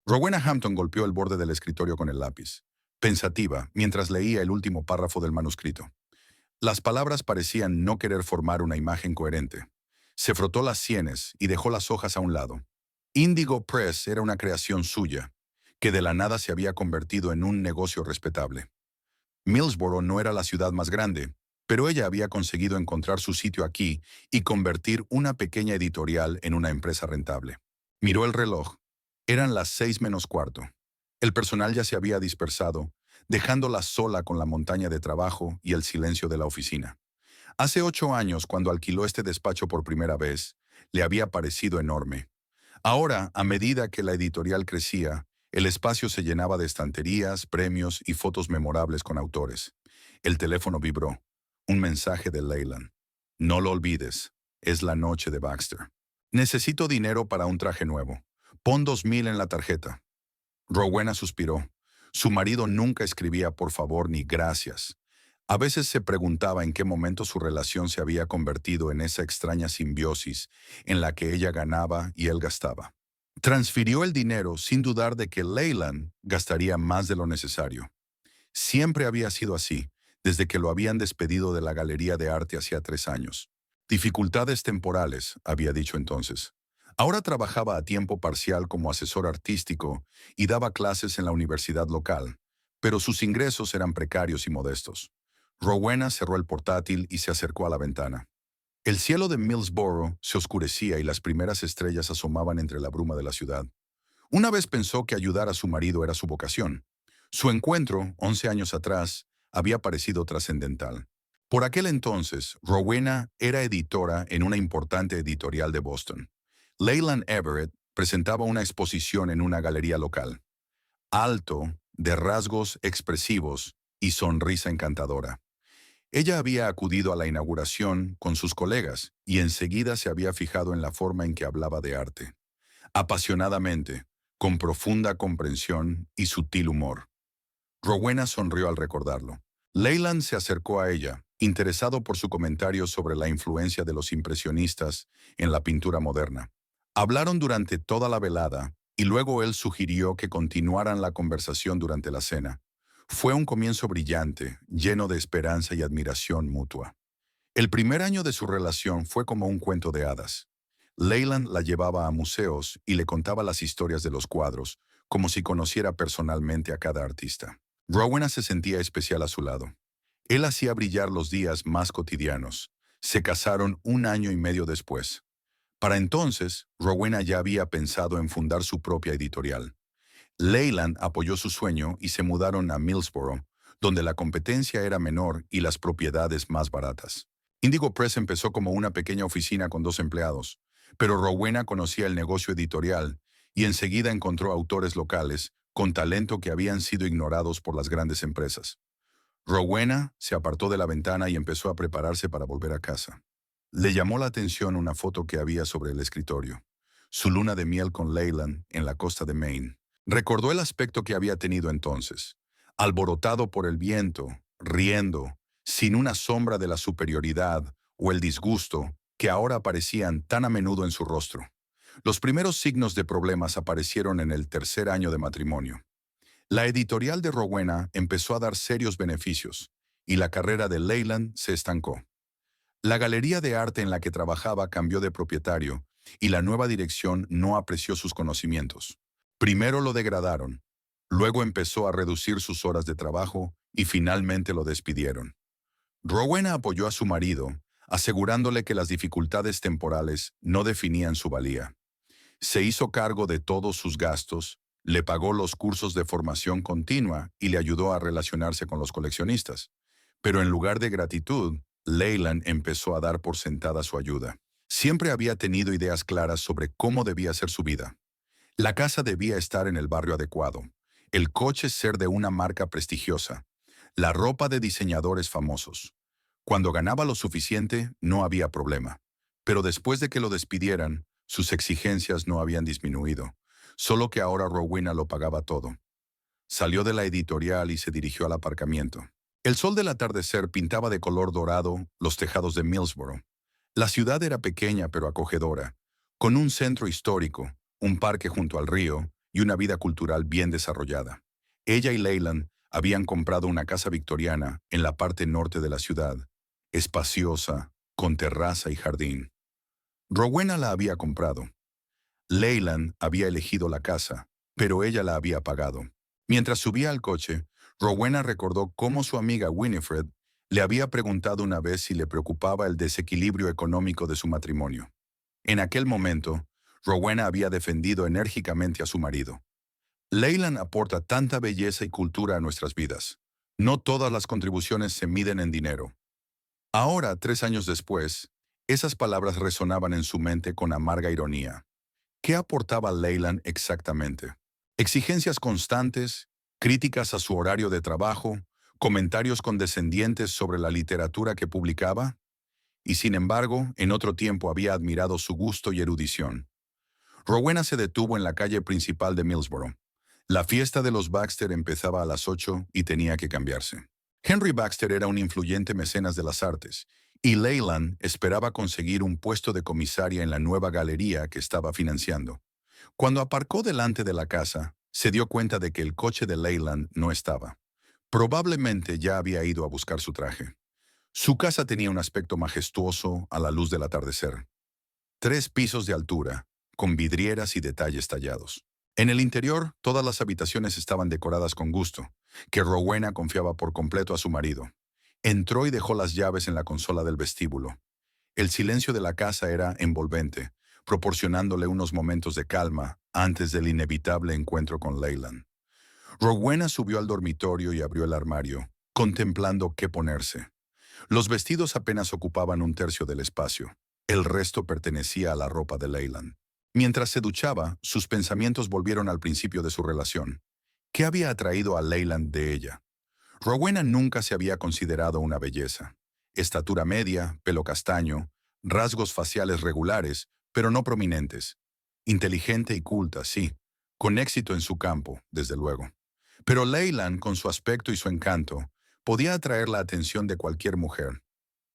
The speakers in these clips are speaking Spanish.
Rowena Hampton golpeó el borde del escritorio con el lápiz, pensativa, mientras leía el último párrafo del manuscrito. Las palabras parecían no querer formar una imagen coherente. Se frotó las sienes y dejó las hojas a un lado. Indigo Press era una creación suya, que de la nada se había convertido en un negocio respetable. Millsboro no era la ciudad más grande, pero ella había conseguido encontrar su sitio aquí y convertir una pequeña editorial en una empresa rentable. Miró el reloj. Eran las 6 menos cuarto. El personal ya se había dispersado, dejándola sola con la montaña de trabajo y el silencio de la oficina. Hace 8 años, cuando alquiló este despacho por primera vez, le había parecido enorme. Ahora, a medida que la editorial crecía, el espacio se llenaba de estanterías, premios y fotos memorables con autores. El teléfono vibró. Un mensaje de Leyland. No lo olvides. Es la noche de Baxter. Necesito dinero para un traje nuevo. Pon 2,000 en la tarjeta. Rowena suspiró. Su marido nunca escribía por favor ni gracias. A veces se preguntaba en qué momento su relación se había convertido en esa extraña simbiosis en la que ella ganaba y él gastaba. Transfirió el dinero sin dudar de que Leyland gastaría más de lo necesario. Siempre había sido así, desde que lo habían despedido de la Galería de Arte hacía 3 años. Dificultades temporales, había dicho entonces. Ahora trabajaba a tiempo parcial como asesor artístico y daba clases en la universidad local, pero sus ingresos eran precarios y modestos. Rowena cerró el portátil y se acercó a la ventana. El cielo de Millsboro se oscurecía y las primeras estrellas asomaban entre la bruma de la ciudad. Una vez pensó que ayudar a su marido era su vocación. Su encuentro, 11 años atrás, había parecido trascendental. Por aquel entonces, Rowena era editora en una importante editorial de Boston. Leyland Everett presentaba una exposición en una galería local. Alto, de rasgos expresivos y sonrisa encantadora. Ella había acudido a la inauguración con sus colegas y enseguida se había fijado en la forma en que hablaba de arte. Apasionadamente, con profunda comprensión y sutil humor. Rowena sonrió al recordarlo. Leyland se acercó a ella, interesado por su comentario sobre la influencia de los impresionistas en la pintura moderna. Hablaron durante toda la velada y luego él sugirió que continuaran la conversación durante la cena. Fue un comienzo brillante, lleno de esperanza y admiración mutua. El primer año de su relación fue como un cuento de hadas. Leyland la llevaba a museos y le contaba las historias de los cuadros, como si conociera personalmente a cada artista. Rowena se sentía especial a su lado. Él hacía brillar los días más cotidianos. Se casaron 1 año y medio después. Para entonces, Rowena ya había pensado en fundar su propia editorial. Leyland apoyó su sueño y se mudaron a Millsboro, donde la competencia era menor y las propiedades más baratas. Indigo Press empezó como una pequeña oficina con 2 empleados, pero Rowena conocía el negocio editorial y enseguida encontró autores locales con talento que habían sido ignorados por las grandes empresas. Rowena se apartó de la ventana y empezó a prepararse para volver a casa. Le llamó la atención una foto que había sobre el escritorio. Su luna de miel con Leyland en la costa de Maine. Recordó el aspecto que había tenido entonces, alborotado por el viento, riendo, sin una sombra de la superioridad o el disgusto que ahora aparecían tan a menudo en su rostro. Los primeros signos de problemas aparecieron en el tercer año de matrimonio. La editorial de Rowena empezó a dar serios beneficios y la carrera de Leyland se estancó. La galería de arte en la que trabajaba cambió de propietario y la nueva dirección no apreció sus conocimientos. Primero lo degradaron, luego empezó a reducir sus horas de trabajo y finalmente lo despidieron. Rowena apoyó a su marido, asegurándole que las dificultades temporales no definían su valía. Se hizo cargo de todos sus gastos, le pagó los cursos de formación continua y le ayudó a relacionarse con los coleccionistas. Pero en lugar de gratitud, Leyland empezó a dar por sentada su ayuda. Siempre había tenido ideas claras sobre cómo debía ser su vida. La casa debía estar en el barrio adecuado, el coche ser de una marca prestigiosa, la ropa de diseñadores famosos. Cuando ganaba lo suficiente, no había problema. Pero después de que lo despidieran, sus exigencias no habían disminuido, solo que ahora Rowena lo pagaba todo. Salió de la editorial y se dirigió al aparcamiento. El sol del atardecer pintaba de color dorado los tejados de Millsboro. La ciudad era pequeña pero acogedora, con un centro histórico, un parque junto al río y una vida cultural bien desarrollada. Ella y Leyland habían comprado una casa victoriana en la parte norte de la ciudad, espaciosa, con terraza y jardín. Rowena la había comprado. Leyland había elegido la casa, pero ella la había pagado. Mientras subía al coche, Rowena recordó cómo su amiga Winifred le había preguntado una vez si le preocupaba el desequilibrio económico de su matrimonio. En aquel momento, Rowena había defendido enérgicamente a su marido. Leyland aporta tanta belleza y cultura a nuestras vidas. No todas las contribuciones se miden en dinero. Ahora, 3 años después, esas palabras resonaban en su mente con amarga ironía. ¿Qué aportaba Leyland exactamente? Exigencias constantes, críticas a su horario de trabajo, comentarios condescendientes sobre la literatura que publicaba, y sin embargo, en otro tiempo había admirado su gusto y erudición. Rowena se detuvo en la calle principal de Millsboro. La fiesta de los Baxter empezaba a las 8 y tenía que cambiarse. Henry Baxter era un influyente mecenas de las artes, y Leyland esperaba conseguir un puesto de comisaria en la nueva galería que estaba financiando. Cuando aparcó delante de la casa, se dio cuenta de que el coche de Leyland no estaba. Probablemente ya había ido a buscar su traje. Su casa tenía un aspecto majestuoso a la luz del atardecer. 3 pisos de altura, con vidrieras y detalles tallados. En el interior, todas las habitaciones estaban decoradas con gusto, que Rowena confiaba por completo a su marido. Entró y dejó las llaves en la consola del vestíbulo. El silencio de la casa era envolvente, proporcionándole unos momentos de calma antes del inevitable encuentro con Leyland. Rowena subió al dormitorio y abrió el armario, contemplando qué ponerse. Los vestidos apenas ocupaban un tercio del espacio. El resto pertenecía a la ropa de Leyland. Mientras se duchaba, sus pensamientos volvieron al principio de su relación. ¿Qué había atraído a Leyland de ella? Rowena nunca se había considerado una belleza. Estatura media, pelo castaño, rasgos faciales regulares, pero no prominentes. Inteligente y culta, sí, con éxito en su campo, desde luego. Pero Leyland, con su aspecto y su encanto, podía atraer la atención de cualquier mujer.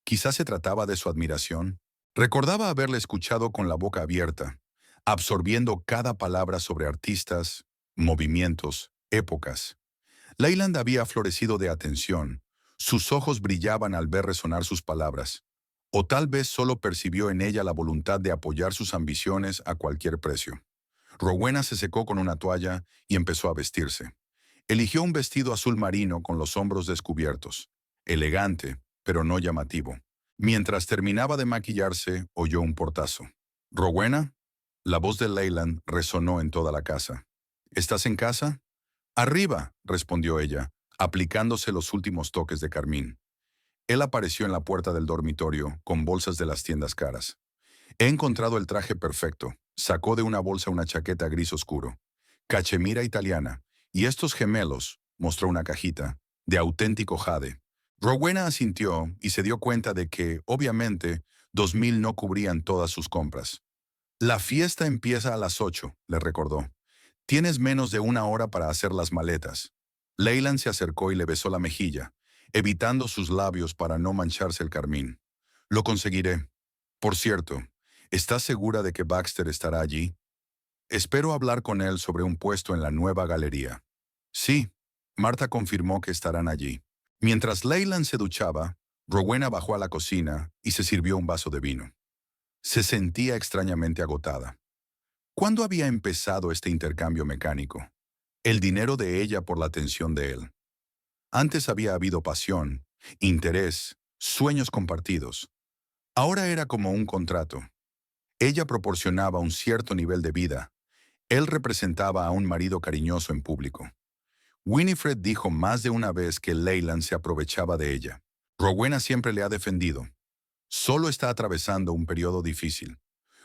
Quizás se trataba de su admiración. Recordaba haberle escuchado con la boca abierta, absorbiendo cada palabra sobre artistas, movimientos, épocas. Leyland había florecido de atención. Sus ojos brillaban al ver resonar sus palabras. O tal vez solo percibió en ella la voluntad de apoyar sus ambiciones a cualquier precio. Rowena se secó con una toalla y empezó a vestirse. Eligió un vestido azul marino con los hombros descubiertos. Elegante, pero no llamativo. Mientras terminaba de maquillarse, oyó un portazo. «¿Rowena?» La voz de Leyland resonó en toda la casa. «¿Estás en casa?» «Arriba», respondió ella, aplicándose los últimos toques de carmín. Él apareció en la puerta del dormitorio, con bolsas de las tiendas caras. «He encontrado el traje perfecto». Sacó de una bolsa una chaqueta gris oscuro. «Cachemira italiana. Y estos gemelos», mostró una cajita, «de auténtico jade». Rowena asintió y se dio cuenta de que, obviamente, 2,000 no cubrían todas sus compras. «La fiesta empieza a las 8», le recordó. «Tienes menos de una hora para hacer las maletas». Leyland se acercó y le besó la mejilla, evitando sus labios para no mancharse el carmín. «Lo conseguiré. Por cierto, ¿estás segura de que Baxter estará allí?» «Espero hablar con él sobre un puesto en la nueva galería». «Sí», Marta confirmó que estarán allí. Mientras Leyland se duchaba, Rowena bajó a la cocina y se sirvió un vaso de vino. Se sentía extrañamente agotada. ¿Cuándo había empezado este intercambio mecánico? El dinero de ella por la atención de él. Antes había habido pasión, interés, sueños compartidos. Ahora era como un contrato. Ella proporcionaba un cierto nivel de vida. Él representaba a un marido cariñoso en público. Winifred dijo más de una vez que Leyland se aprovechaba de ella. Rowena siempre le ha defendido. Solo está atravesando un periodo difícil.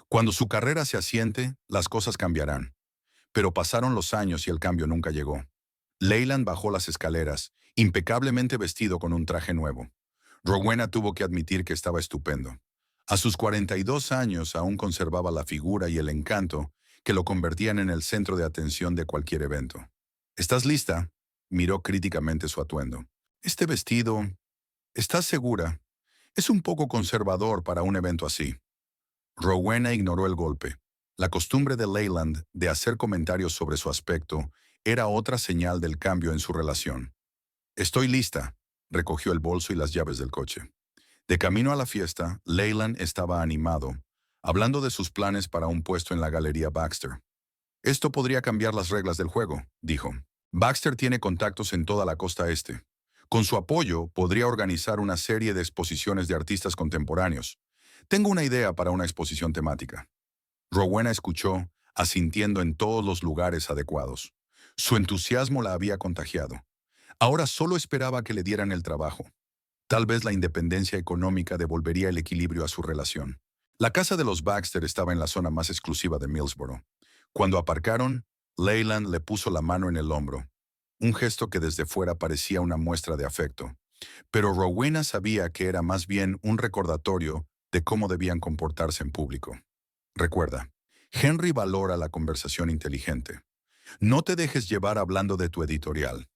Cuando su carrera se asiente, las cosas cambiarán. Pero pasaron los años y el cambio nunca llegó. Leyland bajó las escaleras, impecablemente vestido con un traje nuevo. Rowena tuvo que admitir que estaba estupendo. A sus 42 años aún conservaba la figura y el encanto que lo convertían en el centro de atención de cualquier evento. «¿Estás lista?», miró críticamente su atuendo. «Este vestido, ¿estás segura? Es un poco conservador para un evento así». Rowena ignoró el golpe. La costumbre de Leyland de hacer comentarios sobre su aspecto era otra señal del cambio en su relación. Estoy lista, recogió el bolso y las llaves del coche. De camino a la fiesta, Leyland estaba animado, hablando de sus planes para un puesto en la Galería Baxter. Esto podría cambiar las reglas del juego, dijo. Baxter tiene contactos en toda la costa este. Con su apoyo, podría organizar una serie de exposiciones de artistas contemporáneos. Tengo una idea para una exposición temática. Rowena escuchó, asintiendo en todos los lugares adecuados. Su entusiasmo la había contagiado. Ahora solo esperaba que le dieran el trabajo. Tal vez la independencia económica devolvería el equilibrio a su relación. La casa de los Baxter estaba en la zona más exclusiva de Millsboro. Cuando aparcaron, Leyland le puso la mano en el hombro, un gesto que desde fuera parecía una muestra de afecto. Pero Rowena sabía que era más bien un recordatorio de cómo debían comportarse en público. Recuerda, Henry valora la conversación inteligente. No te dejes llevar hablando de tu editorial.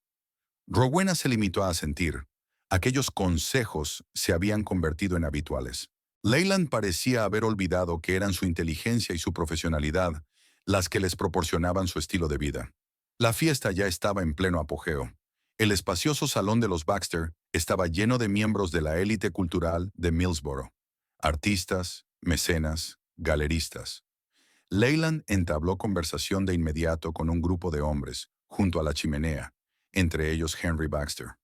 Rowena se limitó a asentir. Aquellos consejos se habían convertido en habituales. Leyland parecía haber olvidado que eran su inteligencia y su profesionalidad las que les proporcionaban su estilo de vida. La fiesta ya estaba en pleno apogeo. El espacioso salón de los Baxter estaba lleno de miembros de la élite cultural de Millsboro. Artistas, mecenas, galeristas. Leyland entabló conversación de inmediato con un grupo de hombres, junto a la chimenea, entre ellos Henry Baxter.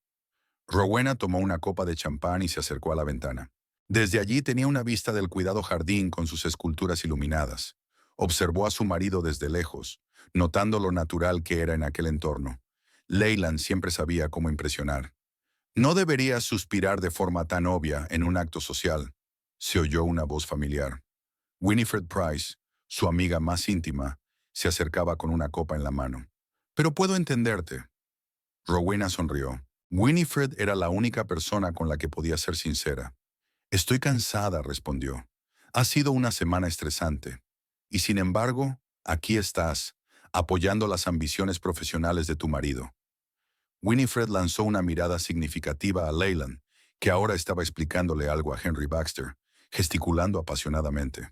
Rowena tomó una copa de champán y se acercó a la ventana. Desde allí tenía una vista del cuidado jardín con sus esculturas iluminadas. Observó a su marido desde lejos, notando lo natural que era en aquel entorno. Leyland siempre sabía cómo impresionar. No deberías suspirar de forma tan obvia en un acto social, se oyó una voz familiar. Winifred Price, su amiga más íntima, se acercaba con una copa en la mano. Pero puedo entenderte. Rowena sonrió. Winifred era la única persona con la que podía ser sincera. Estoy cansada, respondió. Ha sido una semana estresante. Y sin embargo, aquí estás, apoyando las ambiciones profesionales de tu marido. Winifred lanzó una mirada significativa a Leyland, que ahora estaba explicándole algo a Henry Baxter, gesticulando apasionadamente.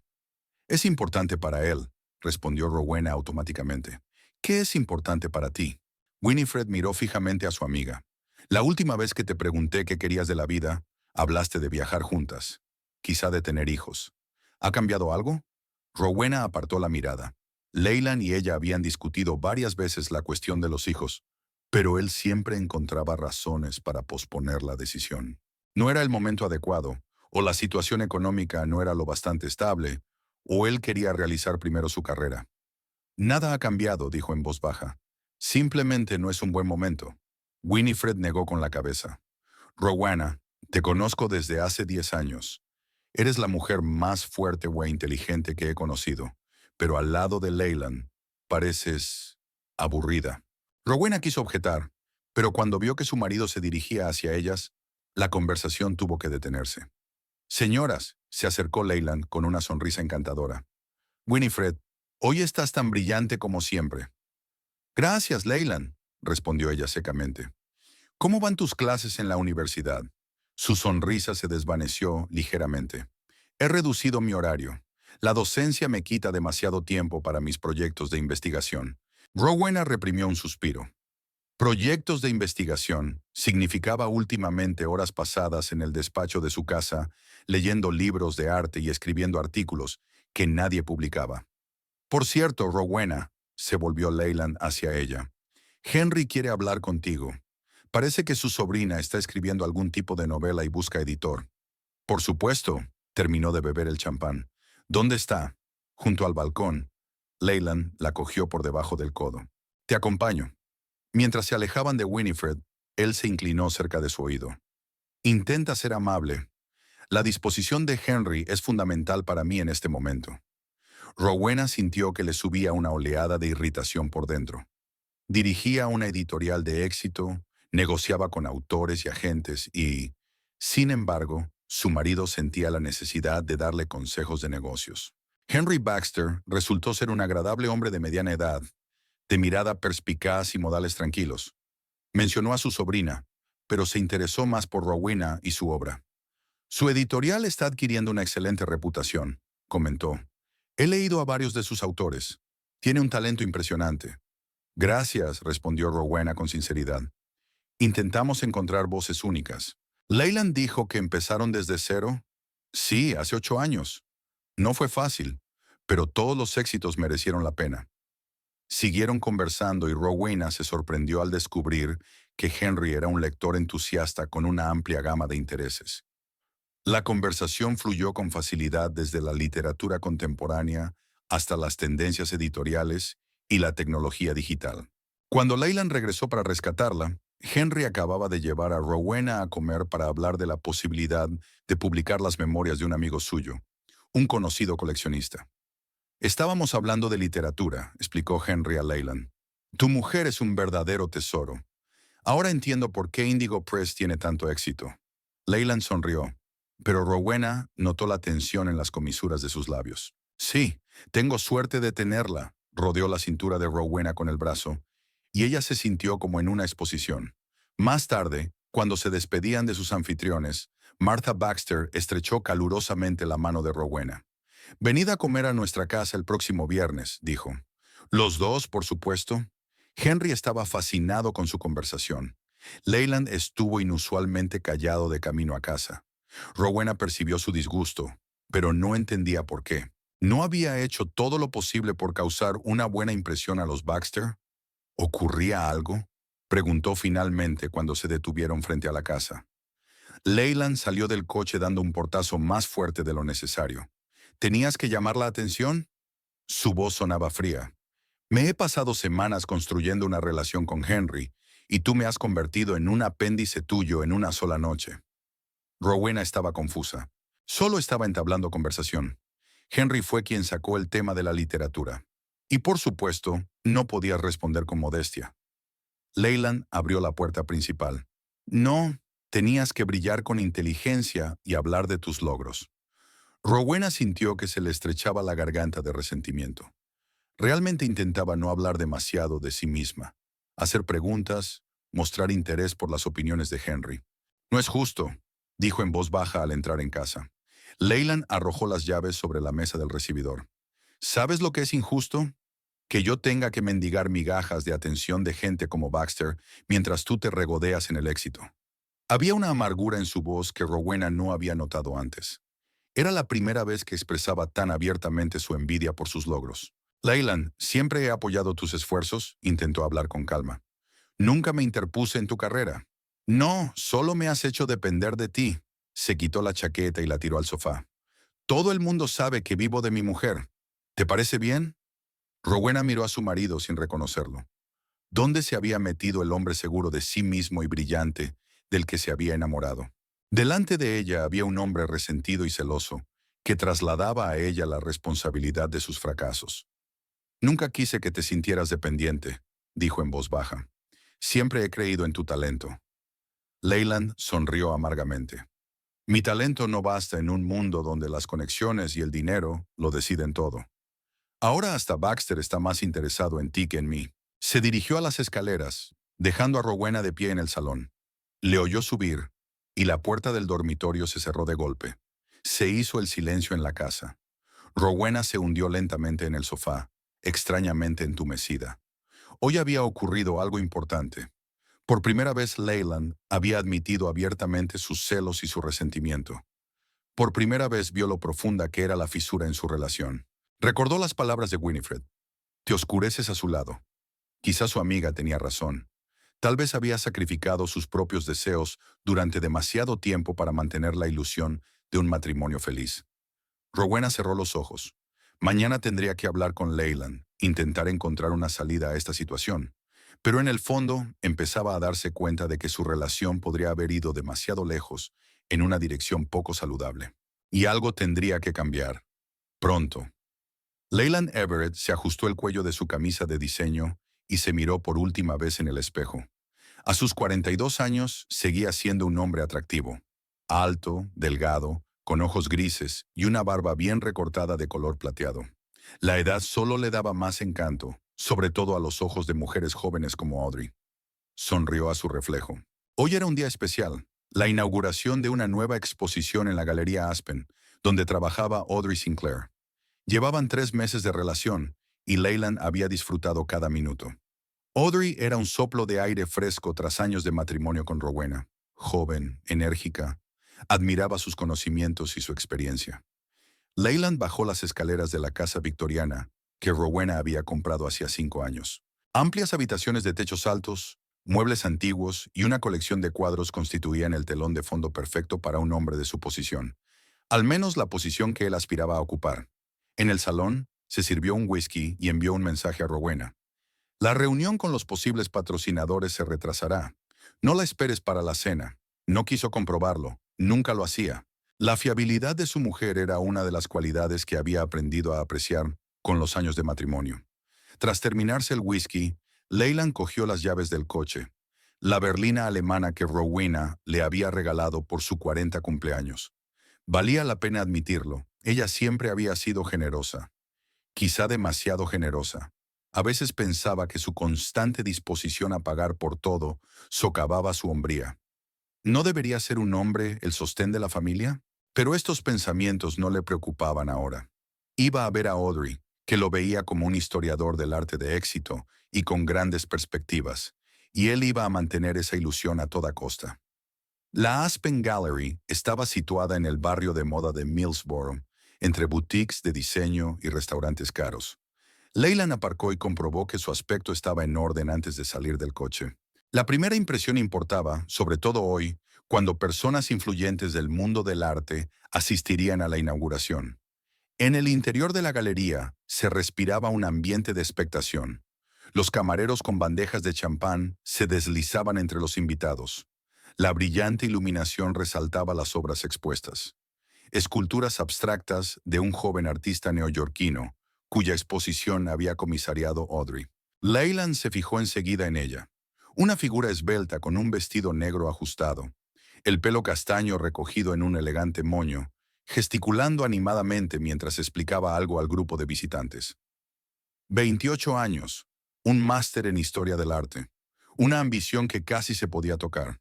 Es importante para él, respondió Rowena automáticamente. ¿Qué es importante para ti? Winifred miró fijamente a su amiga. La última vez que te pregunté qué querías de la vida, hablaste de viajar juntas, quizá de tener hijos. ¿Ha cambiado algo? Rowena apartó la mirada. Leyland y ella habían discutido varias veces la cuestión de los hijos, pero él siempre encontraba razones para posponer la decisión. No era el momento adecuado, o la situación económica no era lo bastante estable, o él quería realizar primero su carrera. Nada ha cambiado, dijo en voz baja. Simplemente no es un buen momento. Winifred negó con la cabeza. Rowena, te conozco desde hace 10 años. Eres la mujer más fuerte e inteligente que he conocido, pero al lado de Leyland, pareces aburrida. Rowena quiso objetar, pero cuando vio que su marido se dirigía hacia ellas, la conversación tuvo que detenerse. Señoras, se acercó Leyland con una sonrisa encantadora. Winifred, hoy estás tan brillante como siempre. Gracias, Leyland, respondió ella secamente. ¿Cómo van tus clases en la universidad? Su sonrisa se desvaneció ligeramente. He reducido mi horario. La docencia me quita demasiado tiempo para mis proyectos de investigación. Rowena reprimió un suspiro. Proyectos de investigación significaba últimamente horas pasadas en el despacho de su casa, leyendo libros de arte y escribiendo artículos que nadie publicaba. Por cierto, Rowena, se volvió Leyland hacia ella. Henry quiere hablar contigo. Parece que su sobrina está escribiendo algún tipo de novela y busca editor. Por supuesto, terminó de beber el champán. ¿Dónde está? Junto al balcón. Leyland la cogió por debajo del codo. Te acompaño. Mientras se alejaban de Winifred, él se inclinó cerca de su oído. Intenta ser amable. La disposición de Henry es fundamental para mí en este momento. Rowena sintió que le subía una oleada de irritación por dentro. Dirigía una editorial de éxito, negociaba con autores y agentes y, sin embargo, su marido sentía la necesidad de darle consejos de negocios. Henry Baxter resultó ser un agradable hombre de mediana edad, de mirada perspicaz y modales tranquilos. Mencionó a su sobrina, pero se interesó más por Rowena y su obra. Su editorial está adquiriendo una excelente reputación, comentó. He leído a varios de sus autores. Tiene un talento impresionante. Gracias, respondió Rowena con sinceridad. Intentamos encontrar voces únicas. Leyland dijo que empezaron desde cero. Sí, hace 8 años. No fue fácil, pero todos los éxitos merecieron la pena. Siguieron conversando y Rowena se sorprendió al descubrir que Henry era un lector entusiasta con una amplia gama de intereses. La conversación fluyó con facilidad desde la literatura contemporánea hasta las tendencias editoriales y la tecnología digital. Cuando Leyland regresó para rescatarla, Henry acababa de llevar a Rowena a comer para hablar de la posibilidad de publicar las memorias de un amigo suyo, un conocido coleccionista. Estábamos hablando de literatura, explicó Henry a Leyland. Tu mujer es un verdadero tesoro. Ahora entiendo por qué Indigo Press tiene tanto éxito. Leyland sonrió, pero Rowena notó la tensión en las comisuras de sus labios. Sí, tengo suerte de tenerla, rodeó la cintura de Rowena con el brazo, y ella se sintió como en una exposición. Más tarde, cuando se despedían de sus anfitriones, Martha Baxter estrechó calurosamente la mano de Rowena. Venid a comer a nuestra casa el próximo viernes, dijo. Los dos, por supuesto. Henry estaba fascinado con su conversación. Leyland estuvo inusualmente callado de camino a casa. Rowena percibió su disgusto, pero no entendía por qué. ¿No había hecho todo lo posible por causar una buena impresión a los Baxter? ¿Ocurría algo? Preguntó finalmente cuando se detuvieron frente a la casa. Leyland salió del coche dando un portazo más fuerte de lo necesario. ¿Tenías que llamar la atención? Su voz sonaba fría. Me he pasado semanas construyendo una relación con Henry, y tú me has convertido en un apéndice tuyo en una sola noche. Rowena estaba confusa. Solo estaba entablando conversación. Henry fue quien sacó el tema de la literatura. Y por supuesto, no podía responder con modestia. Leyland abrió la puerta principal. No, tenías que brillar con inteligencia y hablar de tus logros. Rowena sintió que se le estrechaba la garganta de resentimiento. Realmente intentaba no hablar demasiado de sí misma, hacer preguntas, mostrar interés por las opiniones de Henry. No es justo, dijo en voz baja al entrar en casa. Leyland arrojó las llaves sobre la mesa del recibidor. ¿Sabes lo que es injusto? Que yo tenga que mendigar migajas de atención de gente como Baxter mientras tú te regodeas en el éxito. Había una amargura en su voz que Rowena no había notado antes. Era la primera vez que expresaba tan abiertamente su envidia por sus logros. Leyland, siempre he apoyado tus esfuerzos, intentó hablar con calma. Nunca me interpuse en tu carrera. No, solo me has hecho depender de ti. Se quitó la chaqueta y la tiró al sofá. Todo el mundo sabe que vivo de mi mujer. ¿Te parece bien? Rowena miró a su marido sin reconocerlo. ¿Dónde se había metido el hombre seguro de sí mismo y brillante del que se había enamorado? Delante de ella había un hombre resentido y celoso, que trasladaba a ella la responsabilidad de sus fracasos. Nunca quise que te sintieras dependiente, dijo en voz baja. Siempre he creído en tu talento. Leyland sonrió amargamente. Mi talento no basta en un mundo donde las conexiones y el dinero lo deciden todo. Ahora hasta Baxter está más interesado en ti que en mí. Se dirigió a las escaleras, dejando a Rowena de pie en el salón. Le oyó subir, y la puerta del dormitorio se cerró de golpe. Se hizo el silencio en la casa. Rowena se hundió lentamente en el sofá, extrañamente entumecida. Hoy había ocurrido algo importante. Por primera vez Leyland había admitido abiertamente sus celos y su resentimiento. Por primera vez vio lo profunda que era la fisura en su relación. Recordó las palabras de Winifred. Te oscureces a su lado. Quizá su amiga tenía razón. Tal vez había sacrificado sus propios deseos durante demasiado tiempo para mantener la ilusión de un matrimonio feliz. Rowena cerró los ojos. Mañana tendría que hablar con Leyland, intentar encontrar una salida a esta situación. Pero en el fondo empezaba a darse cuenta de que su relación podría haber ido demasiado lejos en una dirección poco saludable. Y algo tendría que cambiar. Pronto. Leyland Everett se ajustó el cuello de su camisa de diseño y se miró por última vez en el espejo. A sus 42 años seguía siendo un hombre atractivo. Alto, delgado, con ojos grises y una barba bien recortada de color plateado. La edad solo le daba más encanto, sobre todo a los ojos de mujeres jóvenes como Audrey. Sonrió a su reflejo. Hoy era un día especial, la inauguración de una nueva exposición en la Galería Aspen, donde trabajaba Audrey Sinclair. Llevaban 3 meses de relación y Leyland había disfrutado cada minuto. Audrey era un soplo de aire fresco tras años de matrimonio con Rowena. Joven, enérgica, admiraba sus conocimientos y su experiencia. Leyland bajó las escaleras de la casa victoriana que Rowena había comprado hacía 5 años. Amplias habitaciones de techos altos, muebles antiguos y una colección de cuadros constituían el telón de fondo perfecto para un hombre de su posición, al menos la posición que él aspiraba a ocupar. En el salón, se sirvió un whisky y envió un mensaje a Rowena. La reunión con los posibles patrocinadores se retrasará. No la esperes para la cena. No quiso comprobarlo. Nunca lo hacía. La fiabilidad de su mujer era una de las cualidades que había aprendido a apreciar con los años de matrimonio. Tras terminarse el whisky, Leyland cogió las llaves del coche, la berlina alemana que Rowena le había regalado por su 40 cumpleaños. Valía la pena admitirlo, ella siempre había sido generosa, quizá demasiado generosa. A veces pensaba que su constante disposición a pagar por todo socavaba su hombría. ¿No debería ser un hombre el sostén de la familia? Pero estos pensamientos no le preocupaban ahora. Iba a ver a Audrey, que lo veía como un historiador del arte de éxito y con grandes perspectivas, y él iba a mantener esa ilusión a toda costa. La Aspen Gallery estaba situada en el barrio de moda de Millsboro, entre boutiques de diseño y restaurantes caros. Leyland aparcó y comprobó que su aspecto estaba en orden antes de salir del coche. La primera impresión importaba, sobre todo hoy, cuando personas influyentes del mundo del arte asistirían a la inauguración. En el interior de la galería se respiraba un ambiente de expectación. Los camareros con bandejas de champán se deslizaban entre los invitados. La brillante iluminación resaltaba las obras expuestas. Esculturas abstractas de un joven artista neoyorquino, cuya exposición había comisariado Audrey. Leyland se fijó enseguida en ella. Una figura esbelta con un vestido negro ajustado, el pelo castaño recogido en un elegante moño, gesticulando animadamente mientras explicaba algo al grupo de visitantes. 28 años, un máster en historia del arte, una ambición que casi se podía tocar.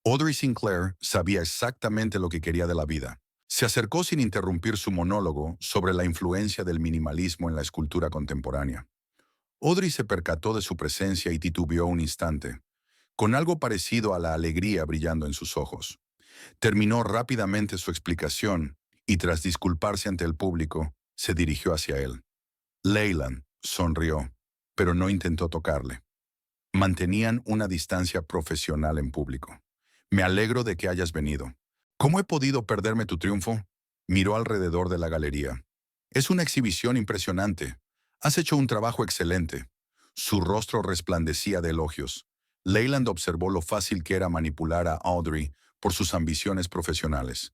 Audrey Sinclair sabía exactamente lo que quería de la vida. Se acercó sin interrumpir su monólogo sobre la influencia del minimalismo en la escultura contemporánea. Audrey se percató de su presencia y titubeó un instante, con algo parecido a la alegría brillando en sus ojos. Terminó rápidamente su explicación y tras disculparse ante el público, se dirigió hacia él. Leyland sonrió, pero no intentó tocarle. Mantenían una distancia profesional en público. Me alegro de que hayas venido. ¿Cómo he podido perderme tu triunfo? Miró alrededor de la galería. Es una exhibición impresionante. Has hecho un trabajo excelente. Su rostro resplandecía de elogios. Leyland observó lo fácil que era manipular a Audrey por sus ambiciones profesionales.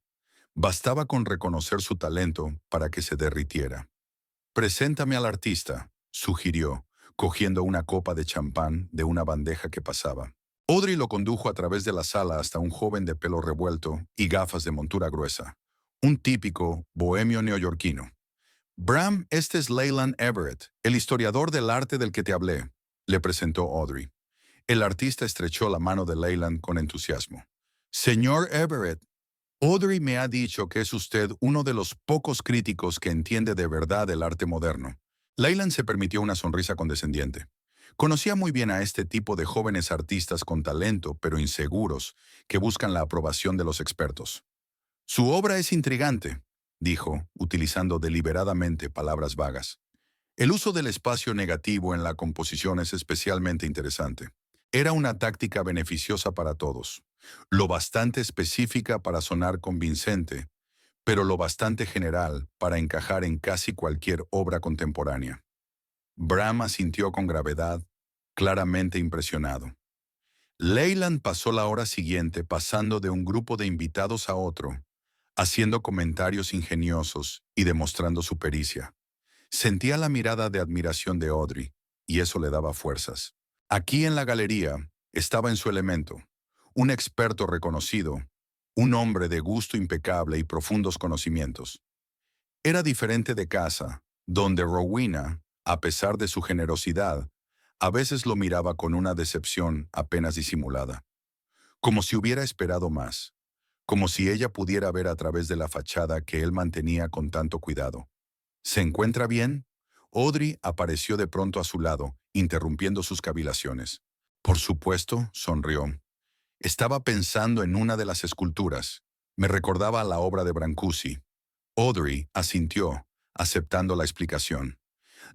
Bastaba con reconocer su talento para que se derritiera. Preséntame al artista, sugirió, cogiendo una copa de champán de una bandeja que pasaba. Audrey lo condujo a través de la sala hasta un joven de pelo revuelto y gafas de montura gruesa. Un típico bohemio neoyorquino. Bram, este es Leyland Everett, el historiador del arte del que te hablé, le presentó Audrey. El artista estrechó la mano de Leyland con entusiasmo. Señor Everett, Audrey me ha dicho que es usted uno de los pocos críticos que entiende de verdad el arte moderno. Leyland se permitió una sonrisa condescendiente. Conocía muy bien a este tipo de jóvenes artistas con talento, pero inseguros, que buscan la aprobación de los expertos. Su obra es intrigante, dijo, utilizando deliberadamente palabras vagas. El uso del espacio negativo en la composición es especialmente interesante. Era una táctica beneficiosa para todos, lo bastante específica para sonar convincente, pero lo bastante general para encajar en casi cualquier obra contemporánea. Bram asintió con gravedad, claramente impresionado. Leyland pasó la hora siguiente pasando de un grupo de invitados a otro, haciendo comentarios ingeniosos y demostrando su pericia. Sentía la mirada de admiración de Audrey, y eso le daba fuerzas. Aquí en la galería estaba en su elemento, un experto reconocido, un hombre de gusto impecable y profundos conocimientos. Era diferente de casa, donde Rowena, a pesar de su generosidad, a veces lo miraba con una decepción apenas disimulada, como si hubiera esperado más, como si ella pudiera ver a través de la fachada que él mantenía con tanto cuidado. ¿Se encuentra bien? Audrey apareció de pronto a su lado, interrumpiendo sus cavilaciones. Por supuesto, sonrió. Estaba pensando en una de las esculturas. Me recordaba a la obra de Brancusi. Audrey asintió, aceptando la explicación.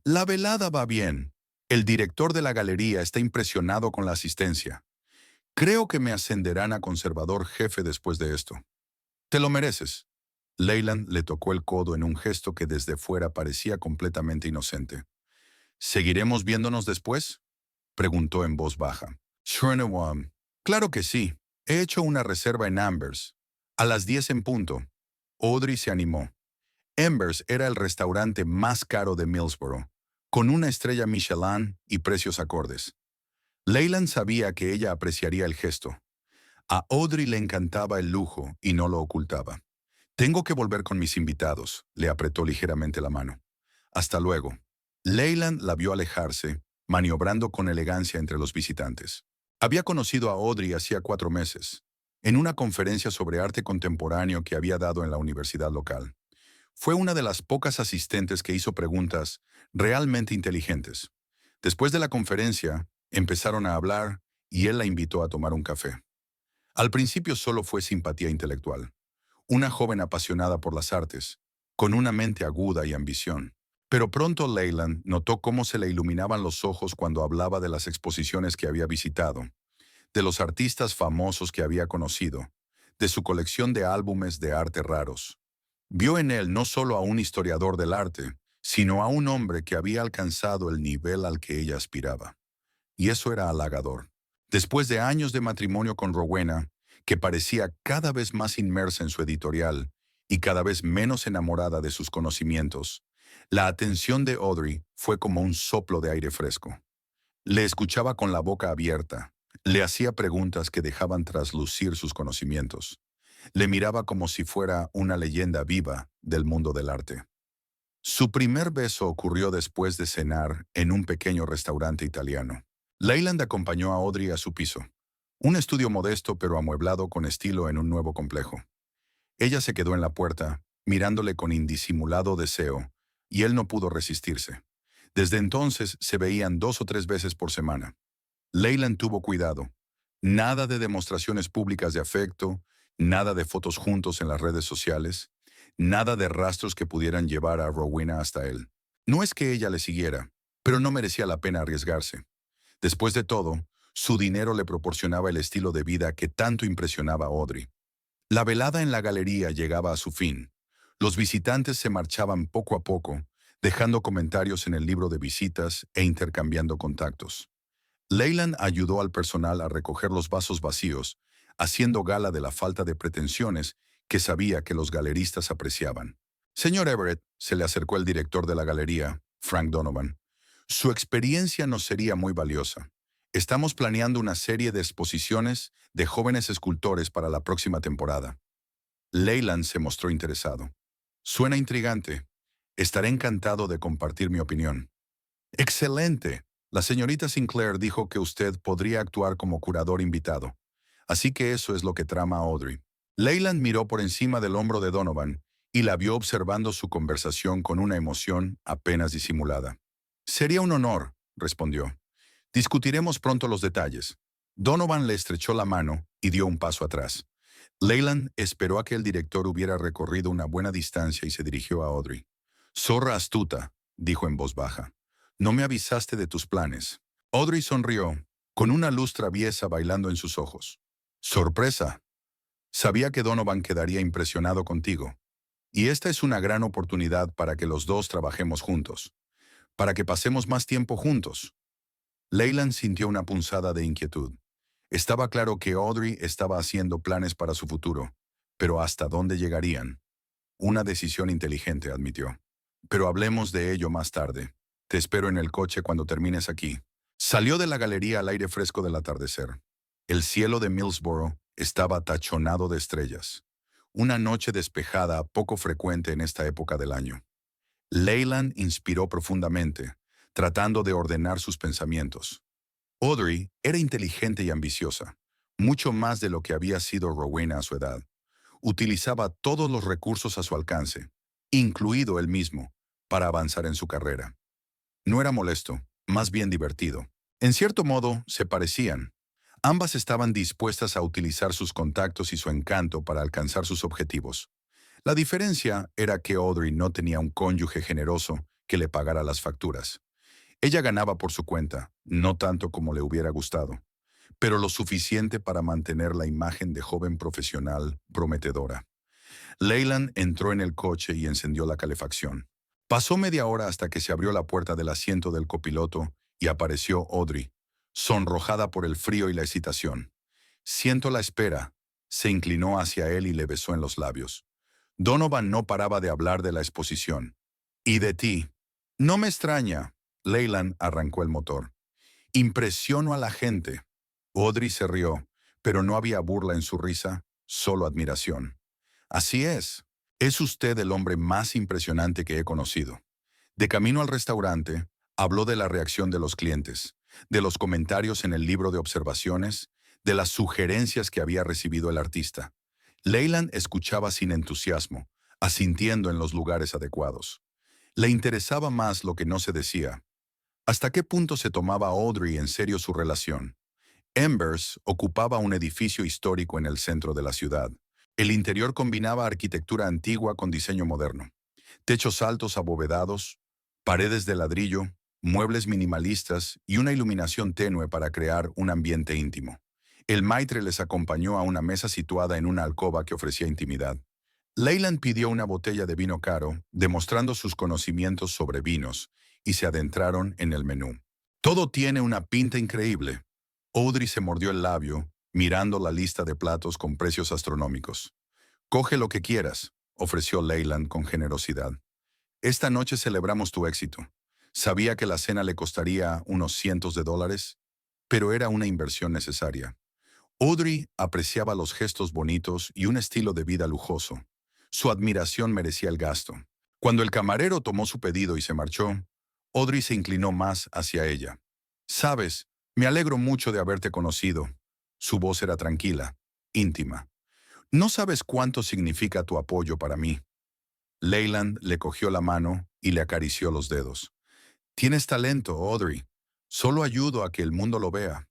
La velada va bien. El director de la galería está impresionado con la asistencia. Creo que me ascenderán a conservador jefe después de esto. Te lo mereces. Leyland le tocó el codo en un gesto que desde fuera parecía completamente inocente. ¿Seguiremos viéndonos después? Preguntó en voz baja. Shrunewam. Claro que sí. He hecho una reserva en Ambers. A las 10 en punto. Audrey se animó. Ambers era el restaurante más caro de Millsboro, con una estrella Michelin y precios acordes. Leyland sabía que ella apreciaría el gesto. A Audrey le encantaba el lujo y no lo ocultaba. Tengo que volver con mis invitados, le apretó ligeramente la mano. Hasta luego. Leyland la vio alejarse, maniobrando con elegancia entre los visitantes. Había conocido a Audrey hacía 4 meses, en una conferencia sobre arte contemporáneo que había dado en la universidad local. Fue una de las pocas asistentes que hizo preguntas realmente inteligentes. Después de la conferencia, empezaron a hablar y él la invitó a tomar un café. Al principio solo fue simpatía intelectual. Una joven apasionada por las artes, con una mente aguda y ambición. Pero pronto Leyland notó cómo se le iluminaban los ojos cuando hablaba de las exposiciones que había visitado, de los artistas famosos que había conocido, de su colección de álbumes de arte raros. Vio en él no solo a un historiador del arte, sino a un hombre que había alcanzado el nivel al que ella aspiraba. Y eso era halagador. Después de años de matrimonio con Rowena, que parecía cada vez más inmersa en su editorial y cada vez menos enamorada de sus conocimientos, la atención de Audrey fue como un soplo de aire fresco. Le escuchaba con la boca abierta, le hacía preguntas que dejaban traslucir sus conocimientos. Le miraba como si fuera una leyenda viva del mundo del arte. Su primer beso ocurrió después de cenar en un pequeño restaurante italiano. Leyland acompañó a Audrey a su piso, un estudio modesto pero amueblado con estilo en un nuevo complejo. Ella se quedó en la puerta, mirándole con indisimulado deseo, y él no pudo resistirse. Desde entonces se veían 2 o 3 veces por semana. Leyland tuvo cuidado. Nada de demostraciones públicas de afecto, nada de fotos juntos en las redes sociales, nada de rastros que pudieran llevar a Rowena hasta él. No es que ella le siguiera, pero no merecía la pena arriesgarse. Después de todo, su dinero le proporcionaba el estilo de vida que tanto impresionaba a Audrey. La velada en la galería llegaba a su fin. Los visitantes se marchaban poco a poco, dejando comentarios en el libro de visitas e intercambiando contactos. Leyland ayudó al personal a recoger los vasos vacíos, haciendo gala de la falta de pretensiones que sabía que los galeristas apreciaban. Señor Everett, se le acercó el director de la galería, Frank Donovan. Su experiencia nos sería muy valiosa. Estamos planeando una serie de exposiciones de jóvenes escultores para la próxima temporada. Leyland se mostró interesado. Suena intrigante. Estaré encantado de compartir mi opinión. Excelente. La señorita Sinclair dijo que usted podría actuar como curador invitado. Así que eso es lo que trama Audrey. Leyland miró por encima del hombro de Donovan y la vio observando su conversación con una emoción apenas disimulada. Sería un honor, respondió. Discutiremos pronto los detalles. Donovan le estrechó la mano y dio un paso atrás. Leyland esperó a que el director hubiera recorrido una buena distancia y se dirigió a Audrey. Zorra astuta, dijo en voz baja. No me avisaste de tus planes. Audrey sonrió, con una luz traviesa bailando en sus ojos. Sorpresa. Sabía que Donovan quedaría impresionado contigo. Y esta es una gran oportunidad para que los dos trabajemos juntos. Para que pasemos más tiempo juntos. Leyland sintió una punzada de inquietud. Estaba claro que Audrey estaba haciendo planes para su futuro, pero ¿hasta dónde llegarían? Una decisión inteligente, admitió. Pero hablemos de ello más tarde. Te espero en el coche cuando termines aquí. Salió de la galería al aire fresco del atardecer. El cielo de Millsboro estaba tachonado de estrellas. Una noche despejada poco frecuente en esta época del año. Leyland inspiró profundamente, tratando de ordenar sus pensamientos. Audrey era inteligente y ambiciosa, mucho más de lo que había sido Rowena a su edad. Utilizaba todos los recursos a su alcance, incluido él mismo, para avanzar en su carrera. No era molesto, más bien divertido. En cierto modo, se parecían. Ambas estaban dispuestas a utilizar sus contactos y su encanto para alcanzar sus objetivos. La diferencia era que Audrey no tenía un cónyuge generoso que le pagara las facturas. Ella ganaba por su cuenta, no tanto como le hubiera gustado, pero lo suficiente para mantener la imagen de joven profesional prometedora. Leyland entró en el coche y encendió la calefacción. Pasó media hora hasta que se abrió la puerta del asiento del copiloto y apareció Audrey, sonrojada por el frío y la excitación. Siento la espera. Se inclinó hacia él y le besó en los labios. Donovan no paraba de hablar de la exposición. Y de ti. No me extraña. Leyland arrancó el motor. Impresiono a la gente. Audrey se rió, pero no había burla en su risa, solo admiración. Así es. Es usted el hombre más impresionante que he conocido. De camino al restaurante, habló de la reacción de los clientes, de los comentarios en el libro de observaciones, de las sugerencias que había recibido el artista. Leyland escuchaba sin entusiasmo, asintiendo en los lugares adecuados. Le interesaba más lo que no se decía. ¿Hasta qué punto se tomaba Audrey en serio su relación? Embers ocupaba un edificio histórico en el centro de la ciudad. El interior combinaba arquitectura antigua con diseño moderno. Techos altos abovedados, paredes de ladrillo, muebles minimalistas y una iluminación tenue para crear un ambiente íntimo. El maitre les acompañó a una mesa situada en una alcoba que ofrecía intimidad. Leyland pidió una botella de vino caro, demostrando sus conocimientos sobre vinos, y se adentraron en el menú. Todo tiene una pinta increíble. Audrey se mordió el labio, mirando la lista de platos con precios astronómicos. Coge lo que quieras, ofreció Leyland con generosidad. Esta noche celebramos tu éxito. Sabía que la cena le costaría unos cientos de dólares, pero era una inversión necesaria. Audrey apreciaba los gestos bonitos y un estilo de vida lujoso. Su admiración merecía el gasto. Cuando el camarero tomó su pedido y se marchó, Audrey se inclinó más hacia ella. «Sabes, me alegro mucho de haberte conocido». Su voz era tranquila, íntima. «No sabes cuánto significa tu apoyo para mí». Leyland le cogió la mano y le acarició los dedos. «Tienes talento, Audrey. Solo ayudo a que el mundo lo vea».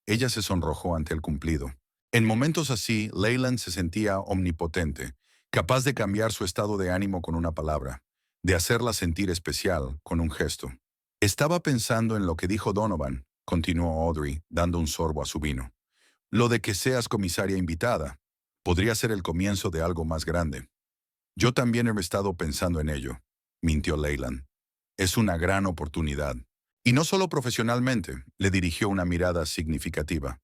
Ella se sonrojó ante el cumplido. En momentos así, Leyland se sentía omnipotente, capaz de cambiar su estado de ánimo con una palabra, de hacerla sentir especial con un gesto. «Estaba pensando en lo que dijo Donovan», continuó Audrey, dando un sorbo a su vino. «Lo de que seas comisaria invitada. Podría ser el comienzo de algo más grande». «Yo también he estado pensando en ello», mintió Leyland. «Es una gran oportunidad». Y no solo profesionalmente, le dirigió una mirada significativa.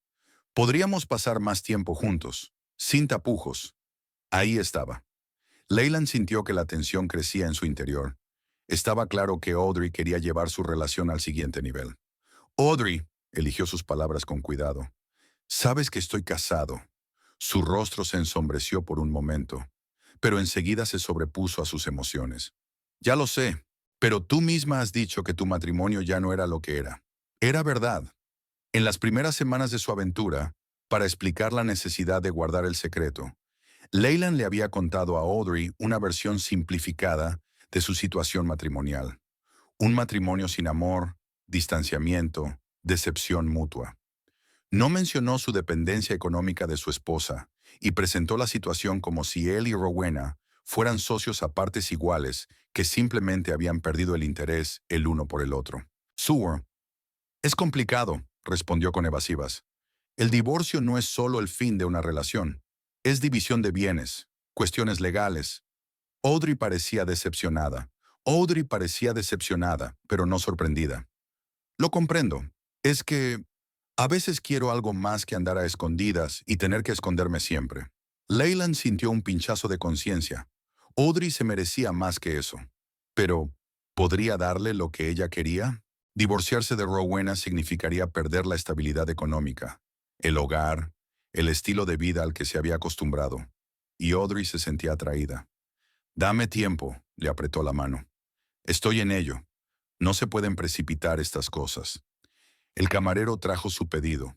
«Podríamos pasar más tiempo juntos, sin tapujos». Ahí estaba. Leyland sintió que la tensión crecía en su interior. Estaba claro que Audrey quería llevar su relación al siguiente nivel. «Audrey», eligió sus palabras con cuidado, «sabes que estoy casado». Su rostro se ensombreció por un momento, pero enseguida se sobrepuso a sus emociones. «Ya lo sé, pero tú misma has dicho que tu matrimonio ya no era lo que era». Era verdad. En las primeras semanas de su aventura, para explicar la necesidad de guardar el secreto, Leyland le había contado a Audrey una versión simplificada de su situación matrimonial. Un matrimonio sin amor, distanciamiento, decepción mutua. No mencionó su dependencia económica de su esposa y presentó la situación como si él y Rowena fueran socios a partes iguales que simplemente habían perdido el interés el uno por el otro. «Seward, es complicado», respondió con evasivas. «El divorcio no es solo el fin de una relación. Es división de bienes, cuestiones legales». Audrey parecía decepcionada. Pero no sorprendida. «Lo comprendo. Es que a veces quiero algo más que andar a escondidas y tener que esconderme siempre». Leyland sintió un pinchazo de conciencia. Audrey se merecía más que eso. Pero, ¿podría darle lo que ella quería? Divorciarse de Rowena significaría perder la estabilidad económica, el hogar, el estilo de vida al que se había acostumbrado. Y Audrey se sentía atraída. «Dame tiempo», le apretó la mano. «Estoy en ello. No se pueden precipitar estas cosas». El camarero trajo su pedido.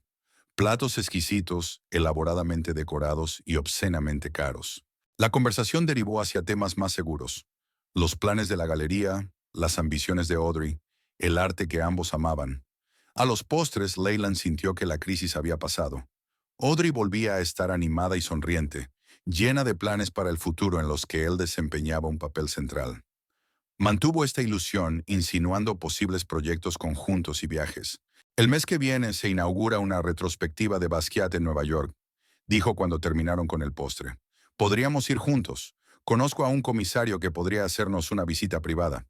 Platos exquisitos, elaboradamente decorados y obscenamente caros. La conversación derivó hacia temas más seguros. Los planes de la galería, las ambiciones de Audrey, el arte que ambos amaban. A los postres, Leyland sintió que la crisis había pasado. Audrey volvía a estar animada y sonriente, llena de planes para el futuro en los que él desempeñaba un papel central. Mantuvo esta ilusión, insinuando posibles proyectos conjuntos y viajes. El mes que viene se inaugura una retrospectiva de Basquiat en Nueva York, dijo cuando terminaron con el postre. Podríamos ir juntos. Conozco a un comisario que podría hacernos una visita privada.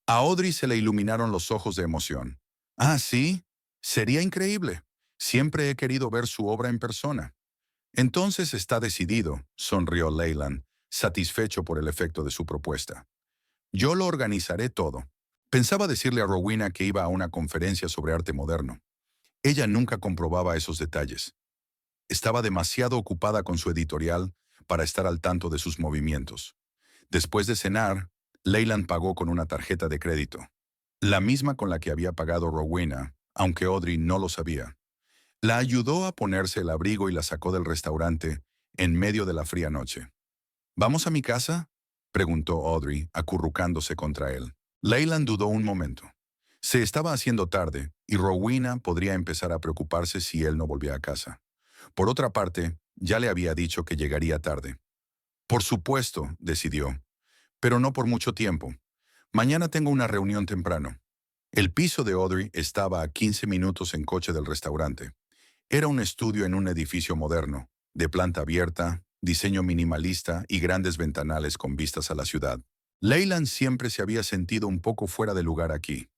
A Audrey se le iluminaron los ojos de emoción. Ah, ¿sí? Sería increíble. Siempre he querido ver su obra en persona. Entonces está decidido, sonrió Leyland, satisfecho por el efecto de su propuesta. Yo lo organizaré todo. Pensaba decirle a Rowena que iba a una conferencia sobre arte moderno. Ella nunca comprobaba esos detalles. Estaba demasiado ocupada con su editorial para estar al tanto de sus movimientos. Después de cenar, Leyland pagó con una tarjeta de crédito, la misma con la que había pagado Rowena, aunque Audrey no lo sabía. La ayudó a ponerse el abrigo y la sacó del restaurante en medio de la fría noche. ¿Vamos a mi casa?, preguntó Audrey, acurrucándose contra él. Leyland dudó un momento. Se estaba haciendo tarde y Rowena podría empezar a preocuparse si él no volvía a casa. Por otra parte, ya le había dicho que llegaría tarde. Por supuesto, decidió, pero no por mucho tiempo. Mañana tengo una reunión temprano. El piso de Audrey estaba a 15 minutos en coche del restaurante. Era un estudio en un edificio moderno, de planta abierta, diseño minimalista y grandes ventanales con vistas a la ciudad. Leyland siempre se había sentido un poco fuera de lugar aquí.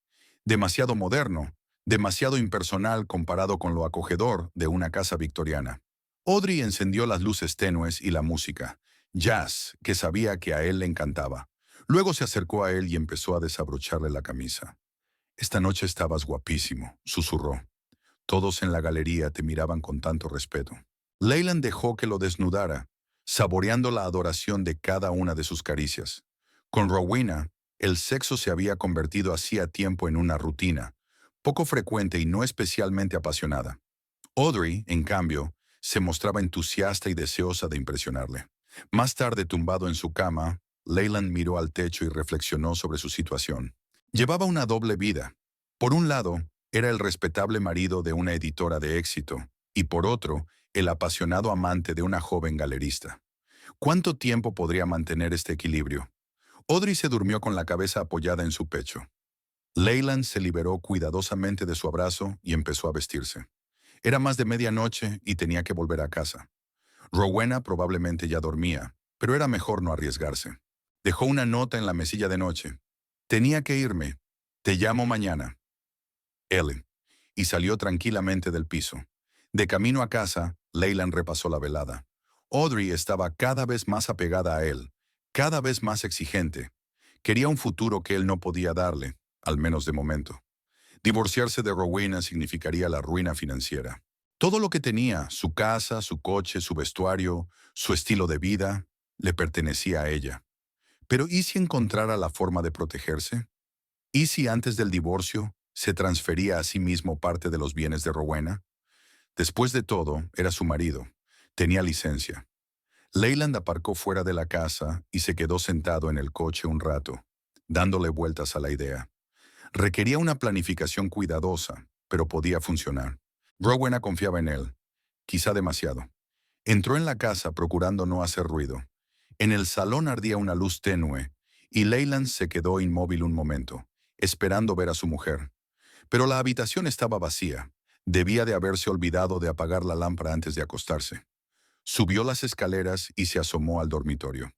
Demasiado moderno, demasiado impersonal comparado con lo acogedor de una casa victoriana. Audrey encendió las luces tenues y la música, jazz, que sabía que a él le encantaba. Luego se acercó a él y empezó a desabrocharle la camisa. «Esta noche estabas guapísimo», susurró. Todos en la galería te miraban con tanto respeto. Leyland dejó que lo desnudara, saboreando la adoración de cada una de sus caricias. Con Rowena, el sexo se había convertido hacía tiempo en una rutina, poco frecuente y no especialmente apasionada. Audrey, en cambio, se mostraba entusiasta y deseosa de impresionarle. Más tarde, tumbado en su cama, Leyland miró al techo y reflexionó sobre su situación. Llevaba una doble vida. Por un lado, era el respetable marido de una editora de éxito, y por otro, el apasionado amante de una joven galerista. ¿Cuánto tiempo podría mantener este equilibrio? Audrey se durmió con la cabeza apoyada en su pecho. Leyland se liberó cuidadosamente de su abrazo y empezó a vestirse. Era más de medianoche y tenía que volver a casa. Rowena probablemente ya dormía, pero era mejor no arriesgarse. Dejó una nota en la mesilla de noche. «Tenía que irme. Te llamo mañana. Ellen», y salió tranquilamente del piso. De camino a casa, Leyland repasó la velada. Audrey estaba cada vez más apegada a él, cada vez más exigente. Quería un futuro que él no podía darle, al menos de momento. Divorciarse de Rowena significaría la ruina financiera. Todo lo que tenía, su casa, su coche, su vestuario, su estilo de vida, le pertenecía a ella. Pero ¿y si encontrara la forma de protegerse? ¿Y si antes del divorcio se transfería a sí mismo parte de los bienes de Rowena? Después de todo, era su marido. Tenía licencia. Leyland aparcó fuera de la casa y se quedó sentado en el coche un rato, dándole vueltas a la idea. Requería una planificación cuidadosa, pero podía funcionar. Rowena confiaba en él, quizá demasiado. Entró en la casa procurando no hacer ruido. En el salón ardía una luz tenue, y Leyland se quedó inmóvil un momento, esperando ver a su mujer. Pero la habitación estaba vacía. Debía de haberse olvidado de apagar la lámpara antes de acostarse. Subió las escaleras y se asomó al dormitorio.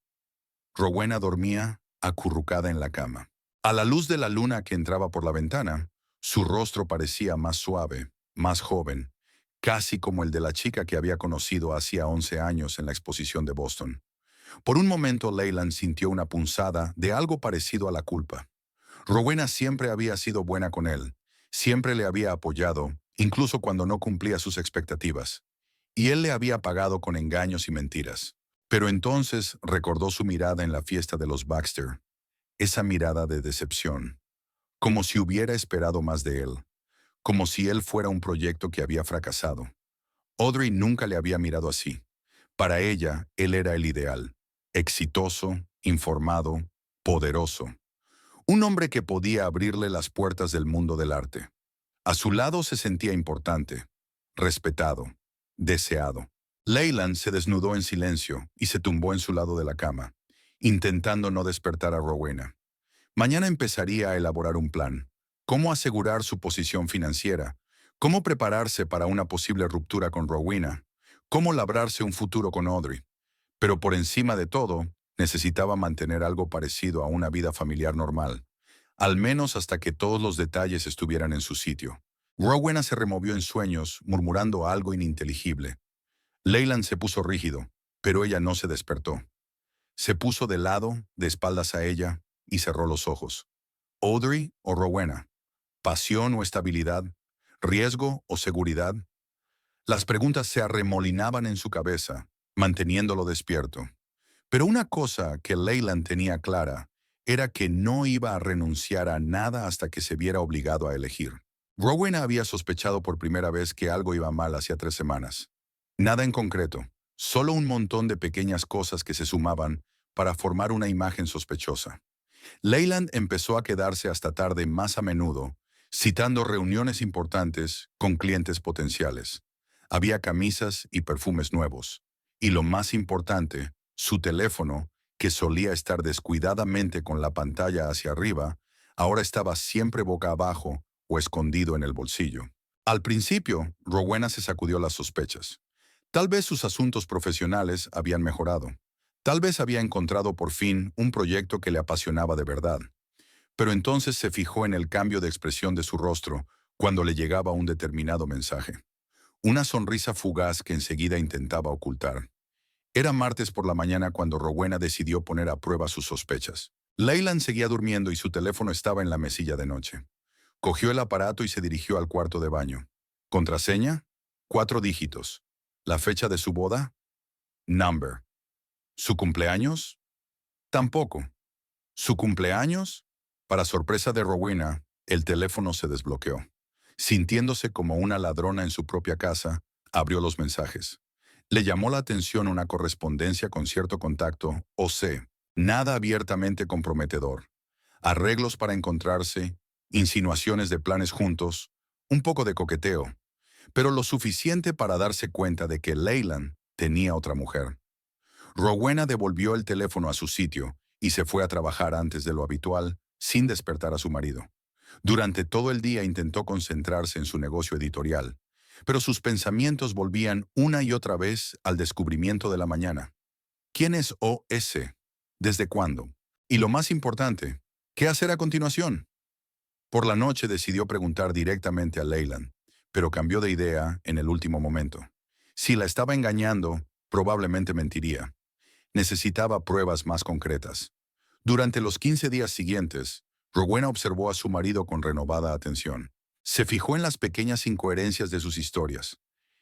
Rowena dormía, acurrucada en la cama. A la luz de la luna que entraba por la ventana, su rostro parecía más suave, más joven, casi como el de la chica que había conocido hacía 11 años en la exposición de Boston. Por un momento Leyland sintió una punzada de algo parecido a la culpa. Rowena siempre había sido buena con él, siempre le había apoyado, incluso cuando no cumplía sus expectativas. Y él le había pagado con engaños y mentiras. Pero entonces recordó su mirada en la fiesta de los Baxter, esa mirada de decepción, como si hubiera esperado más de él, como si él fuera un proyecto que había fracasado. Audrey nunca le había mirado así. Para ella, él era el ideal, exitoso, informado, poderoso. Un hombre que podía abrirle las puertas del mundo del arte. A su lado se sentía importante, respetado, deseado. Leyland se desnudó en silencio y se tumbó en su lado de la cama, intentando no despertar a Rowena. Mañana empezaría a elaborar un plan. Cómo asegurar su posición financiera, cómo prepararse para una posible ruptura con Rowena, cómo labrarse un futuro con Audrey. Pero por encima de todo, necesitaba mantener algo parecido a una vida familiar normal, al menos hasta que todos los detalles estuvieran en su sitio. Rowena se removió en sueños, murmurando algo ininteligible. Leyland se puso rígido, pero ella no se despertó. Se puso de lado, de espaldas a ella, y cerró los ojos. ¿Audrey o Rowena? ¿Pasión o estabilidad? ¿Riesgo o seguridad? Las preguntas se arremolinaban en su cabeza, manteniéndolo despierto. Pero una cosa que Leyland tenía clara era que no iba a renunciar a nada hasta que se viera obligado a elegir. Rowena había sospechado por primera vez que algo iba mal hacía 3 semanas. Nada en concreto, solo un montón de pequeñas cosas que se sumaban para formar una imagen sospechosa. Leyland empezó a quedarse hasta tarde más a menudo, citando reuniones importantes con clientes potenciales. Había camisas y perfumes nuevos. Y lo más importante, su teléfono, que solía estar descuidadamente con la pantalla hacia arriba, ahora estaba siempre boca abajo o escondido en el bolsillo. Al principio, Rowena se sacudió las sospechas. Tal vez sus asuntos profesionales habían mejorado. Tal vez había encontrado por fin un proyecto que le apasionaba de verdad. Pero entonces se fijó en el cambio de expresión de su rostro cuando le llegaba un determinado mensaje. Una sonrisa fugaz que enseguida intentaba ocultar. Era martes por la mañana cuando Rowena decidió poner a prueba sus sospechas. Leyland seguía durmiendo y su teléfono estaba en la mesilla de noche. Cogió el aparato y se dirigió al cuarto de baño. ¿Contraseña? 4 dígitos. ¿La fecha de su boda? Number. ¿Su cumpleaños? Tampoco. ¿Su cumpleaños? Para sorpresa de Rowena, el teléfono se desbloqueó. Sintiéndose como una ladrona en su propia casa, abrió los mensajes. Le llamó la atención una correspondencia con cierto contacto, o.c., nada abiertamente comprometedor. Arreglos para encontrarse, insinuaciones de planes juntos, un poco de coqueteo, pero lo suficiente para darse cuenta de que Leyland tenía otra mujer. Rowena devolvió el teléfono a su sitio y se fue a trabajar antes de lo habitual, sin despertar a su marido. Durante todo el día intentó concentrarse en su negocio editorial, pero sus pensamientos volvían una y otra vez al descubrimiento de la mañana. ¿Quién es O.S.? ¿Desde cuándo? Y lo más importante, ¿qué hacer a continuación? Por la noche decidió preguntar directamente a Leyland, pero cambió de idea en el último momento. Si la estaba engañando, probablemente mentiría. Necesitaba pruebas más concretas. Durante los 15 días siguientes, Rowena observó a su marido con renovada atención. Se fijó en las pequeñas incoherencias de sus historias,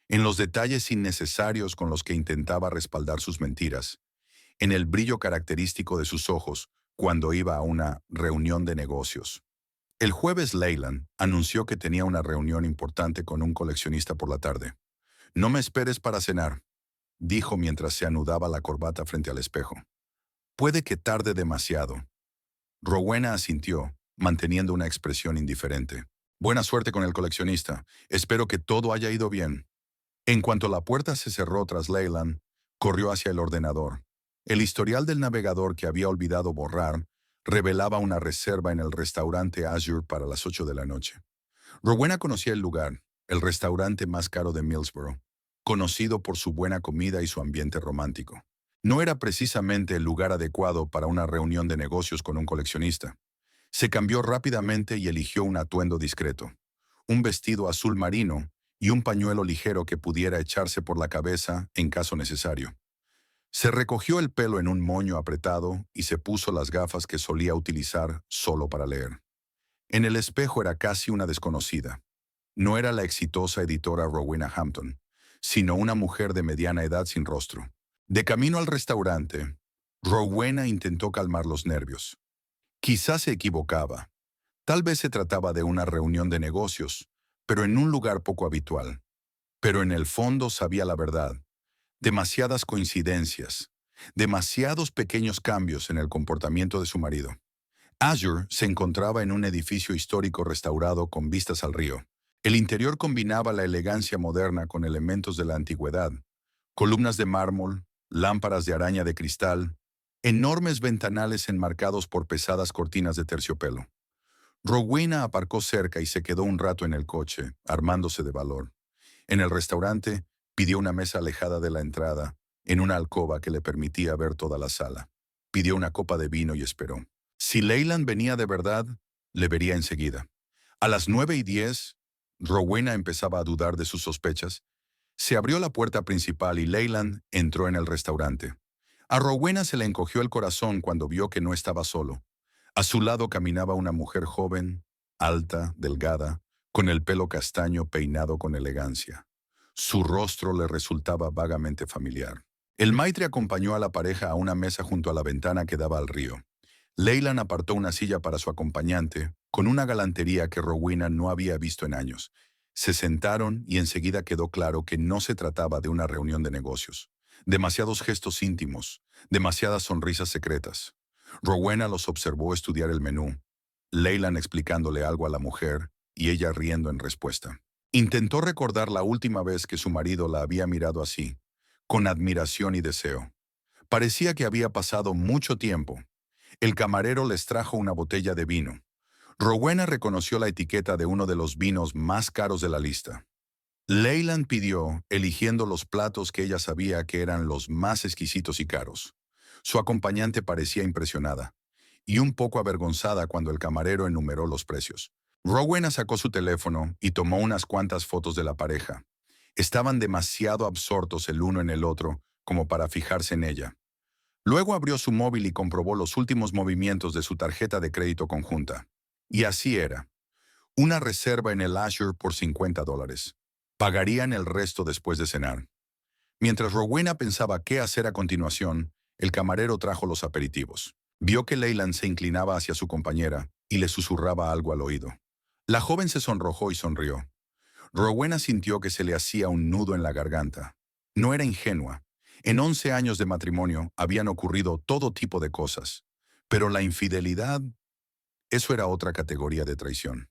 en los detalles innecesarios con los que intentaba respaldar sus mentiras, en el brillo característico de sus ojos cuando iba a una reunión de negocios. El jueves Leyland anunció que tenía una reunión importante con un coleccionista por la tarde. «No me esperes para cenar», dijo mientras se anudaba la corbata frente al espejo. «Puede que tarde demasiado». Rowena asintió, manteniendo una expresión indiferente. «Buena suerte con el coleccionista. Espero que todo haya ido bien». En cuanto la puerta se cerró tras Leyland, corrió hacia el ordenador. El historial del navegador que había olvidado borrar revelaba una reserva en el restaurante Azure para las 8 de la noche. Rowena conocía el lugar, el restaurante más caro de Millsboro, conocido por su buena comida y su ambiente romántico. No era precisamente el lugar adecuado para una reunión de negocios con un coleccionista. Se cambió rápidamente y eligió un atuendo discreto, un vestido azul marino y un pañuelo ligero que pudiera echarse por la cabeza en caso necesario. Se recogió el pelo en un moño apretado y se puso las gafas que solía utilizar solo para leer. En el espejo era casi una desconocida. No era la exitosa editora Rowena Hampton, sino una mujer de mediana edad sin rostro. De camino al restaurante, Rowena intentó calmar los nervios. Quizás se equivocaba. Tal vez se trataba de una reunión de negocios, pero en un lugar poco habitual. Pero en el fondo sabía la verdad. Demasiadas coincidencias, demasiados pequeños cambios en el comportamiento de su marido. Azure se encontraba en un edificio histórico restaurado con vistas al río. El interior combinaba la elegancia moderna con elementos de la antigüedad: columnas de mármol, lámparas de araña de cristal, enormes ventanales enmarcados por pesadas cortinas de terciopelo. Rowena aparcó cerca y se quedó un rato en el coche, armándose de valor. En el restaurante, pidió una mesa alejada de la entrada, en una alcoba que le permitía ver toda la sala. Pidió una copa de vino y esperó. Si Leyland venía de verdad, le vería enseguida. A las 9:10, Rowena empezaba a dudar de sus sospechas. Se abrió la puerta principal y Leyland entró en el restaurante. A Rowena se le encogió el corazón cuando vio que no estaba solo. A su lado caminaba una mujer joven, alta, delgada, con el pelo castaño peinado con elegancia. Su rostro le resultaba vagamente familiar. El maitre acompañó a la pareja a una mesa junto a la ventana que daba al río. Leyland apartó una silla para su acompañante, con una galantería que Rowena no había visto en años. Se sentaron y enseguida quedó claro que no se trataba de una reunión de negocios. Demasiados gestos íntimos, demasiadas sonrisas secretas. Rowena los observó estudiar el menú, Leyland explicándole algo a la mujer y ella riendo en respuesta. Intentó recordar la última vez que su marido la había mirado así, con admiración y deseo. Parecía que había pasado mucho tiempo. El camarero les trajo una botella de vino. Rowena reconoció la etiqueta de uno de los vinos más caros de la lista. Leyland pidió, eligiendo los platos que ella sabía que eran los más exquisitos y caros. Su acompañante parecía impresionada y un poco avergonzada cuando el camarero enumeró los precios. Rowena sacó su teléfono y tomó unas cuantas fotos de la pareja. Estaban demasiado absortos el uno en el otro como para fijarse en ella. Luego abrió su móvil y comprobó los últimos movimientos de su tarjeta de crédito conjunta. Y así era. Una reserva en el Azure por $50. Pagarían el resto después de cenar. Mientras Rowena pensaba qué hacer a continuación, el camarero trajo los aperitivos. Vio que Leyland se inclinaba hacia su compañera y le susurraba algo al oído. La joven se sonrojó y sonrió. Rowena sintió que se le hacía un nudo en la garganta. No era ingenua. En 11 años de matrimonio habían ocurrido todo tipo de cosas. Pero la infidelidad, eso era otra categoría de traición.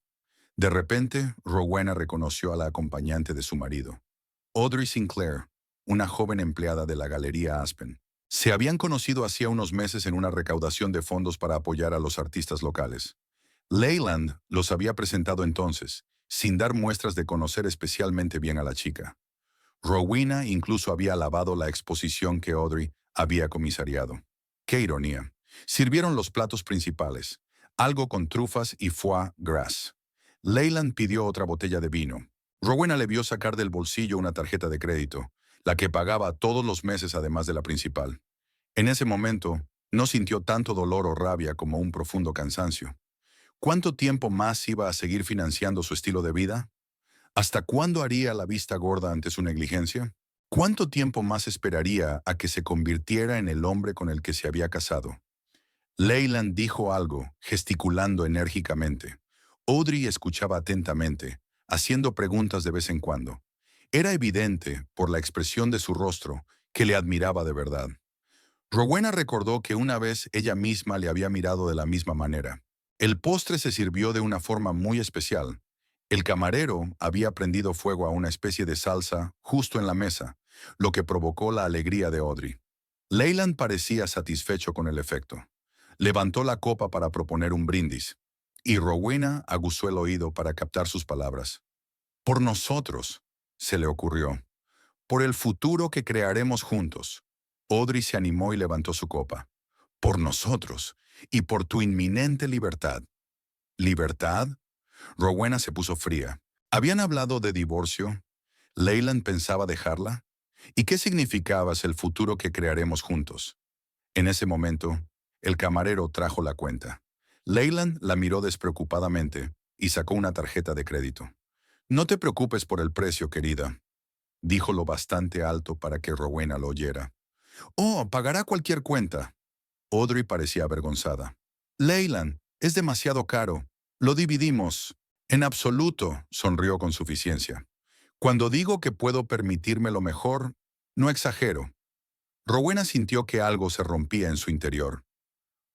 De repente, Rowena reconoció a la acompañante de su marido, Audrey Sinclair, una joven empleada de la Galería Aspen. Se habían conocido hacía unos meses en una recaudación de fondos para apoyar a los artistas locales. Leyland los había presentado entonces, sin dar muestras de conocer especialmente bien a la chica. Rowena incluso había alabado la exposición que Audrey había comisariado. ¡Qué ironía! Sirvieron los platos principales, algo con trufas y foie gras. Leyland pidió otra botella de vino. Rowena le vio sacar del bolsillo una tarjeta de crédito, la que pagaba todos los meses además de la principal. En ese momento, no sintió tanto dolor o rabia como un profundo cansancio. ¿Cuánto tiempo más iba a seguir financiando su estilo de vida? ¿Hasta cuándo haría la vista gorda ante su negligencia? ¿Cuánto tiempo más esperaría a que se convirtiera en el hombre con el que se había casado? Leyland dijo algo, gesticulando enérgicamente. Audrey escuchaba atentamente, haciendo preguntas de vez en cuando. Era evidente, por la expresión de su rostro, que le admiraba de verdad. Rowena recordó que una vez ella misma le había mirado de la misma manera. El postre se sirvió de una forma muy especial. El camarero había prendido fuego a una especie de salsa justo en la mesa, lo que provocó la alegría de Audrey. Leyland parecía satisfecho con el efecto. Levantó la copa para proponer un brindis, y Rowena aguzó el oído para captar sus palabras. Por nosotros, se le ocurrió. Por el futuro que crearemos juntos. Audrey se animó y levantó su copa. Por nosotros, y por tu inminente libertad. ¿Libertad? Rowena se puso fría. ¿Habían hablado de divorcio? ¿Leyland pensaba dejarla? ¿Y qué significaba el futuro que crearemos juntos? En ese momento, el camarero trajo la cuenta. Leyland la miró despreocupadamente y sacó una tarjeta de crédito. No te preocupes por el precio, querida, dijo lo bastante alto para que Rowena lo oyera. Oh, pagará cualquier cuenta. Audrey parecía avergonzada. Leyland, es demasiado caro. Lo dividimos. En absoluto, sonrió con suficiencia. Cuando digo que puedo permitirme lo mejor, no exagero. Rowena sintió que algo se rompía en su interior.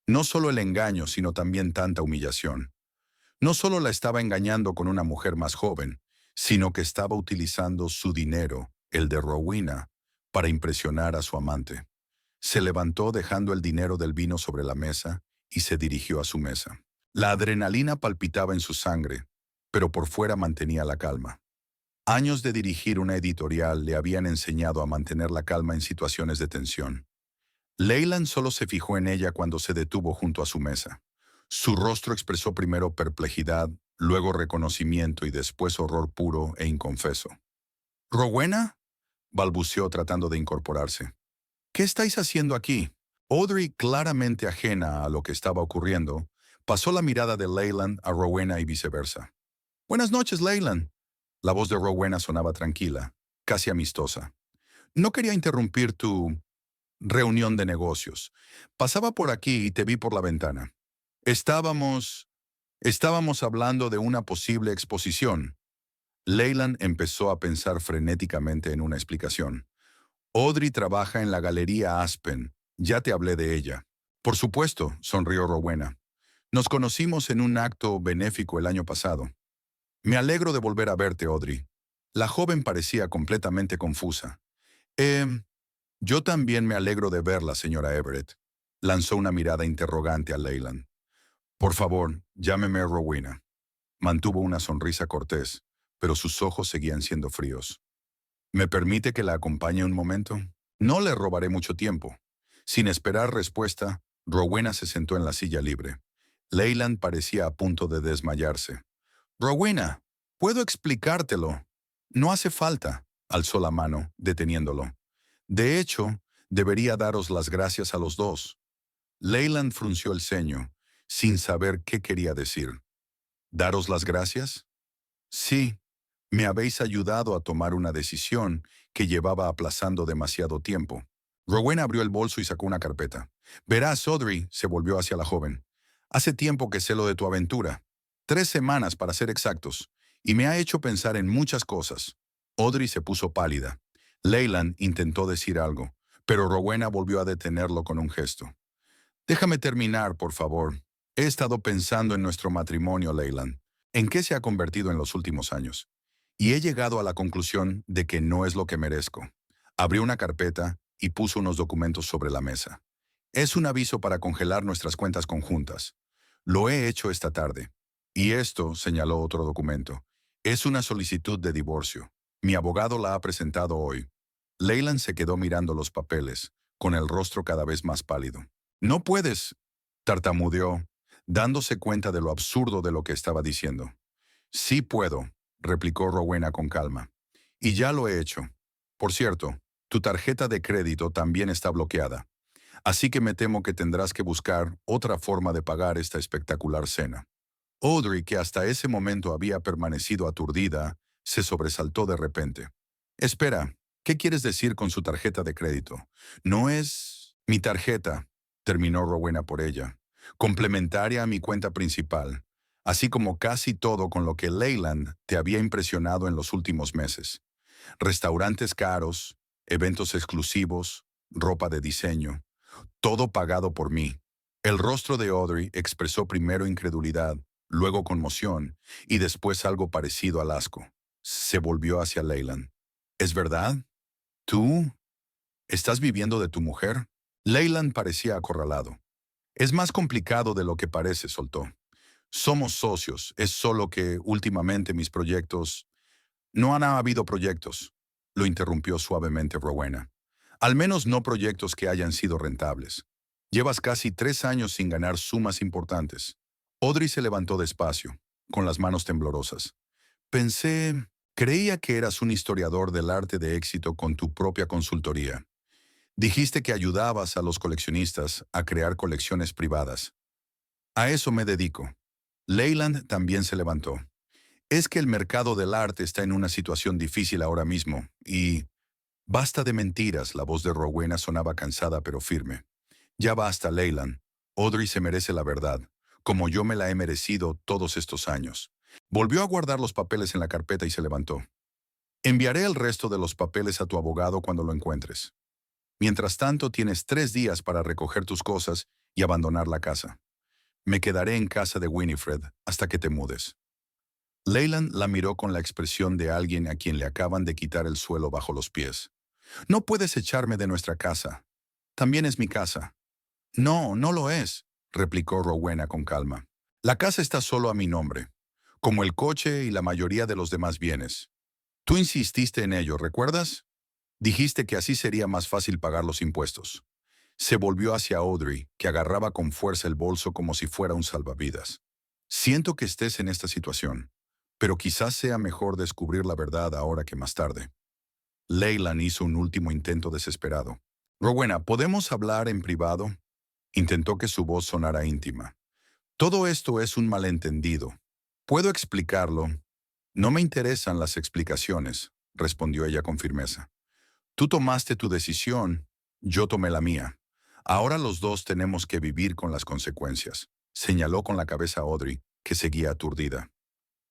No solo el engaño, sino también tanta humillación. No solo la estaba engañando con una mujer más joven, sino que estaba utilizando su dinero, el de Rowena, para impresionar a su amante. Se levantó dejando el dinero del vino sobre la mesa y se dirigió a su mesa. La adrenalina palpitaba en su sangre, pero por fuera mantenía la calma. Años de dirigir una editorial le habían enseñado a mantener la calma en situaciones de tensión. Leyland solo se fijó en ella cuando se detuvo junto a su mesa. Su rostro expresó primero perplejidad, luego reconocimiento y después horror puro e inconfeso. «¿Rowena?», balbuceó tratando de incorporarse. «¿Qué estáis haciendo aquí?». Audrey, claramente ajena a lo que estaba ocurriendo, pasó la mirada de Leyland a Rowena y viceversa. «Buenas noches, Leyland». La voz de Rowena sonaba tranquila, casi amistosa. «No quería interrumpir tu reunión de negocios. Pasaba por aquí y te vi por la ventana. Estábamos... estábamos hablando de una posible exposición». Leyland empezó a pensar frenéticamente en una explicación. «Audrey trabaja en la Galería Aspen. Ya te hablé de ella». «Por supuesto», sonrió Rowena. «Nos conocimos en un acto benéfico el año pasado». «Me alegro de volver a verte, Audrey». La joven parecía completamente confusa. «Eh, yo también me alegro de verla, señora Everett». Lanzó una mirada interrogante a Leyland. «Por favor, llámeme Rowena». Mantuvo una sonrisa cortés, pero sus ojos seguían siendo fríos. «¿Me permite que la acompañe un momento? No le robaré mucho tiempo». Sin esperar respuesta, Rowena se sentó en la silla libre. Leyland parecía a punto de desmayarse. «Rowena, puedo explicártelo». «No hace falta», alzó la mano, deteniéndolo. «De hecho, debería daros las gracias a los dos». Leyland frunció el ceño, sin saber qué quería decir. «¿Daros las gracias?» «Sí, me habéis ayudado a tomar una decisión que llevaba aplazando demasiado tiempo». Rowena abrió el bolso y sacó una carpeta. «Verás, Audrey», se volvió hacia la joven. «Hace tiempo que sé lo de tu aventura. 3 semanas para ser exactos. Y me ha hecho pensar en muchas cosas». Audrey se puso pálida. Leyland intentó decir algo, pero Rowena volvió a detenerlo con un gesto. «Déjame terminar, por favor. He estado pensando en nuestro matrimonio, Leyland. ¿En qué se ha convertido en los últimos años? Y he llegado a la conclusión de que no es lo que merezco». Abrió una carpeta y puso unos documentos sobre la mesa. «Es un aviso para congelar nuestras cuentas conjuntas. Lo he hecho esta tarde. Y esto», señaló otro documento, «es una solicitud de divorcio. Mi abogado la ha presentado hoy». Leyland se quedó mirando los papeles, con el rostro cada vez más pálido. «No puedes», tartamudeó, dándose cuenta de lo absurdo de lo que estaba diciendo. «Sí puedo», replicó Rowena con calma. «Y ya lo he hecho. Por cierto, tu tarjeta de crédito también está bloqueada. Así que me temo que tendrás que buscar otra forma de pagar esta espectacular cena». Audrey, que hasta ese momento había permanecido aturdida, se sobresaltó de repente. «Espera, ¿qué quieres decir con su tarjeta de crédito?» «No es mi tarjeta», terminó Rowena por ella, «complementaria a mi cuenta principal, así como casi todo con lo que Leyland te había impresionado en los últimos meses. Restaurantes caros, eventos exclusivos, ropa de diseño, todo pagado por mí». El rostro de Audrey expresó primero incredulidad, luego conmoción y después algo parecido al asco. Se volvió hacia Leyland. «¿Es verdad? ¿Tú estás viviendo de tu mujer?» Leyland parecía acorralado. «Es más complicado de lo que parece», soltó. «Somos socios, es solo que últimamente mis proyectos...» «No han habido proyectos», lo interrumpió suavemente Rowena. «Al menos no proyectos que hayan sido rentables. Llevas casi 3 años sin ganar sumas importantes». Audrey se levantó despacio, con las manos temblorosas. Creía que eras un historiador del arte de éxito con tu propia consultoría. Dijiste que ayudabas a los coleccionistas a crear colecciones privadas. A eso me dedico». Leyland también se levantó. «Es que el mercado del arte está en una situación difícil ahora mismo, y...» «Basta de mentiras», la voz de Rowena sonaba cansada pero firme. «Ya basta, Leyland. Audrey se merece la verdad, como yo me la he merecido todos estos años». Volvió a guardar los papeles en la carpeta y se levantó. «Enviaré el resto de los papeles a tu abogado cuando lo encuentres. Mientras tanto, tienes 3 días para recoger tus cosas y abandonar la casa. Me quedaré en casa de Winifred hasta que te mudes. Leyland la miró con la expresión de alguien a quien le acaban de quitar el suelo bajo los pies. No puedes echarme de nuestra casa. También es mi casa. No, no lo es, replicó Rowena con calma. La casa está solo a mi nombre, como el coche y la mayoría de los demás bienes. Tú insististe en ello, ¿recuerdas? Dijiste que así sería más fácil pagar los impuestos. Se volvió hacia Audrey, que agarraba con fuerza el bolso como si fuera un salvavidas. Siento que estés en esta situación, pero quizás sea mejor descubrir la verdad ahora que más tarde. Leyland hizo un último intento desesperado. Rowena, ¿podemos hablar en privado? Intentó que su voz sonara íntima. Todo esto es un malentendido. ¿Puedo explicarlo? No me interesan las explicaciones, respondió ella con firmeza. Tú tomaste tu decisión, yo tomé la mía. Ahora los dos tenemos que vivir con las consecuencias, señaló con la cabeza Audrey, que seguía aturdida.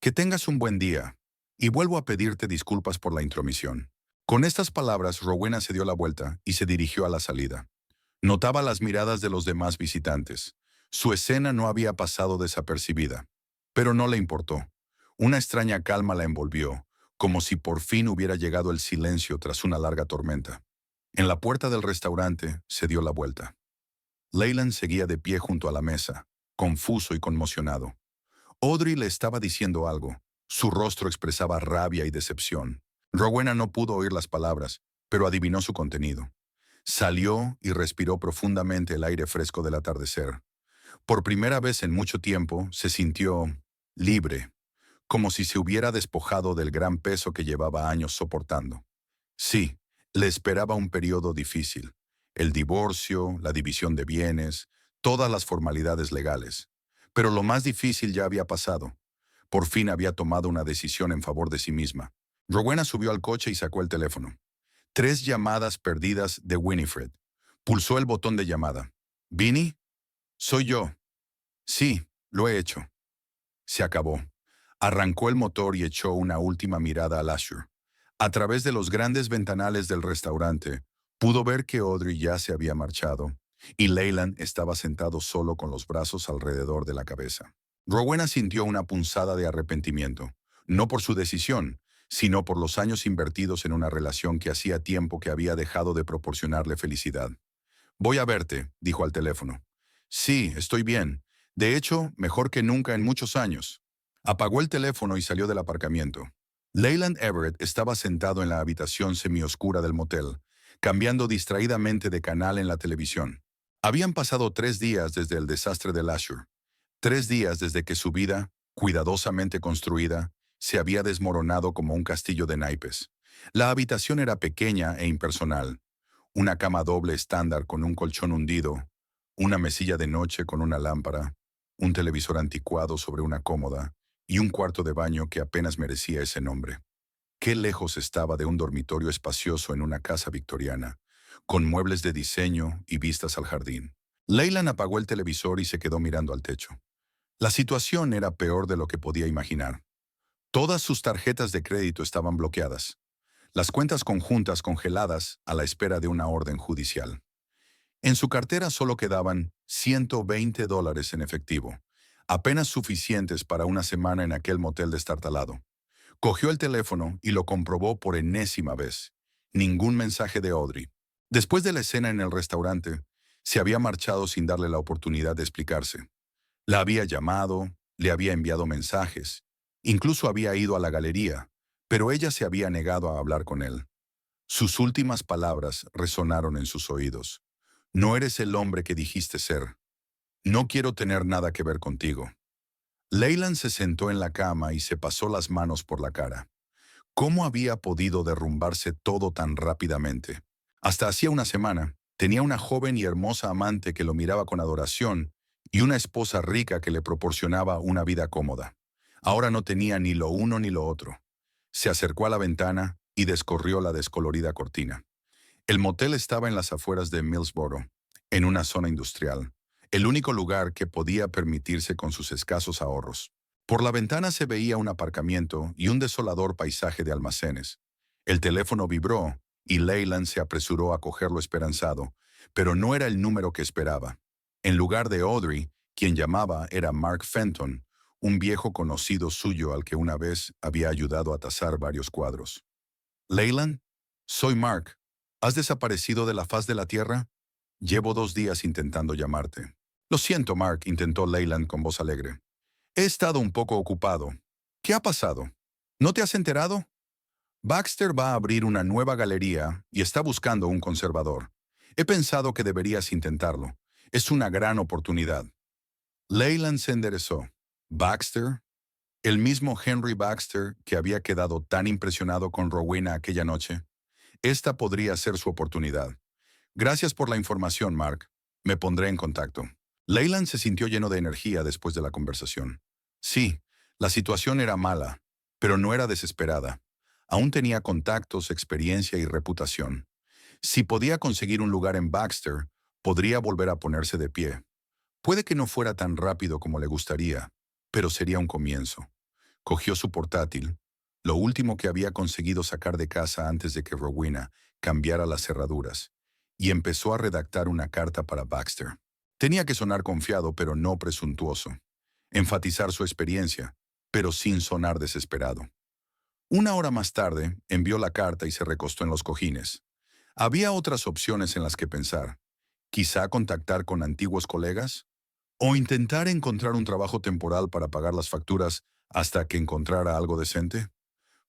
Que tengas un buen día, y vuelvo a pedirte disculpas por la intromisión. Con estas palabras, Rowena se dio la vuelta y se dirigió a la salida. Notaba las miradas de los demás visitantes. Su escena no había pasado desapercibida, pero no le importó. Una extraña calma la envolvió, como si por fin hubiera llegado el silencio tras una larga tormenta. En la puerta del restaurante se dio la vuelta. Leyland seguía de pie junto a la mesa, confuso y conmocionado. Audrey le estaba diciendo algo. Su rostro expresaba rabia y decepción. Rowena no pudo oír las palabras, pero adivinó su contenido. Salió y respiró profundamente el aire fresco del atardecer. Por primera vez en mucho tiempo se sintió libre, como si se hubiera despojado del gran peso que llevaba años soportando. Sí, le esperaba un periodo difícil. El divorcio, la división de bienes, todas las formalidades legales. Pero lo más difícil ya había pasado. Por fin había tomado una decisión en favor de sí misma. Rowena subió al coche y sacó el teléfono. 3 llamadas perdidas de Winifred. Pulsó el botón de llamada. ¿Vinnie? Soy yo. Sí, lo he hecho. Se acabó. Arrancó el motor y echó una última mirada al Azure. A través de los grandes ventanales del restaurante, pudo ver que Audrey ya se había marchado, y Leyland estaba sentado solo con los brazos alrededor de la cabeza. Rowena sintió una punzada de arrepentimiento, no por su decisión, sino por los años invertidos en una relación que hacía tiempo que había dejado de proporcionarle felicidad. Voy a verte, dijo al teléfono. Sí, estoy bien. De hecho, mejor que nunca en muchos años. Apagó el teléfono y salió del aparcamiento. Leyland Everett estaba sentado en la habitación semioscura del motel, cambiando distraídamente de canal en la televisión. Habían pasado 3 días desde el desastre del Azure. 3 días desde que su vida, cuidadosamente construida, se había desmoronado como un castillo de naipes. La habitación era pequeña e impersonal. Una cama doble estándar con un colchón hundido, una mesilla de noche con una lámpara, un televisor anticuado sobre una cómoda y un cuarto de baño que apenas merecía ese nombre. Qué lejos estaba de un dormitorio espacioso en una casa victoriana, con muebles de diseño y vistas al jardín. Leyland apagó el televisor y se quedó mirando al techo. La situación era peor de lo que podía imaginar. Todas sus tarjetas de crédito estaban bloqueadas, las cuentas conjuntas congeladas a la espera de una orden judicial. En su cartera solo quedaban $120 en efectivo, apenas suficientes para una semana en aquel motel destartalado. Cogió el teléfono y lo comprobó por enésima vez. Ningún mensaje de Audrey. Después de la escena en el restaurante, se había marchado sin darle la oportunidad de explicarse. La había llamado, le había enviado mensajes, incluso había ido a la galería, pero ella se había negado a hablar con él. Sus últimas palabras resonaron en sus oídos. No eres el hombre que dijiste ser. No quiero tener nada que ver contigo. Leyland se sentó en la cama y se pasó las manos por la cara. ¿Cómo había podido derrumbarse todo tan rápidamente? Hasta hacía una semana, tenía una joven y hermosa amante que lo miraba con adoración y una esposa rica que le proporcionaba una vida cómoda. Ahora no tenía ni lo uno ni lo otro. Se acercó a la ventana y descorrió la descolorida cortina. El motel estaba en las afueras de Millsboro, en una zona industrial, el único lugar que podía permitirse con sus escasos ahorros. Por la ventana se veía un aparcamiento y un desolador paisaje de almacenes. El teléfono vibró y Leyland se apresuró a cogerlo esperanzado, pero no era el número que esperaba. En lugar de Audrey, quien llamaba era Mark Fenton, un viejo conocido suyo al que una vez había ayudado a tasar varios cuadros. Leyland, soy Mark. ¿Has desaparecido de la faz de la tierra? Llevo 2 días intentando llamarte. Lo siento, Mark, intentó Leyland con voz alegre. He estado un poco ocupado. ¿Qué ha pasado? ¿No te has enterado? Baxter va a abrir una nueva galería y está buscando un conservador. He pensado que deberías intentarlo. Es una gran oportunidad. Leyland se enderezó. ¿Baxter? ¿El mismo Henry Baxter que había quedado tan impresionado con Rowena aquella noche? Esta podría ser su oportunidad. Gracias por la información, Mark. Me pondré en contacto. Leyland se sintió lleno de energía después de la conversación. Sí, la situación era mala, pero no era desesperada. Aún tenía contactos, experiencia y reputación. Si podía conseguir un lugar en Baxter, podría volver a ponerse de pie. Puede que no fuera tan rápido como le gustaría, pero sería un comienzo. Cogió su portátil, lo último que había conseguido sacar de casa antes de que Rowena cambiara las cerraduras, y empezó a redactar una carta para Baxter. Tenía que sonar confiado, pero no presuntuoso. Enfatizar su experiencia, pero sin sonar desesperado. 1 hora más tarde, envió la carta y se recostó en los cojines. Había otras opciones en las que pensar. Quizá contactar con antiguos colegas o intentar encontrar un trabajo temporal para pagar las facturas hasta que encontrara algo decente.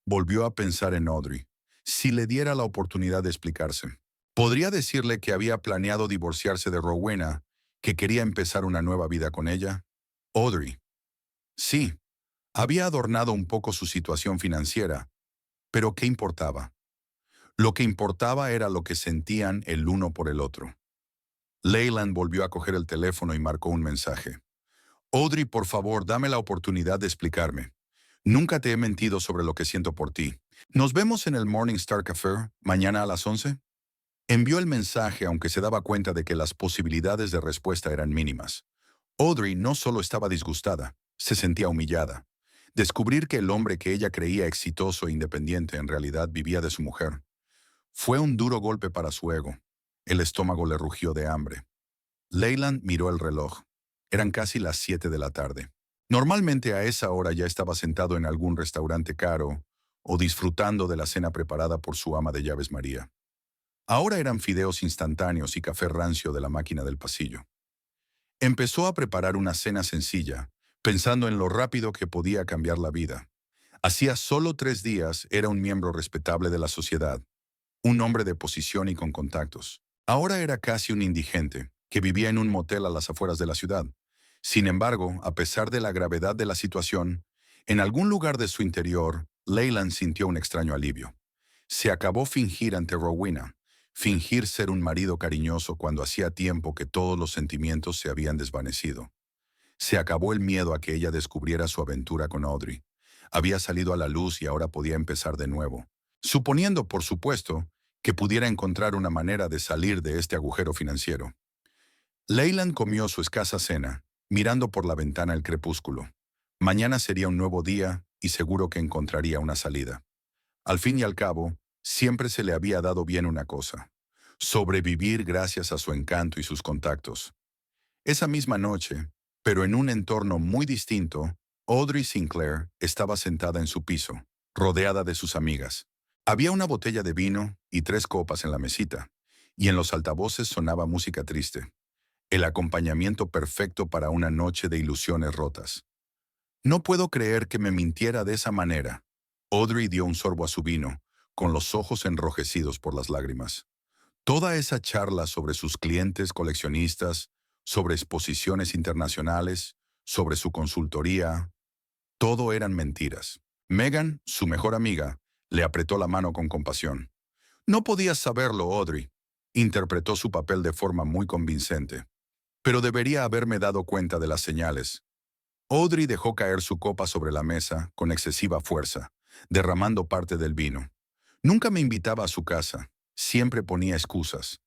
Volvió a pensar en Audrey. Si le diera la oportunidad de explicarse, podría decirle que había planeado divorciarse de Rowena, que quería empezar una nueva vida con ella. Audrey. Sí, había adornado un poco su situación financiera, pero ¿qué importaba? Lo que importaba era lo que sentían el uno por el otro. Leyland volvió a coger el teléfono y marcó un mensaje. Audrey, por favor, dame la oportunidad de explicarme. Nunca te he mentido sobre lo que siento por ti. ¿Nos vemos en el Morning Star Café mañana a las 11? Envió el mensaje aunque se daba cuenta de que las posibilidades de respuesta eran mínimas. Audrey no solo estaba disgustada, se sentía humillada. Descubrir que el hombre que ella creía exitoso e independiente en realidad vivía de su mujer. Fue un duro golpe para su ego. El estómago le rugió de hambre. Leyland miró el reloj. Eran casi las 7 de la tarde. Normalmente a esa hora ya estaba sentado en algún restaurante caro o disfrutando de la cena preparada por su ama de llaves María. Ahora eran fideos instantáneos y café rancio de la máquina del pasillo. Empezó a preparar una cena sencilla, pensando en lo rápido que podía cambiar la vida. Hacía solo 3 días era un miembro respetable de la sociedad, un hombre de posición y con contactos. Ahora era casi un indigente, que vivía en un motel a las afueras de la ciudad. Sin embargo, a pesar de la gravedad de la situación, en algún lugar de su interior, Leyland sintió un extraño alivio. Se acabó fingir ante Rowena, fingir ser un marido cariñoso cuando hacía tiempo que todos los sentimientos se habían desvanecido. Se acabó el miedo a que ella descubriera su aventura con Audrey. Había salido a la luz y ahora podía empezar de nuevo. Suponiendo, por supuesto, que pudiera encontrar una manera de salir de este agujero financiero. Leyland comió su escasa cena, mirando por la ventana el crepúsculo. Mañana sería un nuevo día y seguro que encontraría una salida. Al fin y al cabo, siempre se le había dado bien una cosa: sobrevivir gracias a su encanto y sus contactos. Esa misma noche, pero en un entorno muy distinto, Audrey Sinclair estaba sentada en su piso, rodeada de sus amigas. Había una botella de vino y 3 copas en la mesita, y en los altavoces sonaba música triste, el acompañamiento perfecto para una noche de ilusiones rotas. No puedo creer que me mintiera de esa manera. Audrey dio un sorbo a su vino, con los ojos enrojecidos por las lágrimas. Toda esa charla sobre sus clientes coleccionistas, sobre exposiciones internacionales, sobre su consultoría, todo eran mentiras. Megan, su mejor amiga, le apretó la mano con compasión. No podías saberlo, Audrey. Interpretó su papel de forma muy convincente. Pero debería haberme dado cuenta de las señales. Audrey dejó caer su copa sobre la mesa con excesiva fuerza, derramando parte del vino. Nunca me invitaba a su casa. Siempre ponía excusas.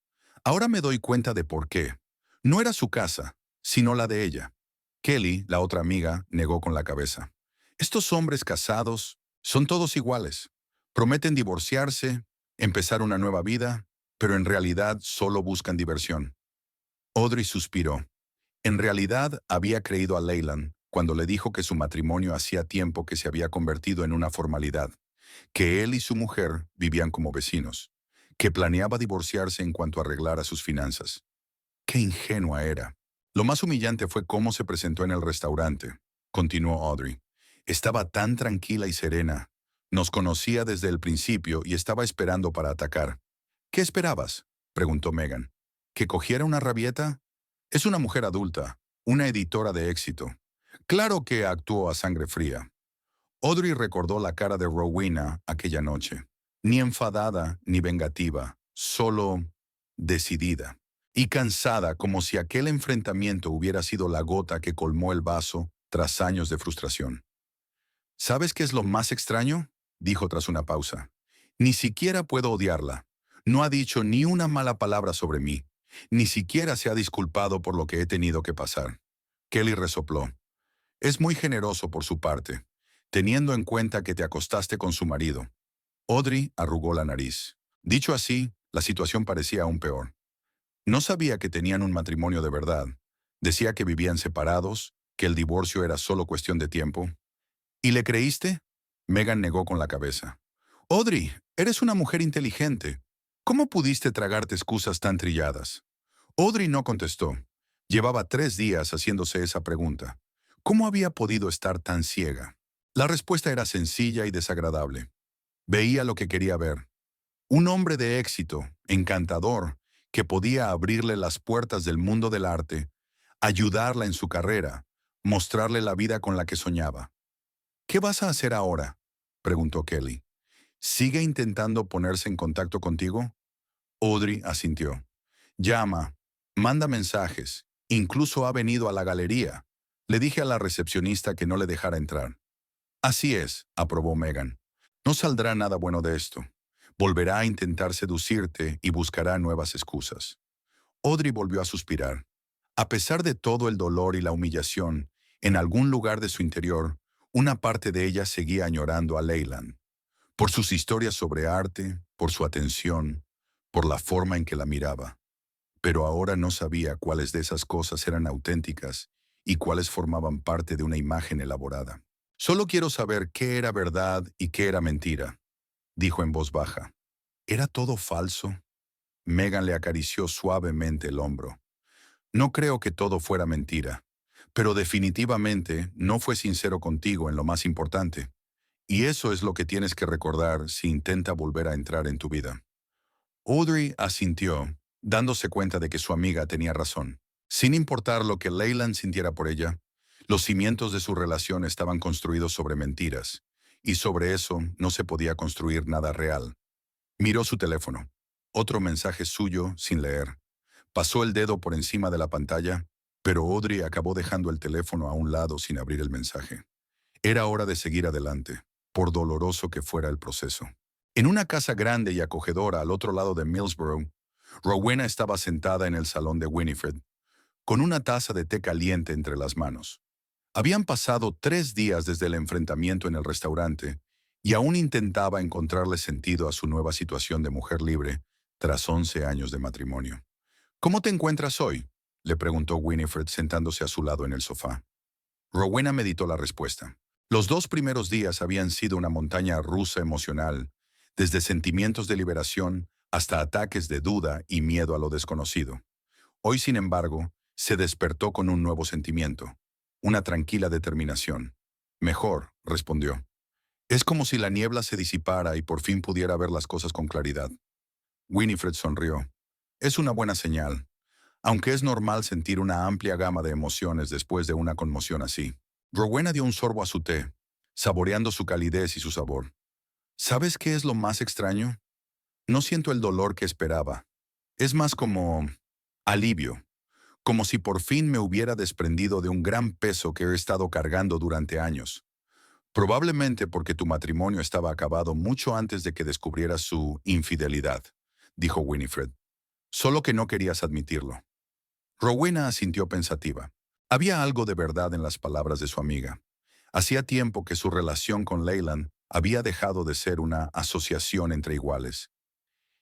Ahora me doy cuenta de por qué. No era su casa, sino la de ella. Kelly, la otra amiga, negó con la cabeza. Estos hombres casados son todos iguales. Prometen divorciarse, empezar una nueva vida, pero en realidad solo buscan diversión. Audrey suspiró. En realidad, había creído a Leyland cuando le dijo que su matrimonio hacía tiempo que se había convertido en una formalidad, que él y su mujer vivían como vecinos, que planeaba divorciarse en cuanto arreglara sus finanzas. Qué ingenua era. Lo más humillante fue cómo se presentó en el restaurante, continuó Audrey. Estaba tan tranquila y serena. Nos conocía desde el principio y estaba esperando para atacar. ¿Qué esperabas?, preguntó Megan. ¿Que cogiera una rabieta? Es una mujer adulta, una editora de éxito. Claro que actuó a sangre fría. Audrey recordó la cara de Rowena aquella noche. Ni enfadada ni vengativa, solo decidida. Y cansada, como si aquel enfrentamiento hubiera sido la gota que colmó el vaso tras años de frustración. ¿Sabes qué es lo más extraño?, dijo tras una pausa. Ni siquiera puedo odiarla. No ha dicho ni una mala palabra sobre mí. Ni siquiera se ha disculpado por lo que he tenido que pasar. Kelly resopló. Es muy generoso por su parte, teniendo en cuenta que te acostaste con su marido. Audrey arrugó la nariz. Dicho así, la situación parecía aún peor. No sabía que tenían un matrimonio de verdad. Decía que vivían separados, que el divorcio era solo cuestión de tiempo. ¿Y le creíste? Megan negó con la cabeza. Audrey, eres una mujer inteligente. ¿Cómo pudiste tragarte excusas tan trilladas? Audrey no contestó. Llevaba 3 días haciéndose esa pregunta. ¿Cómo había podido estar tan ciega? La respuesta era sencilla y desagradable. Veía lo que quería ver. Un hombre de éxito, encantador, que podía abrirle las puertas del mundo del arte, ayudarla en su carrera, mostrarle la vida con la que soñaba. ¿Qué vas a hacer ahora?, preguntó Kelly. ¿Sigue intentando ponerse en contacto contigo? Audrey asintió. Llama, manda mensajes, incluso ha venido a la galería. Le dije a la recepcionista que no le dejara entrar. Así es, aprobó Megan. No saldrá nada bueno de esto. Volverá a intentar seducirte y buscará nuevas excusas. Audrey volvió a suspirar. A pesar de todo el dolor y la humillación, en algún lugar de su interior, una parte de ella seguía añorando a Leyland. Por sus historias sobre arte, por su atención, por la forma en que la miraba. Pero ahora no sabía cuáles de esas cosas eran auténticas y cuáles formaban parte de una imagen elaborada. Solo quiero saber qué era verdad y qué era mentira, dijo en voz baja. ¿Era todo falso? Megan le acarició suavemente el hombro. No creo que todo fuera mentira, pero definitivamente no fue sincero contigo en lo más importante. Y eso es lo que tienes que recordar si intenta volver a entrar en tu vida. Audrey asintió, dándose cuenta de que su amiga tenía razón. Sin importar lo que Leyland sintiera por ella, los cimientos de su relación estaban construidos sobre mentiras, y sobre eso no se podía construir nada real. Miró su teléfono. Otro mensaje suyo sin leer. Pasó el dedo por encima de la pantalla, pero Audrey acabó dejando el teléfono a un lado sin abrir el mensaje. Era hora de seguir adelante, por doloroso que fuera el proceso. En una casa grande y acogedora al otro lado de Millsboro, Rowena estaba sentada en el salón de Winifred, con una taza de té caliente entre las manos. Habían pasado 3 días desde el enfrentamiento en el restaurante y aún intentaba encontrarle sentido a su nueva situación de mujer libre tras 11 años de matrimonio. ¿Cómo te encuentras hoy?, le preguntó Winifred sentándose a su lado en el sofá. Rowena meditó la respuesta. Los 2 primeros días habían sido una montaña rusa emocional, desde sentimientos de liberación hasta ataques de duda y miedo a lo desconocido. Hoy, sin embargo, se despertó con un nuevo sentimiento, una tranquila determinación. Mejor, respondió. Es como si la niebla se disipara y por fin pudiera ver las cosas con claridad. Winifred sonrió. Es una buena señal, aunque es normal sentir una amplia gama de emociones después de una conmoción así. Rowena dio un sorbo a su té, saboreando su calidez y su sabor. ¿Sabes qué es lo más extraño? No siento el dolor que esperaba. Es más como alivio, como si por fin me hubiera desprendido de un gran peso que he estado cargando durante años. Probablemente porque tu matrimonio estaba acabado mucho antes de que descubrieras su infidelidad, dijo Winifred. Solo que no querías admitirlo. Rowena asintió pensativa. Había algo de verdad en las palabras de su amiga. Hacía tiempo que su relación con Leyland había dejado de ser una asociación entre iguales.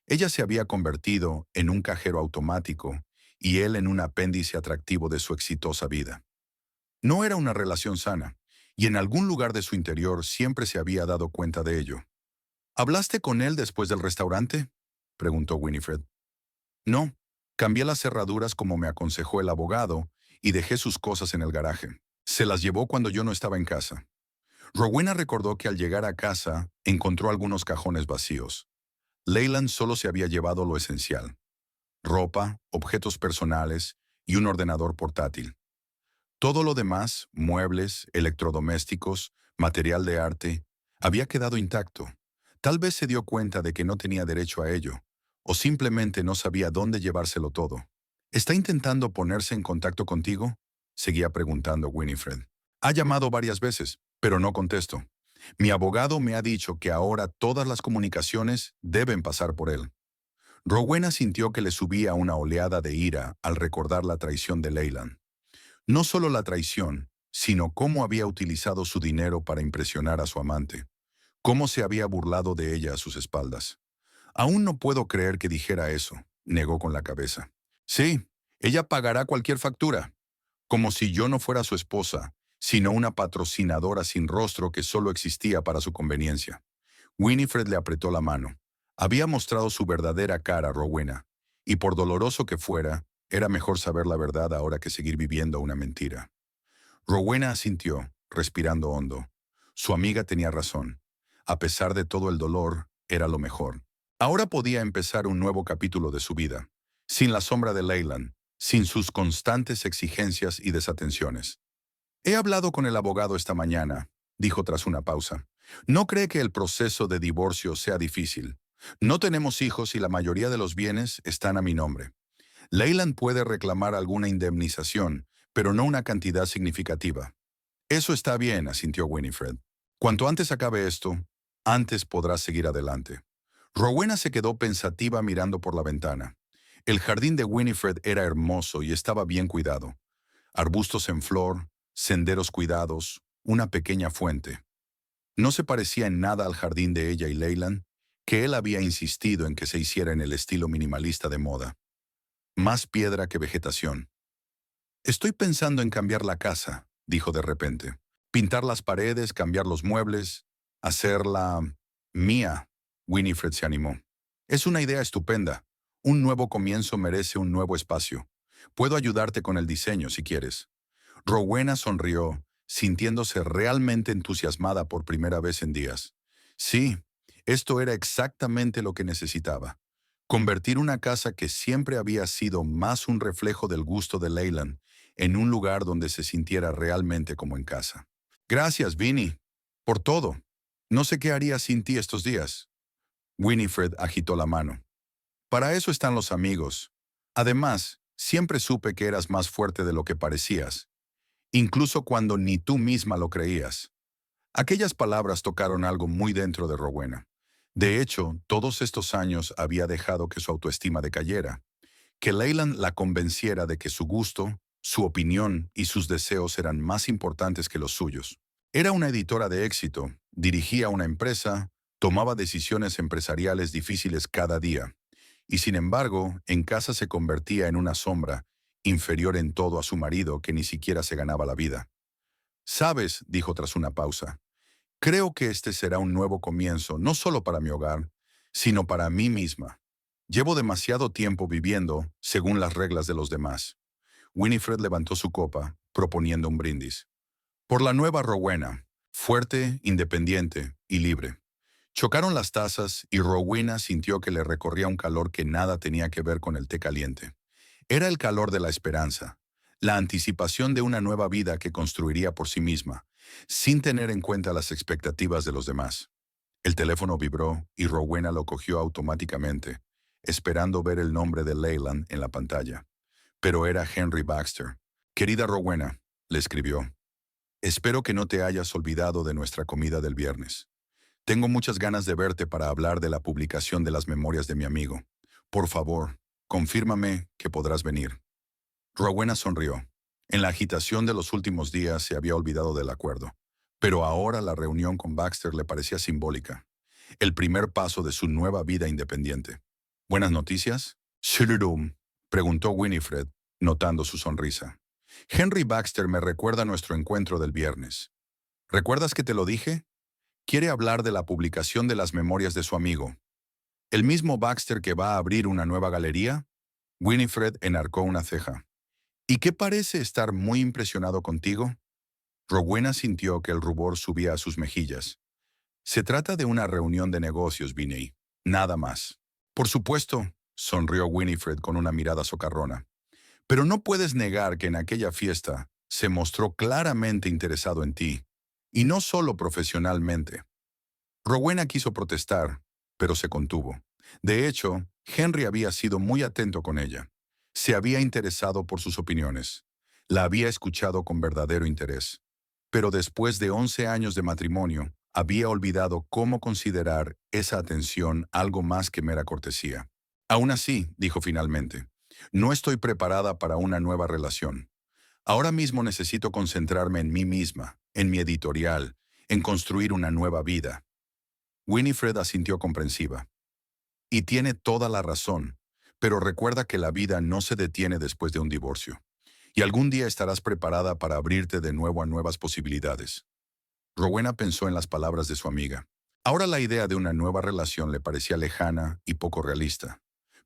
Ella se había convertido en un cajero automático y él en un apéndice atractivo de su exitosa vida. No era una relación sana, y en algún lugar de su interior siempre se había dado cuenta de ello. ¿Hablaste con él después del restaurante?, preguntó Winifred. No, cambié las cerraduras como me aconsejó el abogado y dejé sus cosas en el garaje. Se las llevó cuando yo no estaba en casa. Rowena recordó que al llegar a casa encontró algunos cajones vacíos. Leyland solo se había llevado lo esencial: ropa, objetos personales y un ordenador portátil. Todo lo demás, muebles, electrodomésticos, material de arte, había quedado intacto. Tal vez se dio cuenta de que no tenía derecho a ello, o simplemente no sabía dónde llevárselo todo. ¿Está intentando ponerse en contacto contigo?, seguía preguntando Winifred. Ha llamado varias veces, pero no contesto. Mi abogado me ha dicho que ahora todas las comunicaciones deben pasar por él. Rowena sintió que le subía una oleada de ira al recordar la traición de Leyland. No solo la traición, sino cómo había utilizado su dinero para impresionar a su amante, cómo se había burlado de ella a sus espaldas. Aún no puedo creer que dijera eso, negó con la cabeza. Sí, ella pagará cualquier factura, como si yo no fuera su esposa, sino una patrocinadora sin rostro que solo existía para su conveniencia. Winifred le apretó la mano. Había mostrado su verdadera cara a Rowena, y por doloroso que fuera, era mejor saber la verdad ahora que seguir viviendo una mentira. Rowena asintió, respirando hondo. Su amiga tenía razón. A pesar de todo el dolor, era lo mejor. Ahora podía empezar un nuevo capítulo de su vida, sin la sombra de Leyland, sin sus constantes exigencias y desatenciones. He hablado con el abogado esta mañana, dijo tras una pausa. No cree que el proceso de divorcio sea difícil. No tenemos hijos y la mayoría de los bienes están a mi nombre. Leyland puede reclamar alguna indemnización, pero no una cantidad significativa. Eso está bien, asintió Winifred. Cuanto antes acabe esto, antes podrás seguir adelante. Rowena se quedó pensativa mirando por la ventana. El jardín de Winifred era hermoso y estaba bien cuidado. Arbustos en flor, senderos cuidados, una pequeña fuente. No se parecía en nada al jardín de ella y Leyland, que él había insistido en que se hiciera en el estilo minimalista de moda. Más piedra que vegetación. Estoy pensando en cambiar la casa, dijo de repente. Pintar las paredes, cambiar los muebles, hacerla mía. Winifred se animó. Es una idea estupenda. Un nuevo comienzo merece un nuevo espacio. Puedo ayudarte con el diseño si quieres. Rowena sonrió, sintiéndose realmente entusiasmada por primera vez en días. Sí, esto era exactamente lo que necesitaba. Convertir una casa que siempre había sido más un reflejo del gusto de Leyland en un lugar donde se sintiera realmente como en casa. Gracias, Vinnie, por todo. No sé qué haría sin ti estos días. Winifred agitó la mano. Para eso están los amigos. Además, siempre supe que eras más fuerte de lo que parecías, incluso cuando ni tú misma lo creías. Aquellas palabras tocaron algo muy dentro de Rowena. De hecho, todos estos años había dejado que su autoestima decayera, que Leyland la convenciera de que su gusto, su opinión y sus deseos eran más importantes que los suyos. Era una editora de éxito, dirigía una empresa, tomaba decisiones empresariales difíciles cada día, y sin embargo, en casa se convertía en una sombra, inferior en todo a su marido que ni siquiera se ganaba la vida. «Sabes», dijo tras una pausa, «creo que este será un nuevo comienzo, no solo para mi hogar, sino para mí misma. Llevo demasiado tiempo viviendo según las reglas de los demás». Winifred levantó su copa, proponiendo un brindis. Por la nueva Rowena, fuerte, independiente y libre. Chocaron las tazas y Rowena sintió que le recorría un calor que nada tenía que ver con el té caliente. Era el calor de la esperanza, la anticipación de una nueva vida que construiría por sí misma, sin tener en cuenta las expectativas de los demás. El teléfono vibró y Rowena lo cogió automáticamente, esperando ver el nombre de Leyland en la pantalla. Pero era Henry Baxter. «Querida Rowena», le escribió, «espero que no te hayas olvidado de nuestra comida del viernes. Tengo muchas ganas de verte para hablar de la publicación de las memorias de mi amigo. Por favor, confírmame que podrás venir». Rowena sonrió. En la agitación de los últimos días se había olvidado del acuerdo, pero ahora la reunión con Baxter le parecía simbólica, el primer paso de su nueva vida independiente. «¿Buenas noticias?» «Shududum», Preguntó Winifred, notando su sonrisa. Henry Baxter me recuerda nuestro encuentro del viernes. ¿Recuerdas que te lo dije? Quiere hablar de la publicación de las memorias de su amigo. ¿El mismo Baxter que va a abrir una nueva galería? Winifred enarcó una ceja. ¿Y qué parece estar muy impresionado contigo? Rowena sintió que el rubor subía a sus mejillas. Se trata de una reunión de negocios, Vinny. Nada más. Por supuesto, sonrió Winifred con una mirada socarrona. Pero no puedes negar que en aquella fiesta se mostró claramente interesado en ti. Y no solo profesionalmente. Rowena quiso protestar, pero se contuvo. De hecho, Henry había sido muy atento con ella. Se había interesado por sus opiniones. La había escuchado con verdadero interés. Pero después de 11 años de matrimonio, había olvidado cómo considerar esa atención algo más que mera cortesía. Aún así, dijo finalmente, no estoy preparada para una nueva relación. Ahora mismo necesito concentrarme en mí misma, en mi editorial, en construir una nueva vida. Winifred asintió comprensiva. Y tiene toda la razón, pero recuerda que la vida no se detiene después de un divorcio. Y algún día estarás preparada para abrirte de nuevo a nuevas posibilidades. Rowena pensó en las palabras de su amiga. Ahora la idea de una nueva relación le parecía lejana y poco realista.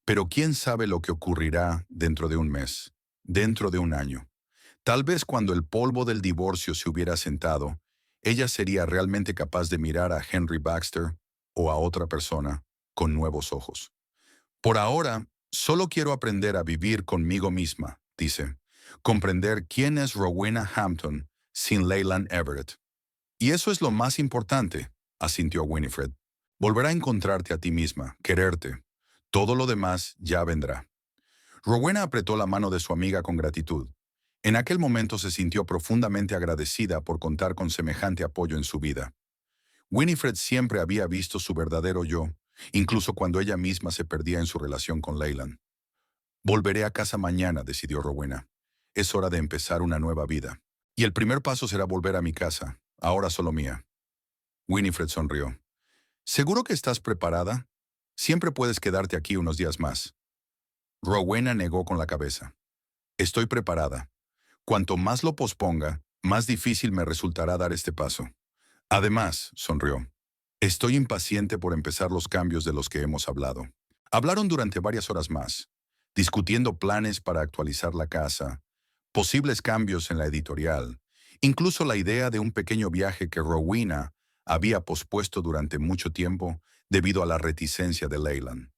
Pero quién sabe lo que ocurrirá dentro de un mes, dentro de un año. Tal vez cuando el polvo del divorcio se hubiera asentado, ella sería realmente capaz de mirar a Henry Baxter o a otra persona con nuevos ojos. Por ahora, solo quiero aprender a vivir conmigo misma, dice. Comprender quién es Rowena Hampton sin Leyland Everett. Y eso es lo más importante, asintió Winifred. Volver a encontrarte a ti misma, quererte. Todo lo demás ya vendrá. Rowena apretó la mano de su amiga con gratitud. En aquel momento se sintió profundamente agradecida por contar con semejante apoyo en su vida. Winifred siempre había visto su verdadero yo, incluso cuando ella misma se perdía en su relación con Leyland. Volveré a casa mañana, decidió Rowena. Es hora de empezar una nueva vida. Y el primer paso será volver a mi casa, ahora solo mía. Winifred sonrió. ¿Seguro que estás preparada? Siempre puedes quedarte aquí unos días más. Rowena negó con la cabeza. Estoy preparada. Cuanto más lo posponga, más difícil me resultará dar este paso. Además, sonrió, estoy impaciente por empezar los cambios de los que hemos hablado. Hablaron durante varias horas más, discutiendo planes para actualizar la casa, posibles cambios en la editorial, incluso la idea de un pequeño viaje que Rowena había pospuesto durante mucho tiempo debido a la reticencia de Leyland.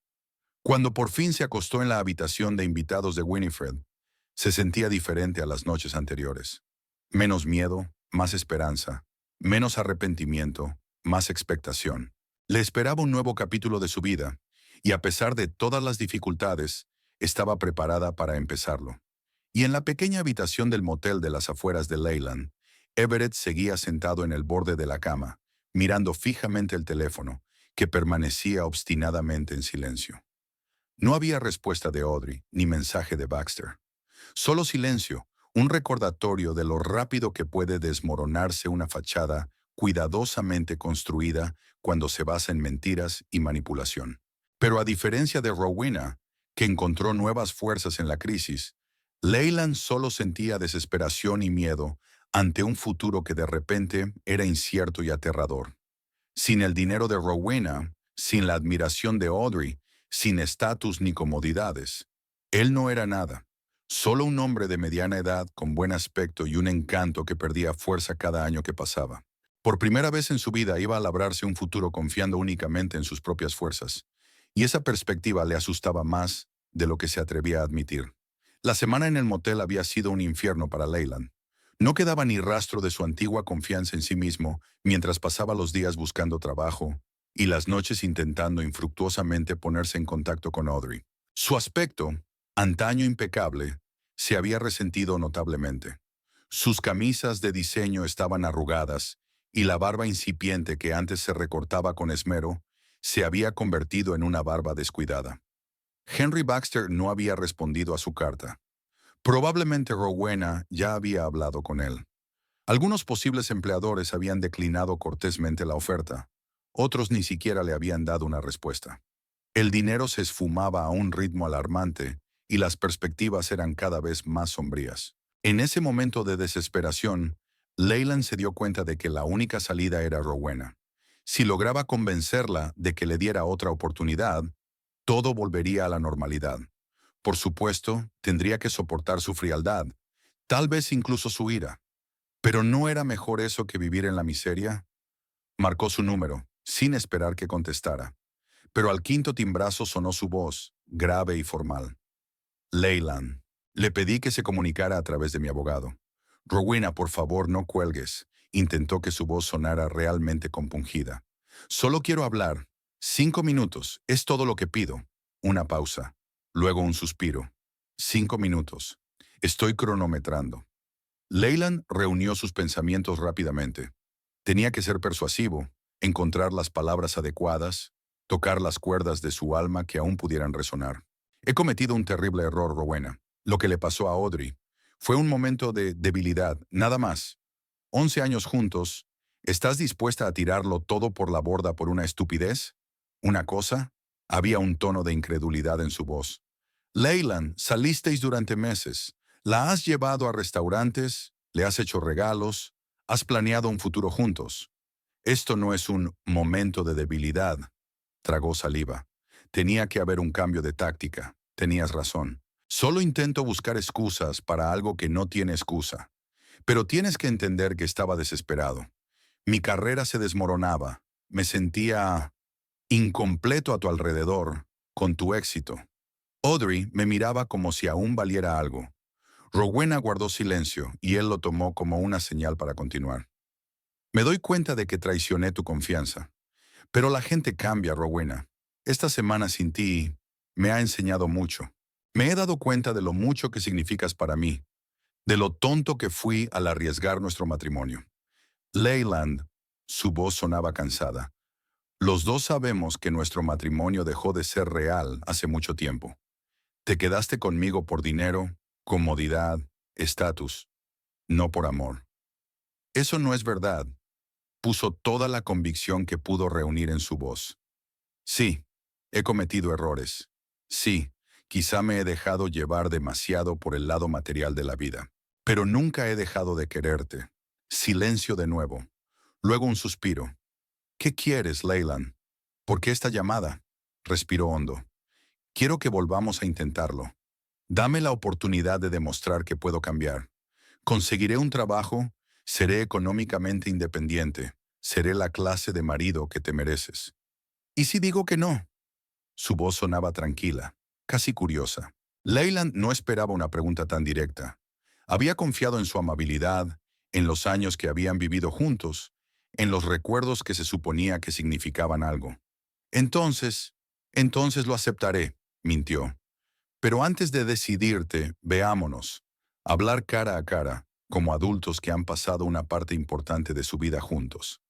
Cuando por fin se acostó en la habitación de invitados de Winifred, se sentía diferente a las noches anteriores. Menos miedo, más esperanza, menos arrepentimiento, más expectación. Le esperaba un nuevo capítulo de su vida, y a pesar de todas las dificultades, estaba preparada para empezarlo. Y en la pequeña habitación del motel de las afueras de Leyland, Everett seguía sentado en el borde de la cama, mirando fijamente el teléfono, que permanecía obstinadamente en silencio. No había respuesta de Audrey, ni mensaje de Baxter. Solo silencio, un recordatorio de lo rápido que puede desmoronarse una fachada cuidadosamente construida cuando se basa en mentiras y manipulación. Pero a diferencia de Rowena, que encontró nuevas fuerzas en la crisis, Leyland solo sentía desesperación y miedo ante un futuro que de repente era incierto y aterrador. Sin el dinero de Rowena, sin la admiración de Audrey, sin estatus ni comodidades, él no era nada. Solo un hombre de mediana edad con buen aspecto y un encanto que perdía fuerza cada año que pasaba. Por primera vez en su vida iba a labrarse un futuro confiando únicamente en sus propias fuerzas. Y esa perspectiva le asustaba más de lo que se atrevía a admitir. La semana en el motel había sido un infierno para Leyland. No quedaba ni rastro de su antigua confianza en sí mismo mientras pasaba los días buscando trabajo y las noches intentando infructuosamente ponerse en contacto con Audrey. Su aspecto, antaño impecable, se había resentido notablemente. Sus camisas de diseño estaban arrugadas y la barba incipiente que antes se recortaba con esmero se había convertido en una barba descuidada. Henry Baxter no había respondido a su carta. Probablemente Rowena ya había hablado con él. Algunos posibles empleadores habían declinado cortésmente la oferta. Otros ni siquiera le habían dado una respuesta. El dinero se esfumaba a un ritmo alarmante y las perspectivas eran cada vez más sombrías. En ese momento de desesperación, Leyland se dio cuenta de que la única salida era Rowena. Si lograba convencerla de que le diera otra oportunidad, todo volvería a la normalidad. Por supuesto, tendría que soportar su frialdad, tal vez incluso su ira. ¿Pero no era mejor eso que vivir en la miseria? Marcó su número, sin esperar que contestara. Pero al quinto timbrazo sonó su voz, grave y formal. Leyland. Le pedí que se comunicara a través de mi abogado. Rowena, por favor, no cuelgues. Intentó que su voz sonara realmente compungida. Solo quiero hablar. 5 minutos, es todo lo que pido. Una pausa. Luego un suspiro. 5 minutos. Estoy cronometrando. Leyland reunió sus pensamientos rápidamente. Tenía que ser persuasivo, encontrar las palabras adecuadas, tocar las cuerdas de su alma que aún pudieran resonar. He cometido un terrible error, Rowena. Lo que le pasó a Audrey fue un momento de debilidad, nada más. 11 años juntos, ¿estás dispuesta a tirarlo todo por la borda por una estupidez? ¿Una cosa? Había un tono de incredulidad en su voz. Leyland, salisteis durante meses. La has llevado a restaurantes, le has hecho regalos, has planeado un futuro juntos. Esto no es un momento de debilidad. Tragó saliva. Tenía que haber un cambio de táctica. Tenías razón. Solo intento buscar excusas para algo que no tiene excusa. Pero tienes que entender que estaba desesperado. Mi carrera se desmoronaba. Me sentía incompleto a tu alrededor, con tu éxito. Audrey me miraba como si aún valiera algo. Rowena guardó silencio y él lo tomó como una señal para continuar. Me doy cuenta de que traicioné tu confianza. Pero la gente cambia, Rowena. Esta semana sin ti me ha enseñado mucho. Me he dado cuenta de lo mucho que significas para mí, de lo tonto que fui al arriesgar nuestro matrimonio. Leyland, su voz sonaba cansada. Los dos sabemos que nuestro matrimonio dejó de ser real hace mucho tiempo. Te quedaste conmigo por dinero, comodidad, estatus, no por amor. Eso no es verdad. Puso toda la convicción que pudo reunir en su voz. Sí, he cometido errores. Sí, quizá me he dejado llevar demasiado por el lado material de la vida. Pero nunca he dejado de quererte. Silencio de nuevo. Luego un suspiro. ¿Qué quieres, Leyland? ¿Por qué esta llamada? Respiró hondo. Quiero que volvamos a intentarlo. Dame la oportunidad de demostrar que puedo cambiar. Conseguiré un trabajo, seré económicamente independiente, seré la clase de marido que te mereces. ¿Y si digo que no? Su voz sonaba tranquila, casi curiosa. Leyland no esperaba una pregunta tan directa. Había confiado en su amabilidad, en los años que habían vivido juntos, en los recuerdos que se suponía que significaban algo. Entonces lo aceptaré, mintió. Pero antes de decidirte, veámonos. Hablar cara a cara, como adultos que han pasado una parte importante de su vida juntos.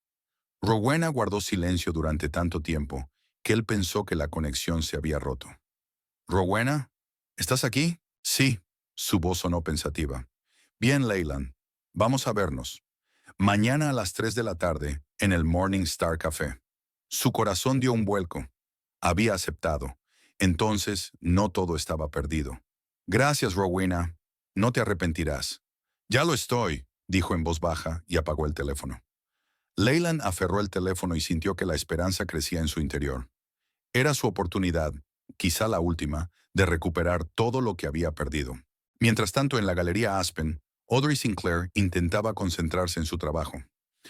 Rowena guardó silencio durante tanto tiempo que él pensó que la conexión se había roto. «Rowena, ¿estás aquí?» «Sí», su voz sonó pensativa. «Bien, Leyland, vamos a vernos. Mañana a las 3 de la tarde, en el Morning Star Café». Su corazón dio un vuelco. Había aceptado. Entonces, no todo estaba perdido. «Gracias, Rowena. No te arrepentirás». «Ya lo estoy», dijo en voz baja y apagó el teléfono. Leyland aferró el teléfono y sintió que la esperanza crecía en su interior. Era su oportunidad, quizá la última, de recuperar todo lo que había perdido. Mientras tanto, en la Galería Aspen, Audrey Sinclair intentaba concentrarse en su trabajo.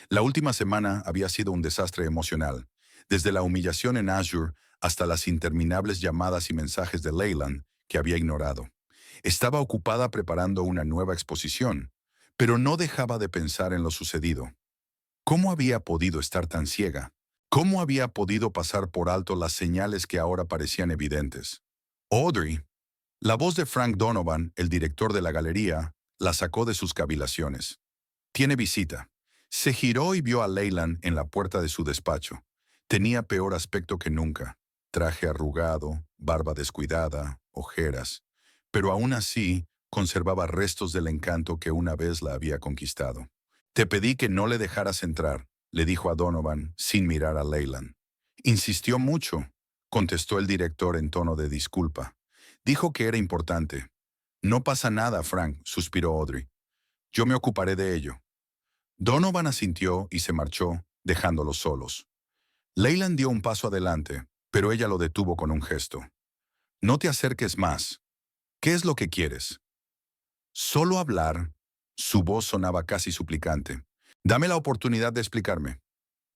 La última semana había sido un desastre emocional, desde la humillación en Azure hasta las interminables llamadas y mensajes de Leyland que había ignorado. Estaba ocupada preparando una nueva exposición, pero no dejaba de pensar en lo sucedido. ¿Cómo había podido estar tan ciega? ¿Cómo había podido pasar por alto las señales que ahora parecían evidentes? Audrey, la voz de Frank Donovan, el director de la galería, la sacó de sus cavilaciones. «Tiene visita». Se giró y vio a Leyland en la puerta de su despacho. Tenía peor aspecto que nunca. Traje arrugado, barba descuidada, ojeras. Pero aún así, conservaba restos del encanto que una vez la había conquistado. «Te pedí que no le dejaras entrar», le dijo a Donovan, sin mirar a Leyland. «Insistió mucho», contestó el director en tono de disculpa. Dijo que era importante. No pasa nada, Frank, suspiró Audrey. Yo me ocuparé de ello. Donovan asintió y se marchó, dejándolos solos. Leyland dio un paso adelante, pero ella lo detuvo con un gesto. No te acerques más. ¿Qué es lo que quieres? Solo hablar. Su voz sonaba casi suplicante. Dame la oportunidad de explicarme.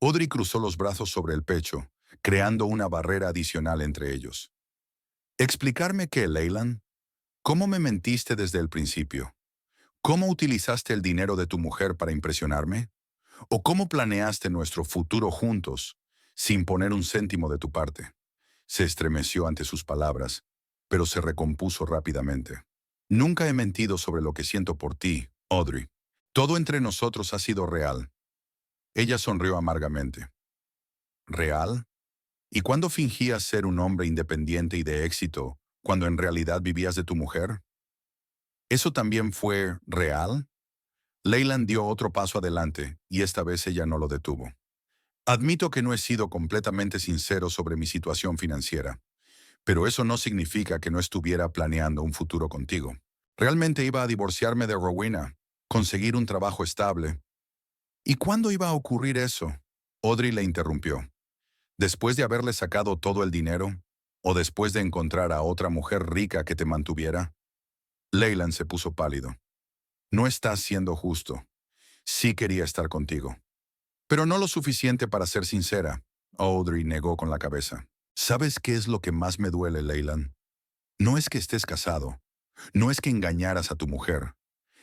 Audrey cruzó los brazos sobre el pecho, creando una barrera adicional entre ellos. ¿Explicarme qué, Leyland? ¿Cómo me mentiste desde el principio? ¿Cómo utilizaste el dinero de tu mujer para impresionarme? ¿O cómo planeaste nuestro futuro juntos, sin poner un céntimo de tu parte? Se estremeció ante sus palabras, pero se recompuso rápidamente. Nunca he mentido sobre lo que siento por ti, Audrey. Todo entre nosotros ha sido real. Ella sonrió amargamente. ¿Real? ¿Y cuándo fingías ser un hombre independiente y de éxito, cuando en realidad vivías de tu mujer? ¿Eso también fue real? Leyland dio otro paso adelante, y esta vez ella no lo detuvo. Admito que no he sido completamente sincero sobre mi situación financiera, pero eso no significa que no estuviera planeando un futuro contigo. Realmente iba a divorciarme de Rowena, conseguir un trabajo estable. ¿Y cuándo iba a ocurrir eso? Audrey le interrumpió. ¿Después de haberle sacado todo el dinero? ¿O después de encontrar a otra mujer rica que te mantuviera? Leyland se puso pálido. No estás siendo justo. Sí quería estar contigo. Pero no lo suficiente para ser sincera. Audrey negó con la cabeza. ¿Sabes qué es lo que más me duele, Leyland? No es que estés casado. No es que engañaras a tu mujer.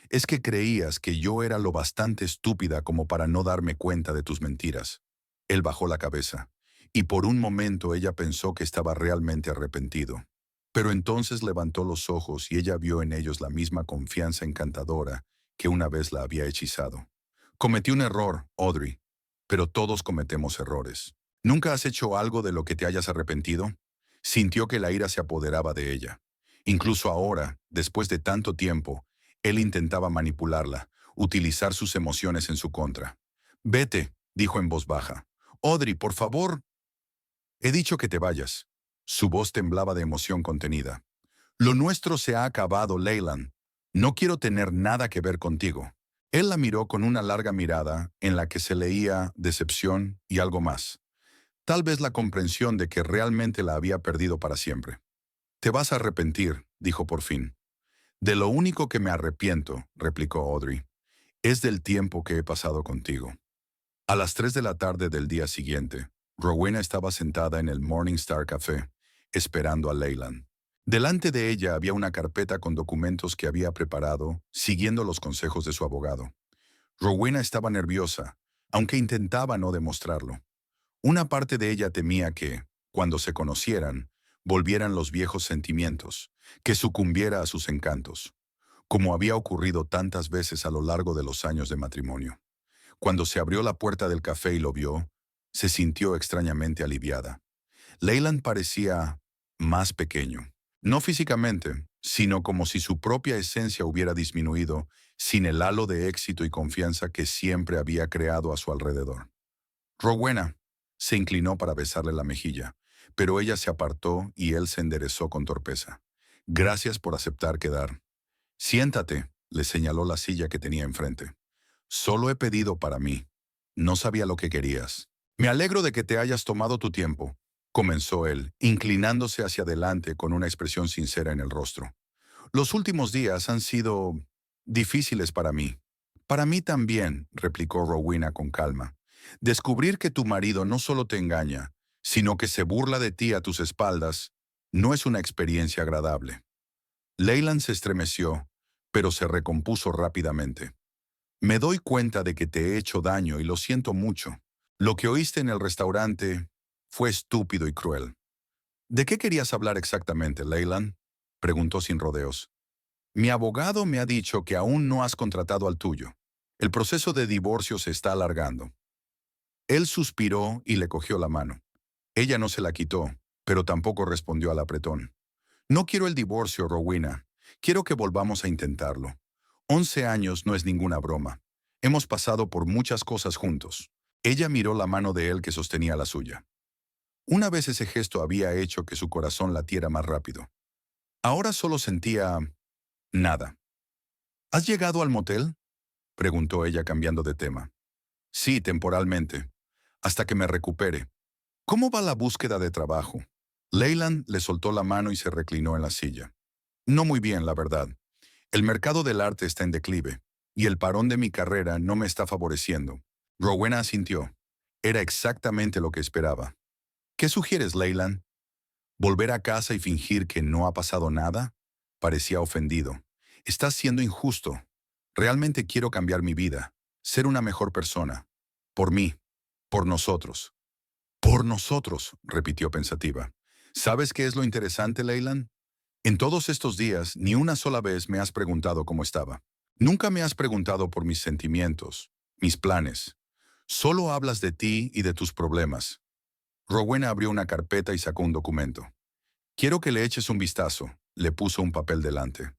Es que creías que yo era lo bastante estúpida como para no darme cuenta de tus mentiras. Él bajó la cabeza, y por un momento ella pensó que estaba realmente arrepentido. Pero entonces levantó los ojos y ella vio en ellos la misma confianza encantadora que una vez la había hechizado. Cometí un error, Audrey, pero todos cometemos errores. ¿Nunca has hecho algo de lo que te hayas arrepentido? Sintió que la ira se apoderaba de ella. Incluso ahora, después de tanto tiempo, él intentaba manipularla, utilizar sus emociones en su contra. Vete, dijo en voz baja. Audrey, por favor. He dicho que te vayas. Su voz temblaba de emoción contenida. Lo nuestro se ha acabado, Leyland. No quiero tener nada que ver contigo. Él la miró con una larga mirada en la que se leía decepción y algo más. Tal vez la comprensión de que realmente la había perdido para siempre. Te vas a arrepentir, dijo por fin. De lo único que me arrepiento, replicó Audrey, es del tiempo que he pasado contigo. A las 3 de la tarde del día siguiente, Rowena estaba sentada en el Morningstar Café, esperando a Leyland. Delante de ella había una carpeta con documentos que había preparado, siguiendo los consejos de su abogado. Rowena estaba nerviosa, aunque intentaba no demostrarlo. Una parte de ella temía que, cuando se conocieran, volvieran los viejos sentimientos, que sucumbiera a sus encantos, como había ocurrido tantas veces a lo largo de los años de matrimonio. Cuando se abrió la puerta del café y lo vio, se sintió extrañamente aliviada. Leyland parecía más pequeño. No físicamente, sino como si su propia esencia hubiera disminuido sin el halo de éxito y confianza que siempre había creado a su alrededor. Rowena se inclinó para besarle la mejilla, pero ella se apartó y él se enderezó con torpeza. Gracias por aceptar quedar. Siéntate, le señaló la silla que tenía enfrente. Solo he pedido para mí. No sabía lo que querías. Me alegro de que te hayas tomado tu tiempo, comenzó él, inclinándose hacia adelante con una expresión sincera en el rostro. Los últimos días han sido difíciles para mí. Para mí también, replicó Rowena con calma. Descubrir que tu marido no solo te engaña, sino que se burla de ti a tus espaldas, no es una experiencia agradable. Leyland se estremeció, pero se recompuso rápidamente. Me doy cuenta de que te he hecho daño y lo siento mucho. Lo que oíste en el restaurante fue estúpido y cruel. ¿De qué querías hablar exactamente, Leyland? Preguntó sin rodeos. Mi abogado me ha dicho que aún no has contratado al tuyo. El proceso de divorcio se está alargando. Él suspiró y le cogió la mano. Ella no se la quitó, pero tampoco respondió al apretón. No quiero el divorcio, Rowena. Quiero que volvamos a intentarlo. 11 años no es ninguna broma. Hemos pasado por muchas cosas juntos. Ella miró la mano de él que sostenía la suya. Una vez ese gesto había hecho que su corazón latiera más rápido. Ahora solo sentía nada. ¿Has llegado al motel?, preguntó ella cambiando de tema. Sí, temporalmente, hasta que me recupere. ¿Cómo va la búsqueda de trabajo? Leyland le soltó la mano y se reclinó en la silla. No muy bien, la verdad. El mercado del arte está en declive, y el parón de mi carrera no me está favoreciendo. Rowena asintió. Era exactamente lo que esperaba. ¿Qué sugieres, Leyland? ¿Volver a casa y fingir que no ha pasado nada? Parecía ofendido. Estás siendo injusto. Realmente quiero cambiar mi vida, ser una mejor persona. Por mí, por nosotros. Por nosotros, repitió pensativa. ¿Sabes qué es lo interesante, Leyland? En todos estos días, ni una sola vez me has preguntado cómo estaba. Nunca me has preguntado por mis sentimientos, mis planes. Solo hablas de ti y de tus problemas. Rowena abrió una carpeta y sacó un documento. Quiero que le eches un vistazo. Le puso un papel delante.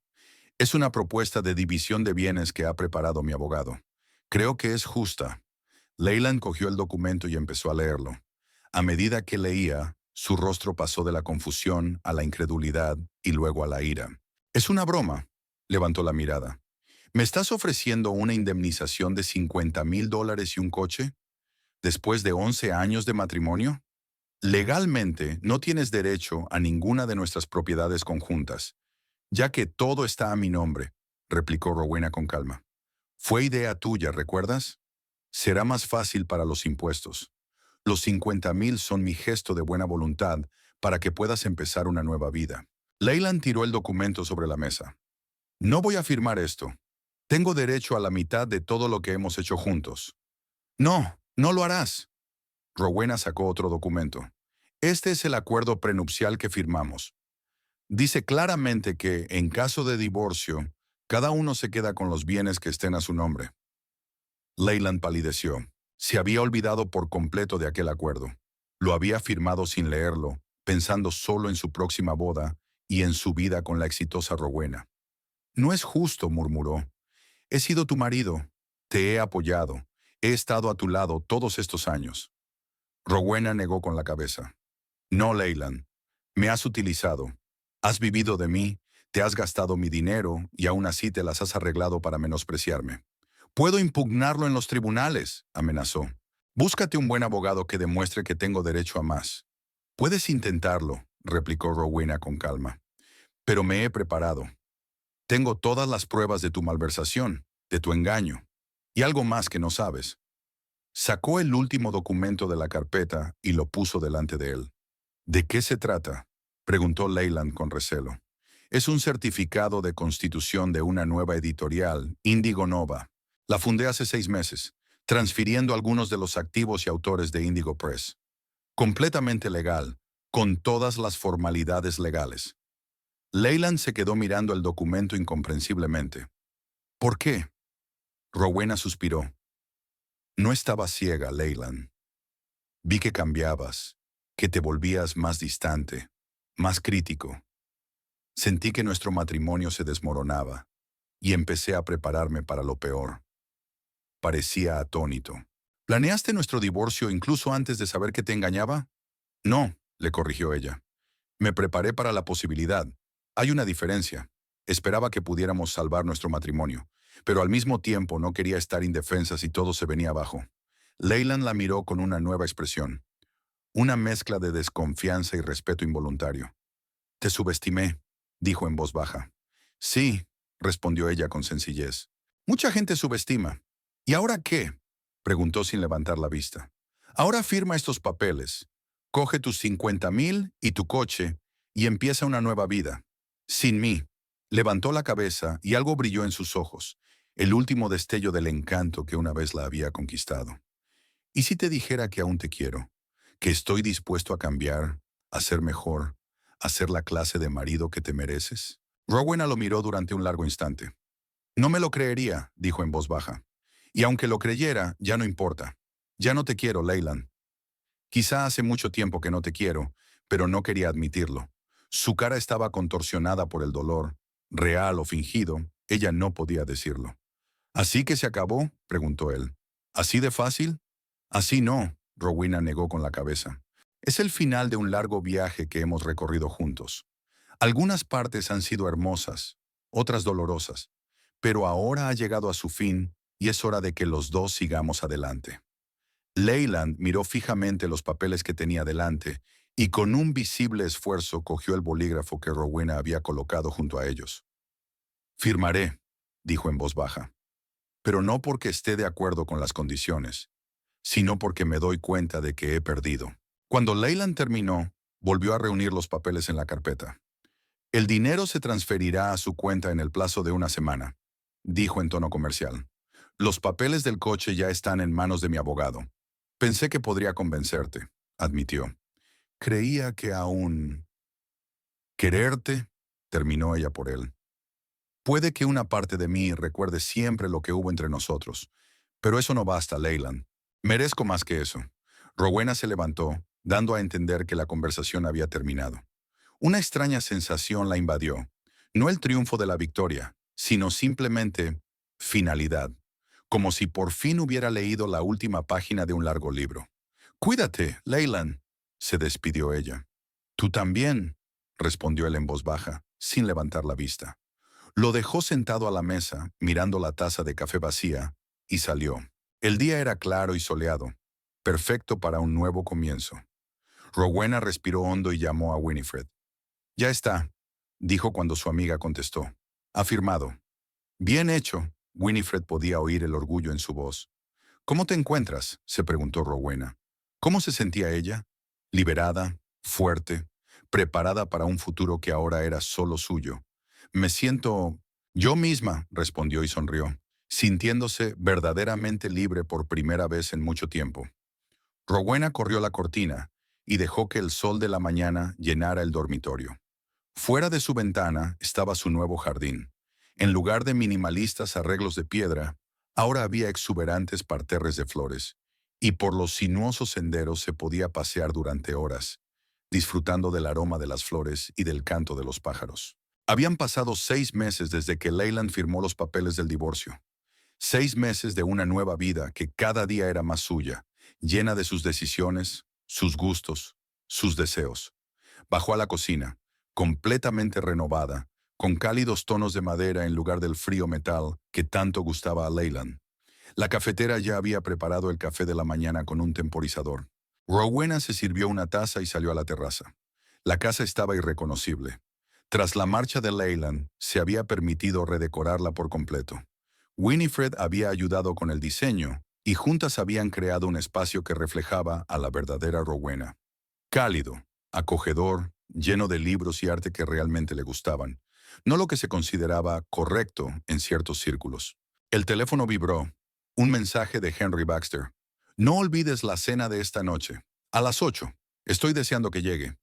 Es una propuesta de división de bienes que ha preparado mi abogado. Creo que es justa. Leyland cogió el documento y empezó a leerlo. A medida que leía, su rostro pasó de la confusión a la incredulidad y luego a la ira. «Es una broma», levantó la mirada. «¿Me estás ofreciendo una indemnización de $50,000 y un coche? ¿Después de 11 años de matrimonio? Legalmente, no tienes derecho a ninguna de nuestras propiedades conjuntas, ya que todo está a mi nombre», replicó Rowena con calma. «Fue idea tuya, ¿recuerdas? Será más fácil para los impuestos. Los 50,000 son mi gesto de buena voluntad para que puedas empezar una nueva vida». Leyland tiró el documento sobre la mesa. «No voy a firmar esto. Tengo derecho a la mitad de todo lo que hemos hecho juntos». «No, no lo harás». Rowena sacó otro documento. «Este es el acuerdo prenupcial que firmamos. Dice claramente que, en caso de divorcio, cada uno se queda con los bienes que estén a su nombre». Leyland palideció. Se había olvidado por completo de aquel acuerdo. Lo había firmado sin leerlo, pensando solo en su próxima boda y en su vida con la exitosa Rowena. «No es justo», murmuró. «He sido tu marido. Te he apoyado. He estado a tu lado todos estos años». Rowena negó con la cabeza. «No, Leyland. Me has utilizado. Has vivido de mí, te has gastado mi dinero y aún así te las has arreglado para menospreciarme. Puedo impugnarlo en los tribunales», amenazó. «Búscate un buen abogado que demuestre que tengo derecho a más». «Puedes intentarlo», replicó Rowena con calma. «Pero me he preparado. Tengo todas las pruebas de tu malversación, de tu engaño, y algo más que no sabes». Sacó el último documento de la carpeta y lo puso delante de él. «¿De qué se trata?», preguntó Leyland con recelo. «Es un certificado de constitución de una nueva editorial, Indigo Nova. La fundé hace 6 meses, transfiriendo algunos de los activos y autores de Indigo Press. Completamente legal, con todas las formalidades legales». Leyland se quedó mirando el documento incomprensiblemente. «¿Por qué?». Rowena suspiró. «No estaba ciega, Leyland. Vi que cambiabas, que te volvías más distante, más crítico. Sentí que nuestro matrimonio se desmoronaba y empecé a prepararme para lo peor». Parecía atónito. «¿Planeaste nuestro divorcio incluso antes de saber que te engañaba?». «No», le corrigió ella. «Me preparé para la posibilidad. Hay una diferencia. Esperaba que pudiéramos salvar nuestro matrimonio, pero al mismo tiempo no quería estar indefensa si todo se venía abajo». Leyland la miró con una nueva expresión, una mezcla de desconfianza y respeto involuntario. «Te subestimé», dijo en voz baja. «Sí», respondió ella con sencillez. «Mucha gente subestima». «¿Y ahora qué?», preguntó sin levantar la vista. «Ahora firma estos papeles. Coge tus 50,000 y tu coche y empieza una nueva vida. Sin mí». Levantó la cabeza y algo brilló en sus ojos, el último destello del encanto que una vez la había conquistado. «¿Y si te dijera que aún te quiero? Que estoy dispuesto a cambiar, a ser mejor, a ser la clase de marido que te mereces?» Rowena lo miró durante un largo instante. «No me lo creería», dijo en voz baja. «Y aunque lo creyera, ya no importa. Ya no te quiero, Leyland. Quizá hace mucho tiempo que no te quiero, pero no quería admitirlo». Su cara estaba contorsionada por el dolor, real o fingido, ella no podía decirlo. «¿Así que se acabó?», preguntó él. «¿Así de fácil?». «Así no», Rowena negó con la cabeza. «Es el final de un largo viaje que hemos recorrido juntos. Algunas partes han sido hermosas, otras dolorosas, pero ahora ha llegado a su fin y es hora de que los dos sigamos adelante. Leyland miró fijamente los papeles que tenía delante y con un visible esfuerzo cogió el bolígrafo que Rowena había colocado junto a ellos. Firmaré, dijo en voz baja, pero no porque esté de acuerdo con las condiciones, sino porque me doy cuenta de que he perdido. Cuando Leyland terminó, volvió a reunir los papeles en la carpeta. El dinero se transferirá a su cuenta en el plazo de una semana, dijo en tono comercial. Los papeles del coche ya están en manos de mi abogado. Pensé que podría convencerte, admitió. Creía que aún... Quererte, terminó ella por él. Puede que una parte de mí recuerde siempre lo que hubo entre nosotros, pero eso no basta, Leyland. Merezco más que eso. Rowena se levantó, dando a entender que la conversación había terminado. Una extraña sensación la invadió. No el triunfo de la victoria, sino simplemente finalidad. Como si por fin hubiera leído la última página de un largo libro. Cuídate, Leyland, se despidió ella. Tú también, respondió él en voz baja, sin levantar la vista. Lo dejó sentado a la mesa, mirando la taza de café vacía, y salió. El día era claro y soleado, perfecto para un nuevo comienzo. Rowena respiró hondo y llamó a Winifred. Ya está, dijo cuando su amiga contestó. Ha firmado. Bien hecho. Winifred podía oír el orgullo en su voz. ¿Cómo te encuentras?, se preguntó Rowena. ¿Cómo se sentía ella? Liberada, fuerte, preparada para un futuro que ahora era solo suyo. Me siento... Yo misma, respondió y sonrió, sintiéndose verdaderamente libre por primera vez en mucho tiempo. Rowena corrió la cortina y dejó que el sol de la mañana llenara el dormitorio. Fuera de su ventana estaba su nuevo jardín. En lugar de minimalistas arreglos de piedra, ahora había exuberantes parterres de flores, y por los sinuosos senderos se podía pasear durante horas, disfrutando del aroma de las flores y del canto de los pájaros. Habían pasado 6 meses desde que Leyland firmó los papeles del divorcio. 6 meses de una nueva vida que cada día era más suya, llena de sus decisiones, sus gustos, sus deseos. Bajó a la cocina, completamente renovada, con cálidos tonos de madera en lugar del frío metal que tanto gustaba a Leyland. La cafetera ya había preparado el café de la mañana con un temporizador. Rowena se sirvió una taza y salió a la terraza. La casa estaba irreconocible. Tras la marcha de Leyland, se había permitido redecorarla por completo. Winifred había ayudado con el diseño y juntas habían creado un espacio que reflejaba a la verdadera Rowena. Cálido, acogedor, lleno de libros y arte que realmente le gustaban, no lo que se consideraba correcto en ciertos círculos. El teléfono vibró. Un mensaje de Henry Baxter. No olvides la cena de esta noche. A las 8. Estoy deseando que llegue.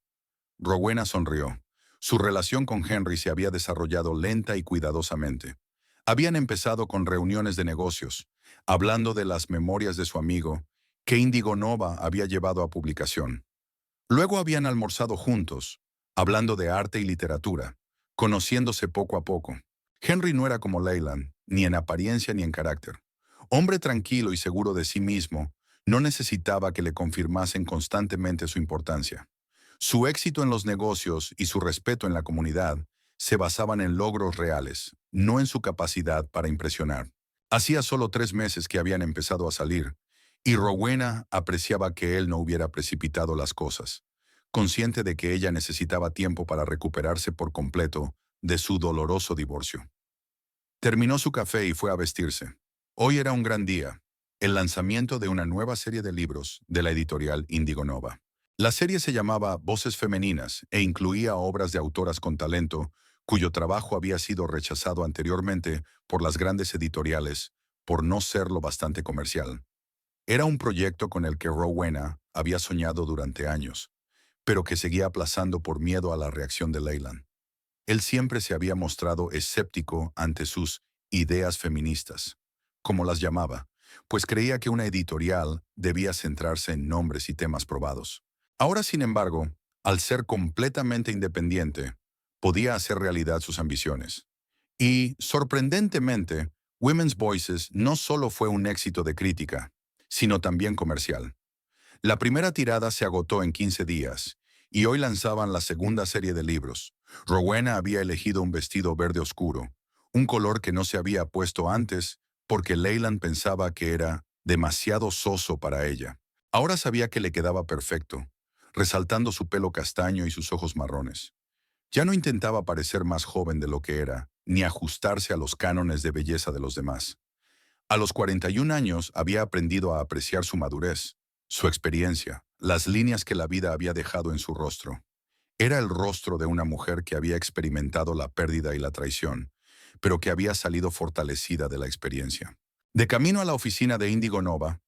Rowena sonrió. Su relación con Henry se había desarrollado lenta y cuidadosamente. Habían empezado con reuniones de negocios, hablando de las memorias de su amigo, que Indigo Nova había llevado a publicación. Luego habían almorzado juntos, hablando de arte y literatura, conociéndose poco a poco. Henry no era como Leyland, ni en apariencia ni en carácter. Hombre tranquilo y seguro de sí mismo, no necesitaba que le confirmasen constantemente su importancia. Su éxito en los negocios y su respeto en la comunidad se basaban en logros reales, no en su capacidad para impresionar. Hacía solo 3 meses que habían empezado a salir, y Rowena apreciaba que él no hubiera precipitado las cosas, consciente de que ella necesitaba tiempo para recuperarse por completo de su doloroso divorcio. Terminó su café y fue a vestirse. Hoy era un gran día, el lanzamiento de una nueva serie de libros de la editorial Indigo Nova. La serie se llamaba Voces Femeninas e incluía obras de autoras con talento cuyo trabajo había sido rechazado anteriormente por las grandes editoriales por no ser lo bastante comercial. Era un proyecto con el que Rowena había soñado durante años, pero que seguía aplazando por miedo a la reacción de Leyland. Él siempre se había mostrado escéptico ante sus ideas feministas, como las llamaba, pues creía que una editorial debía centrarse en nombres y temas probados. Ahora, sin embargo, al ser completamente independiente, podía hacer realidad sus ambiciones. Y, sorprendentemente, Women's Voices no solo fue un éxito de crítica, sino también comercial. La primera tirada se agotó en 15 días, y hoy lanzaban la segunda serie de libros, Rowena había elegido un vestido verde oscuro, un color que no se había puesto antes porque Leyland pensaba que era demasiado soso para ella. Ahora sabía que le quedaba perfecto, resaltando su pelo castaño y sus ojos marrones. Ya no intentaba parecer más joven de lo que era, ni ajustarse a los cánones de belleza de los demás. A los 41 años había aprendido a apreciar su madurez, su experiencia, las líneas que la vida había dejado en su rostro. Era el rostro de una mujer que había experimentado la pérdida y la traición, pero que había salido fortalecida de la experiencia. De camino a la oficina de Índigo Nova,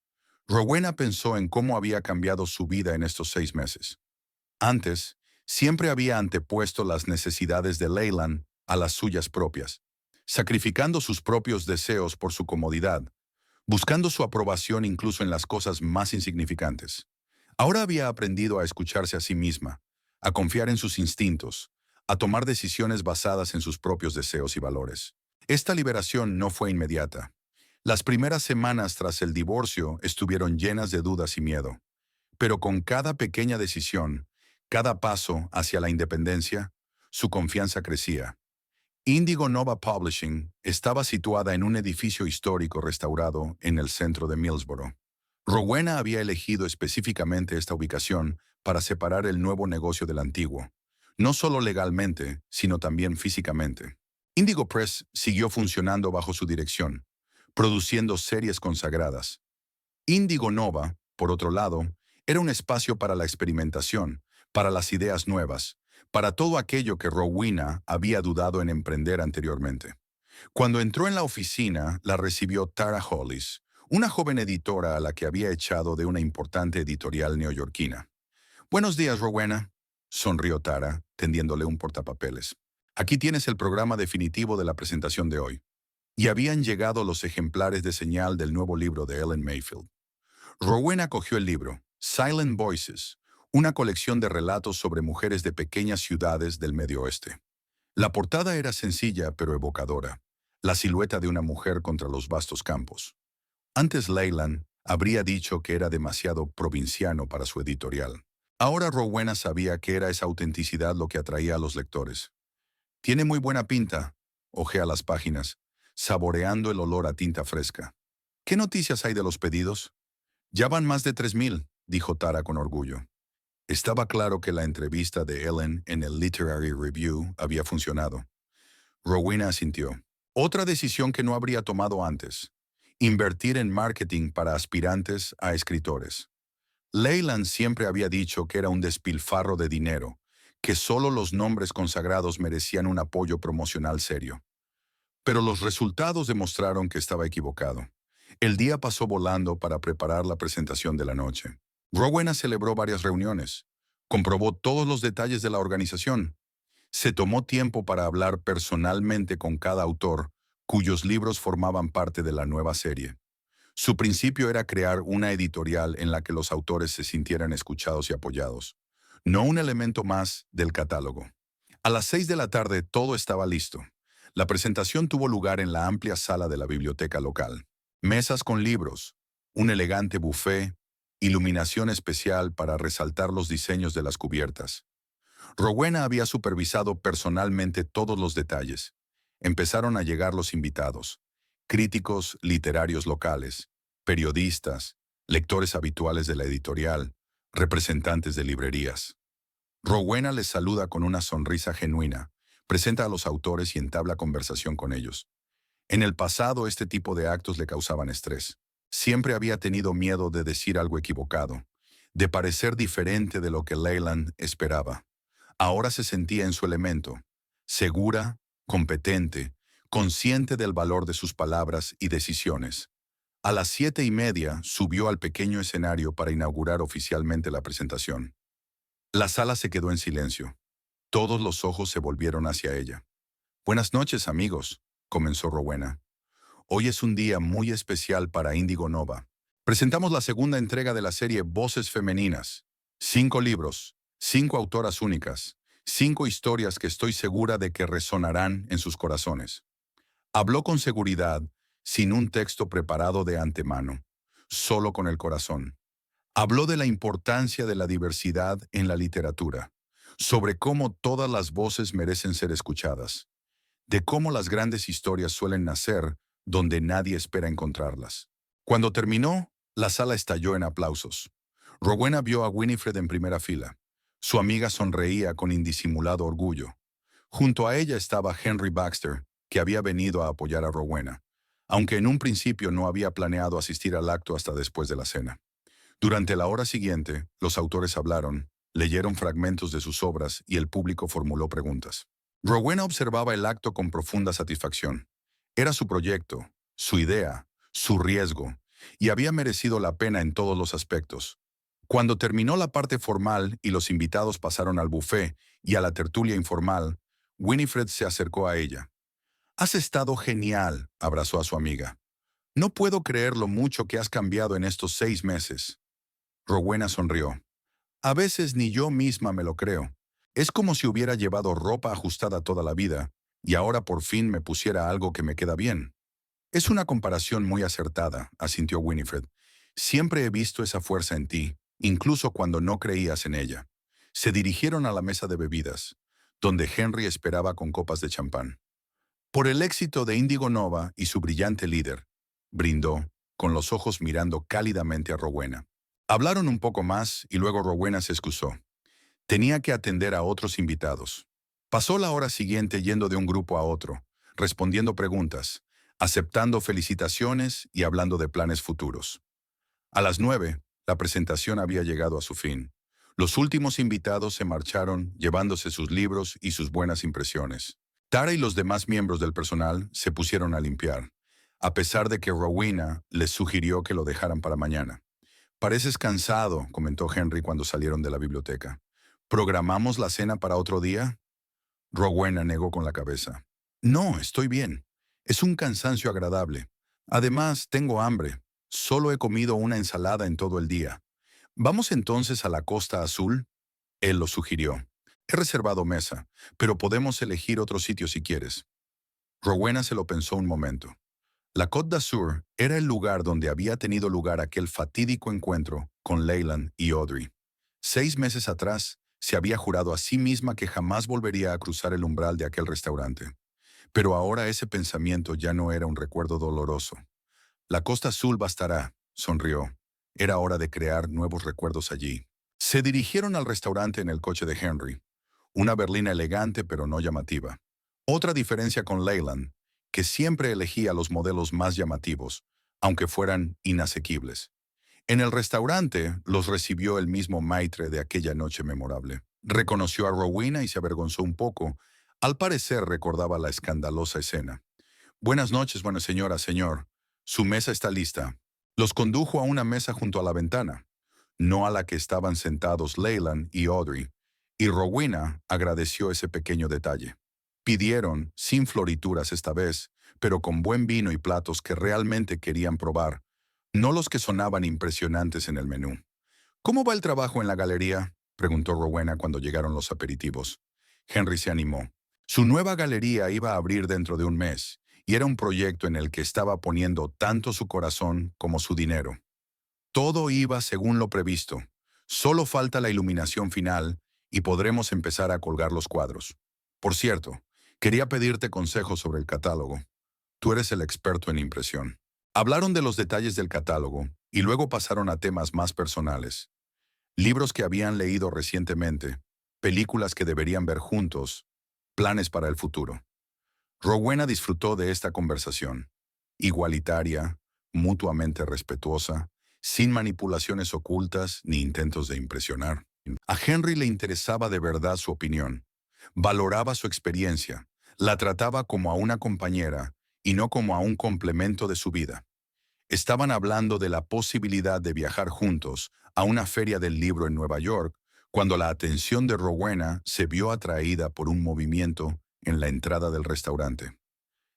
Rowena pensó en cómo había cambiado su vida en estos 6 meses. Antes, siempre había antepuesto las necesidades de Leyland a las suyas propias, sacrificando sus propios deseos por su comodidad, buscando su aprobación incluso en las cosas más insignificantes. Ahora había aprendido a escucharse a sí misma, a confiar en sus instintos, a tomar decisiones basadas en sus propios deseos y valores. Esta liberación no fue inmediata. Las primeras semanas tras el divorcio estuvieron llenas de dudas y miedo, pero con cada pequeña decisión, cada paso hacia la independencia, su confianza crecía. Indigo Nova Publishing estaba situada en un edificio histórico restaurado en el centro de Millsboro. Rowena había elegido específicamente esta ubicación para separar el nuevo negocio del antiguo, no solo legalmente, sino también físicamente. Indigo Press siguió funcionando bajo su dirección, produciendo series consagradas. Indigo Nova, por otro lado, era un espacio para la experimentación, para las ideas nuevas, para todo aquello que Rowena había dudado en emprender anteriormente. Cuando entró en la oficina, la recibió Tara Hollis, una joven editora a la que había echado de una importante editorial neoyorquina. «Buenos días, Rowena», sonrió Tara, tendiéndole un portapapeles. «Aquí tienes el programa definitivo de la presentación de hoy». Y habían llegado los ejemplares de señal del nuevo libro de Ellen Mayfield. Rowena cogió el libro, Silent Voices, una colección de relatos sobre mujeres de pequeñas ciudades del Medio Oeste. La portada era sencilla pero evocadora, la silueta de una mujer contra los vastos campos. Antes Leyland habría dicho que era demasiado provinciano para su editorial. Ahora Rowena sabía que era esa autenticidad lo que atraía a los lectores. «Tiene muy buena pinta», ojea las páginas, saboreando el olor a tinta fresca. «¿Qué noticias hay de los pedidos?» «Ya van más de 3,000», dijo Tara con orgullo. Estaba claro que la entrevista de Ellen en el Literary Review había funcionado. Rowena asintió. Otra decisión que no habría tomado antes: invertir en marketing para aspirantes a escritores. Leyland siempre había dicho que era un despilfarro de dinero, que solo los nombres consagrados merecían un apoyo promocional serio. Pero los resultados demostraron que estaba equivocado. El día pasó volando para preparar la presentación de la noche. Rowena celebró varias reuniones, comprobó todos los detalles de la organización, se tomó tiempo para hablar personalmente con cada autor cuyos libros formaban parte de la nueva serie. Su principio era crear una editorial en la que los autores se sintieran escuchados y apoyados, no un elemento más del catálogo. A las 6 de la tarde todo estaba listo. La presentación tuvo lugar en la amplia sala de la biblioteca local. Mesas con libros, un elegante buffet, iluminación especial para resaltar los diseños de las cubiertas. Rowena había supervisado personalmente todos los detalles. Empezaron a llegar los invitados, críticos literarios locales, periodistas, lectores habituales de la editorial, representantes de librerías. Rowena les saluda con una sonrisa genuina, presenta a los autores y entabla conversación con ellos. En el pasado este tipo de actos le causaban estrés. Siempre había tenido miedo de decir algo equivocado, de parecer diferente de lo que Leyland esperaba. Ahora se sentía en su elemento, segura, competente, consciente del valor de sus palabras y decisiones. A las 7:30 subió al pequeño escenario para inaugurar oficialmente la presentación. La sala se quedó en silencio. Todos los ojos se volvieron hacia ella. «Buenas noches, amigos», comenzó Rowena. «Hoy es un día muy especial para Indigo Nova. Presentamos la segunda entrega de la serie Voces Femeninas. 5 libros, 5 autoras únicas, 5 historias que estoy segura de que resonarán en sus corazones». Habló con seguridad, sin un texto preparado de antemano, solo con el corazón. Habló de la importancia de la diversidad en la literatura, sobre cómo todas las voces merecen ser escuchadas, de cómo las grandes historias suelen nacer donde nadie espera encontrarlas. Cuando terminó, la sala estalló en aplausos. Rowena vio a Winifred en primera fila. Su amiga sonreía con indisimulado orgullo. Junto a ella estaba Henry Baxter, que había venido a apoyar a Rowena, aunque en un principio no había planeado asistir al acto hasta después de la cena. Durante la hora siguiente, los autores hablaron, leyeron fragmentos de sus obras y el público formuló preguntas. Rowena observaba el acto con profunda satisfacción. Era su proyecto, su idea, su riesgo, y había merecido la pena en todos los aspectos. Cuando terminó la parte formal y los invitados pasaron al buffet y a la tertulia informal, Winifred se acercó a ella. «Has estado genial», abrazó a su amiga. «No puedo creer lo mucho que has cambiado en estos 6 meses». Rowena sonrió. «A veces ni yo misma me lo creo. Es como si hubiera llevado ropa ajustada toda la vida y ahora por fin me pusiera algo que me queda bien». «Es una comparación muy acertada», asintió Winifred. «Siempre he visto esa fuerza en ti, incluso cuando no creías en ella». Se dirigieron a la mesa de bebidas, donde Henry esperaba con copas de champán. «Por el éxito de Índigo Nova y su brillante líder», brindó, con los ojos mirando cálidamente a Rowena. Hablaron un poco más y luego Rowena se excusó. Tenía que atender a otros invitados. Pasó la hora siguiente yendo de un grupo a otro, respondiendo preguntas, aceptando felicitaciones y hablando de planes futuros. A las 9, la presentación había llegado a su fin. Los últimos invitados se marcharon llevándose sus libros y sus buenas impresiones. Tara y los demás miembros del personal se pusieron a limpiar, a pesar de que Rowena les sugirió que lo dejaran para mañana. «Pareces cansado», comentó Henry cuando salieron de la biblioteca. «¿Programamos la cena para otro día?» Rowena negó con la cabeza. «No, estoy bien. Es un cansancio agradable. Además, tengo hambre. Solo he comido una ensalada en todo el día. ¿Vamos entonces a la Costa Azul?» Él lo sugirió. «He reservado mesa, pero podemos elegir otro sitio si quieres». Rowena se lo pensó un momento. La Côte d'Azur era el lugar donde había tenido lugar aquel fatídico encuentro con Leyland y Audrey. 6 meses atrás, se había jurado a sí misma que jamás volvería a cruzar el umbral de aquel restaurante. Pero ahora ese pensamiento ya no era un recuerdo doloroso. «La Costa Azul bastará», sonrió. Era hora de crear nuevos recuerdos allí. Se dirigieron al restaurante en el coche de Henry. Una berlina elegante pero no llamativa. Otra diferencia con Leyland, que siempre elegía los modelos más llamativos, aunque fueran inasequibles. En el restaurante los recibió el mismo maitre de aquella noche memorable. Reconoció a Rowena y se avergonzó un poco. Al parecer recordaba la escandalosa escena. «Buenas noches, buena señora, señor. Su mesa está lista». Los condujo a una mesa junto a la ventana, no a la que estaban sentados Leyland y Audrey, y Rowena agradeció ese pequeño detalle. Pidieron, sin florituras esta vez, pero con buen vino y platos que realmente querían probar, no los que sonaban impresionantes en el menú. «¿Cómo va el trabajo en la galería?», preguntó Rowena cuando llegaron los aperitivos. Henry se animó. Su nueva galería iba a abrir dentro de un mes, y era un proyecto en el que estaba poniendo tanto su corazón como su dinero. Todo iba según lo previsto. Solo falta la iluminación final y podremos empezar a colgar los cuadros. Por cierto, quería pedirte consejos sobre el catálogo. Tú eres el experto en impresión». Hablaron de los detalles del catálogo y luego pasaron a temas más personales. Libros que habían leído recientemente, películas que deberían ver juntos, planes para el futuro. Rowena disfrutó de esta conversación. Igualitaria, mutuamente respetuosa, sin manipulaciones ocultas ni intentos de impresionar. A Henry le interesaba de verdad su opinión. Valoraba su experiencia, la trataba como a una compañera y no como a un complemento de su vida. Estaban hablando de la posibilidad de viajar juntos a una feria del libro en Nueva York, cuando la atención de Rowena se vio atraída por un movimiento en la entrada del restaurante.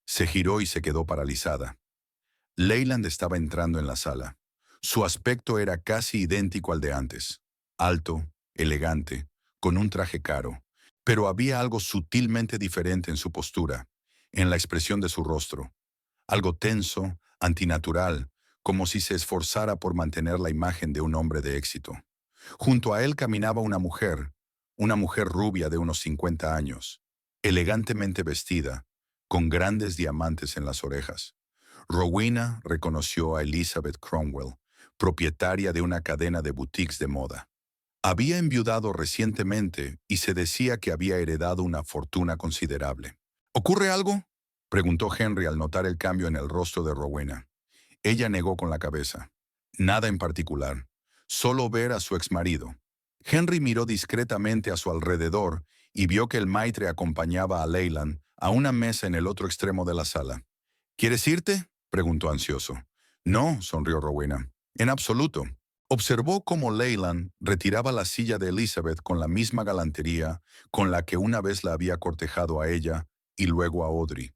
Se giró y se quedó paralizada. Leyland estaba entrando en la sala. Su aspecto era casi idéntico al de antes. Alto, elegante, con un traje caro. Pero había algo sutilmente diferente en su postura, en la expresión de su rostro. Algo tenso, antinatural, como si se esforzara por mantener la imagen de un hombre de éxito. Junto a él caminaba una mujer, una mujer rubia de unos 50 años, elegantemente vestida, con grandes diamantes en las orejas. Rowena reconoció a Elizabeth Cromwell, propietaria de una cadena de boutiques de moda. Había enviudado recientemente y se decía que había heredado una fortuna considerable. ¿Ocurre algo?, preguntó Henry al notar el cambio en el rostro de Rowena. Ella negó con la cabeza. Nada en particular, solo ver a su exmarido. Henry miró discretamente a su alrededor y vio que el maitre acompañaba a Leyland a una mesa en el otro extremo de la sala. ¿Quieres irte?, preguntó ansioso. No, sonrió Rowena. En absoluto. Observó cómo Leyland retiraba la silla de Elizabeth con la misma galantería con la que una vez la había cortejado a ella y luego a Audrey.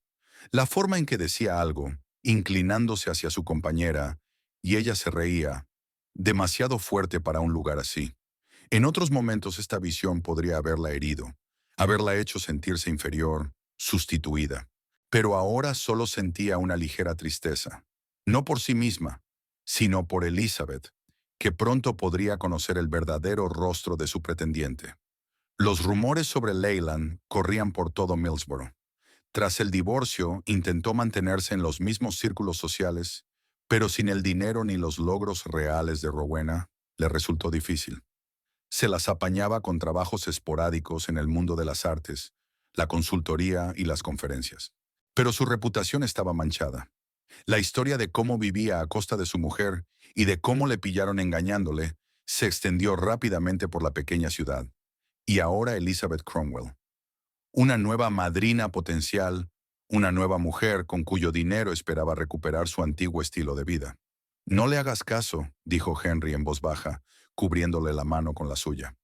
La forma en que decía algo, inclinándose hacia su compañera, y ella se reía, demasiado fuerte para un lugar así. En otros momentos esta visión podría haberla herido, haberla hecho sentirse inferior, sustituida. Pero ahora solo sentía una ligera tristeza, no por sí misma, sino por Elizabeth, que pronto podría conocer el verdadero rostro de su pretendiente. Los rumores sobre Leyland corrían por todo Millsboro. Tras el divorcio, intentó mantenerse en los mismos círculos sociales, pero sin el dinero ni los logros reales de Rowena, le resultó difícil. Se las apañaba con trabajos esporádicos en el mundo de las artes, la consultoría y las conferencias. Pero su reputación estaba manchada. La historia de cómo vivía a costa de su mujer y de cómo le pillaron engañándole se extendió rápidamente por la pequeña ciudad. Y ahora Elizabeth Cromwell, una nueva madrina potencial, una nueva mujer con cuyo dinero esperaba recuperar su antiguo estilo de vida. No le hagas caso, dijo Henry en voz baja, cubriéndole la mano con la suya.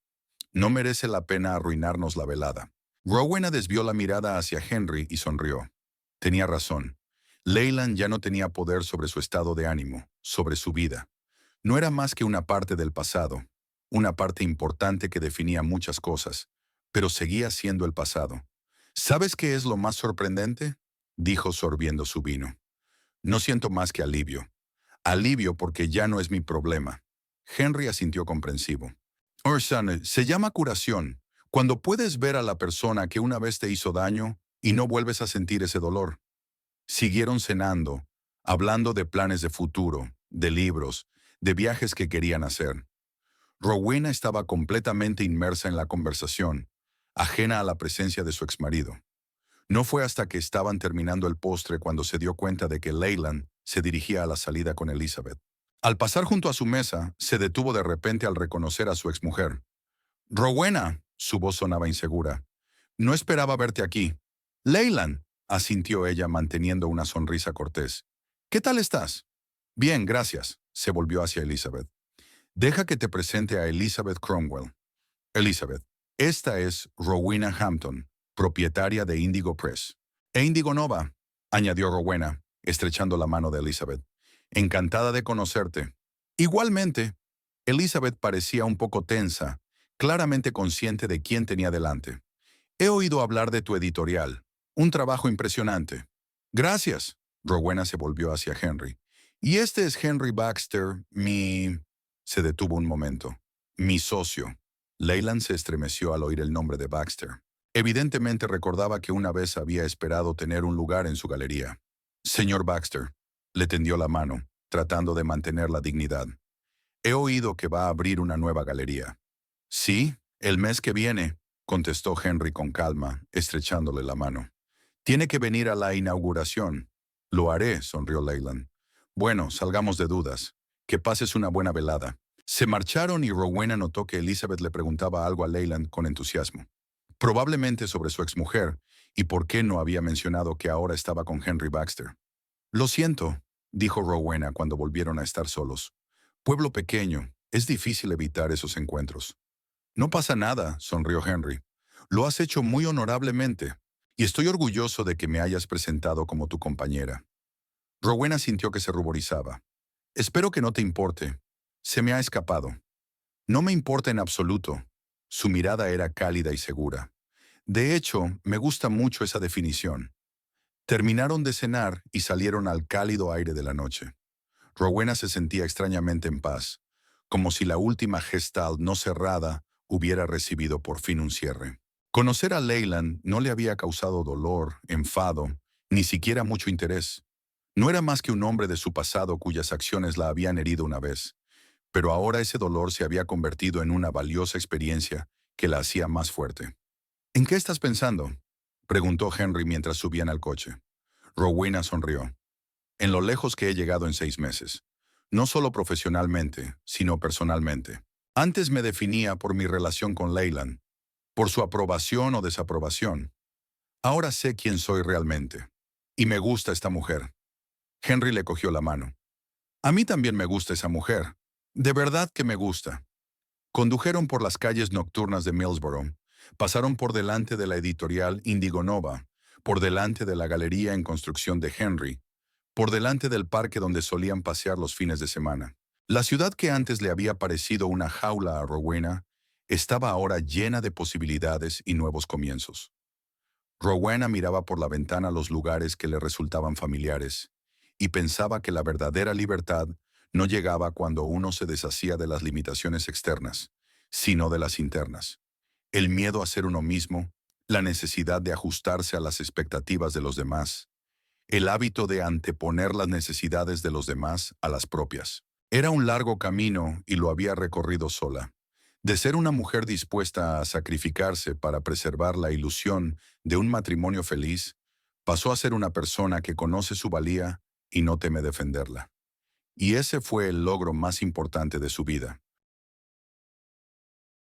No merece la pena arruinarnos la velada. Rowena desvió la mirada hacia Henry y sonrió. Tenía razón. Leyland ya no tenía poder sobre su estado de ánimo, sobre su vida. No era más que una parte del pasado, una parte importante que definía muchas cosas, pero seguía siendo el pasado. ¿Sabes qué es lo más sorprendente?, dijo sorbiendo su vino. No siento más que alivio. Alivio porque ya no es mi problema. Henry asintió comprensivo. Orson, se llama curación, cuando puedes ver a la persona que una vez te hizo daño y no vuelves a sentir ese dolor. Siguieron cenando, hablando de planes de futuro, de libros, de viajes que querían hacer. Rowena estaba completamente inmersa en la conversación, ajena a la presencia de su exmarido. No fue hasta que estaban terminando el postre cuando se dio cuenta de que Leyland se dirigía a la salida con Elizabeth. Al pasar junto a su mesa, se detuvo de repente al reconocer a su exmujer. «Rowena», su voz sonaba insegura. «No esperaba verte aquí». «Leyland», asintió ella manteniendo una sonrisa cortés. «¿Qué tal estás?» «Bien, gracias», se volvió hacia Elizabeth. «Deja que te presente a Elizabeth Cromwell». «Elizabeth, esta es Rowena Hampton, propietaria de Indigo Press». «E Indigo Nova», añadió Rowena, estrechando la mano de Elizabeth. «Encantada de conocerte». Igualmente, Elizabeth parecía un poco tensa, claramente consciente de quién tenía delante. «He oído hablar de tu editorial. Un trabajo impresionante». «Gracias». Rowena se volvió hacia Henry. «Y este es Henry Baxter, mi...» Se detuvo un momento. «Mi socio». Leyland se estremeció al oír el nombre de Baxter. Evidentemente recordaba que una vez había esperado tener un lugar en su galería. «Señor Baxter», le tendió la mano, tratando de mantener la dignidad. «He oído que va a abrir una nueva galería». «Sí, el mes que viene», contestó Henry con calma, estrechándole la mano. «Tiene que venir a la inauguración». «Lo haré», sonrió Leyland. «Bueno, salgamos de dudas. Que pases una buena velada». Se marcharon y Rowena notó que Elizabeth le preguntaba algo a Leyland con entusiasmo. Probablemente sobre su exmujer y por qué no había mencionado que ahora estaba con Henry Baxter. «Lo siento», dijo Rowena cuando volvieron a estar solos. «Pueblo pequeño, es difícil evitar esos encuentros». «No pasa nada», sonrió Henry. «Lo has hecho muy honorablemente, y estoy orgulloso de que me hayas presentado como tu compañera». Rowena sintió que se ruborizaba. «Espero que no te importe. Se me ha escapado». «No me importa en absoluto». Su mirada era cálida y segura. «De hecho, me gusta mucho esa definición». Terminaron de cenar y salieron al cálido aire de la noche. Rowena se sentía extrañamente en paz, como si la última gestalt no cerrada hubiera recibido por fin un cierre. Conocer a Leyland no le había causado dolor, enfado, ni siquiera mucho interés. No era más que un hombre de su pasado cuyas acciones la habían herido una vez, pero ahora ese dolor se había convertido en una valiosa experiencia que la hacía más fuerte. ¿En qué estás pensando?, preguntó Henry mientras subían al coche. Rowena sonrió. En lo lejos que he llegado en 6 meses. No solo profesionalmente, sino personalmente. Antes me definía por mi relación con Leyland, por su aprobación o desaprobación. Ahora sé quién soy realmente. Y me gusta esta mujer. Henry le cogió la mano. A mí también me gusta esa mujer. De verdad que me gusta. Condujeron por las calles nocturnas de Millsboro, pasaron por delante de la editorial Indigo Nova, por delante de la galería en construcción de Henry, por delante del parque donde solían pasear los fines de semana. La ciudad que antes le había parecido una jaula a Rowena estaba ahora llena de posibilidades y nuevos comienzos. Rowena miraba por la ventana los lugares que le resultaban familiares y pensaba que la verdadera libertad no llegaba cuando uno se deshacía de las limitaciones externas, sino de las internas. El miedo a ser uno mismo, la necesidad de ajustarse a las expectativas de los demás, el hábito de anteponer las necesidades de los demás a las propias. Era un largo camino y lo había recorrido sola. De ser una mujer dispuesta a sacrificarse para preservar la ilusión de un matrimonio feliz, pasó a ser una persona que conoce su valía y no teme defenderla. Y ese fue el logro más importante de su vida.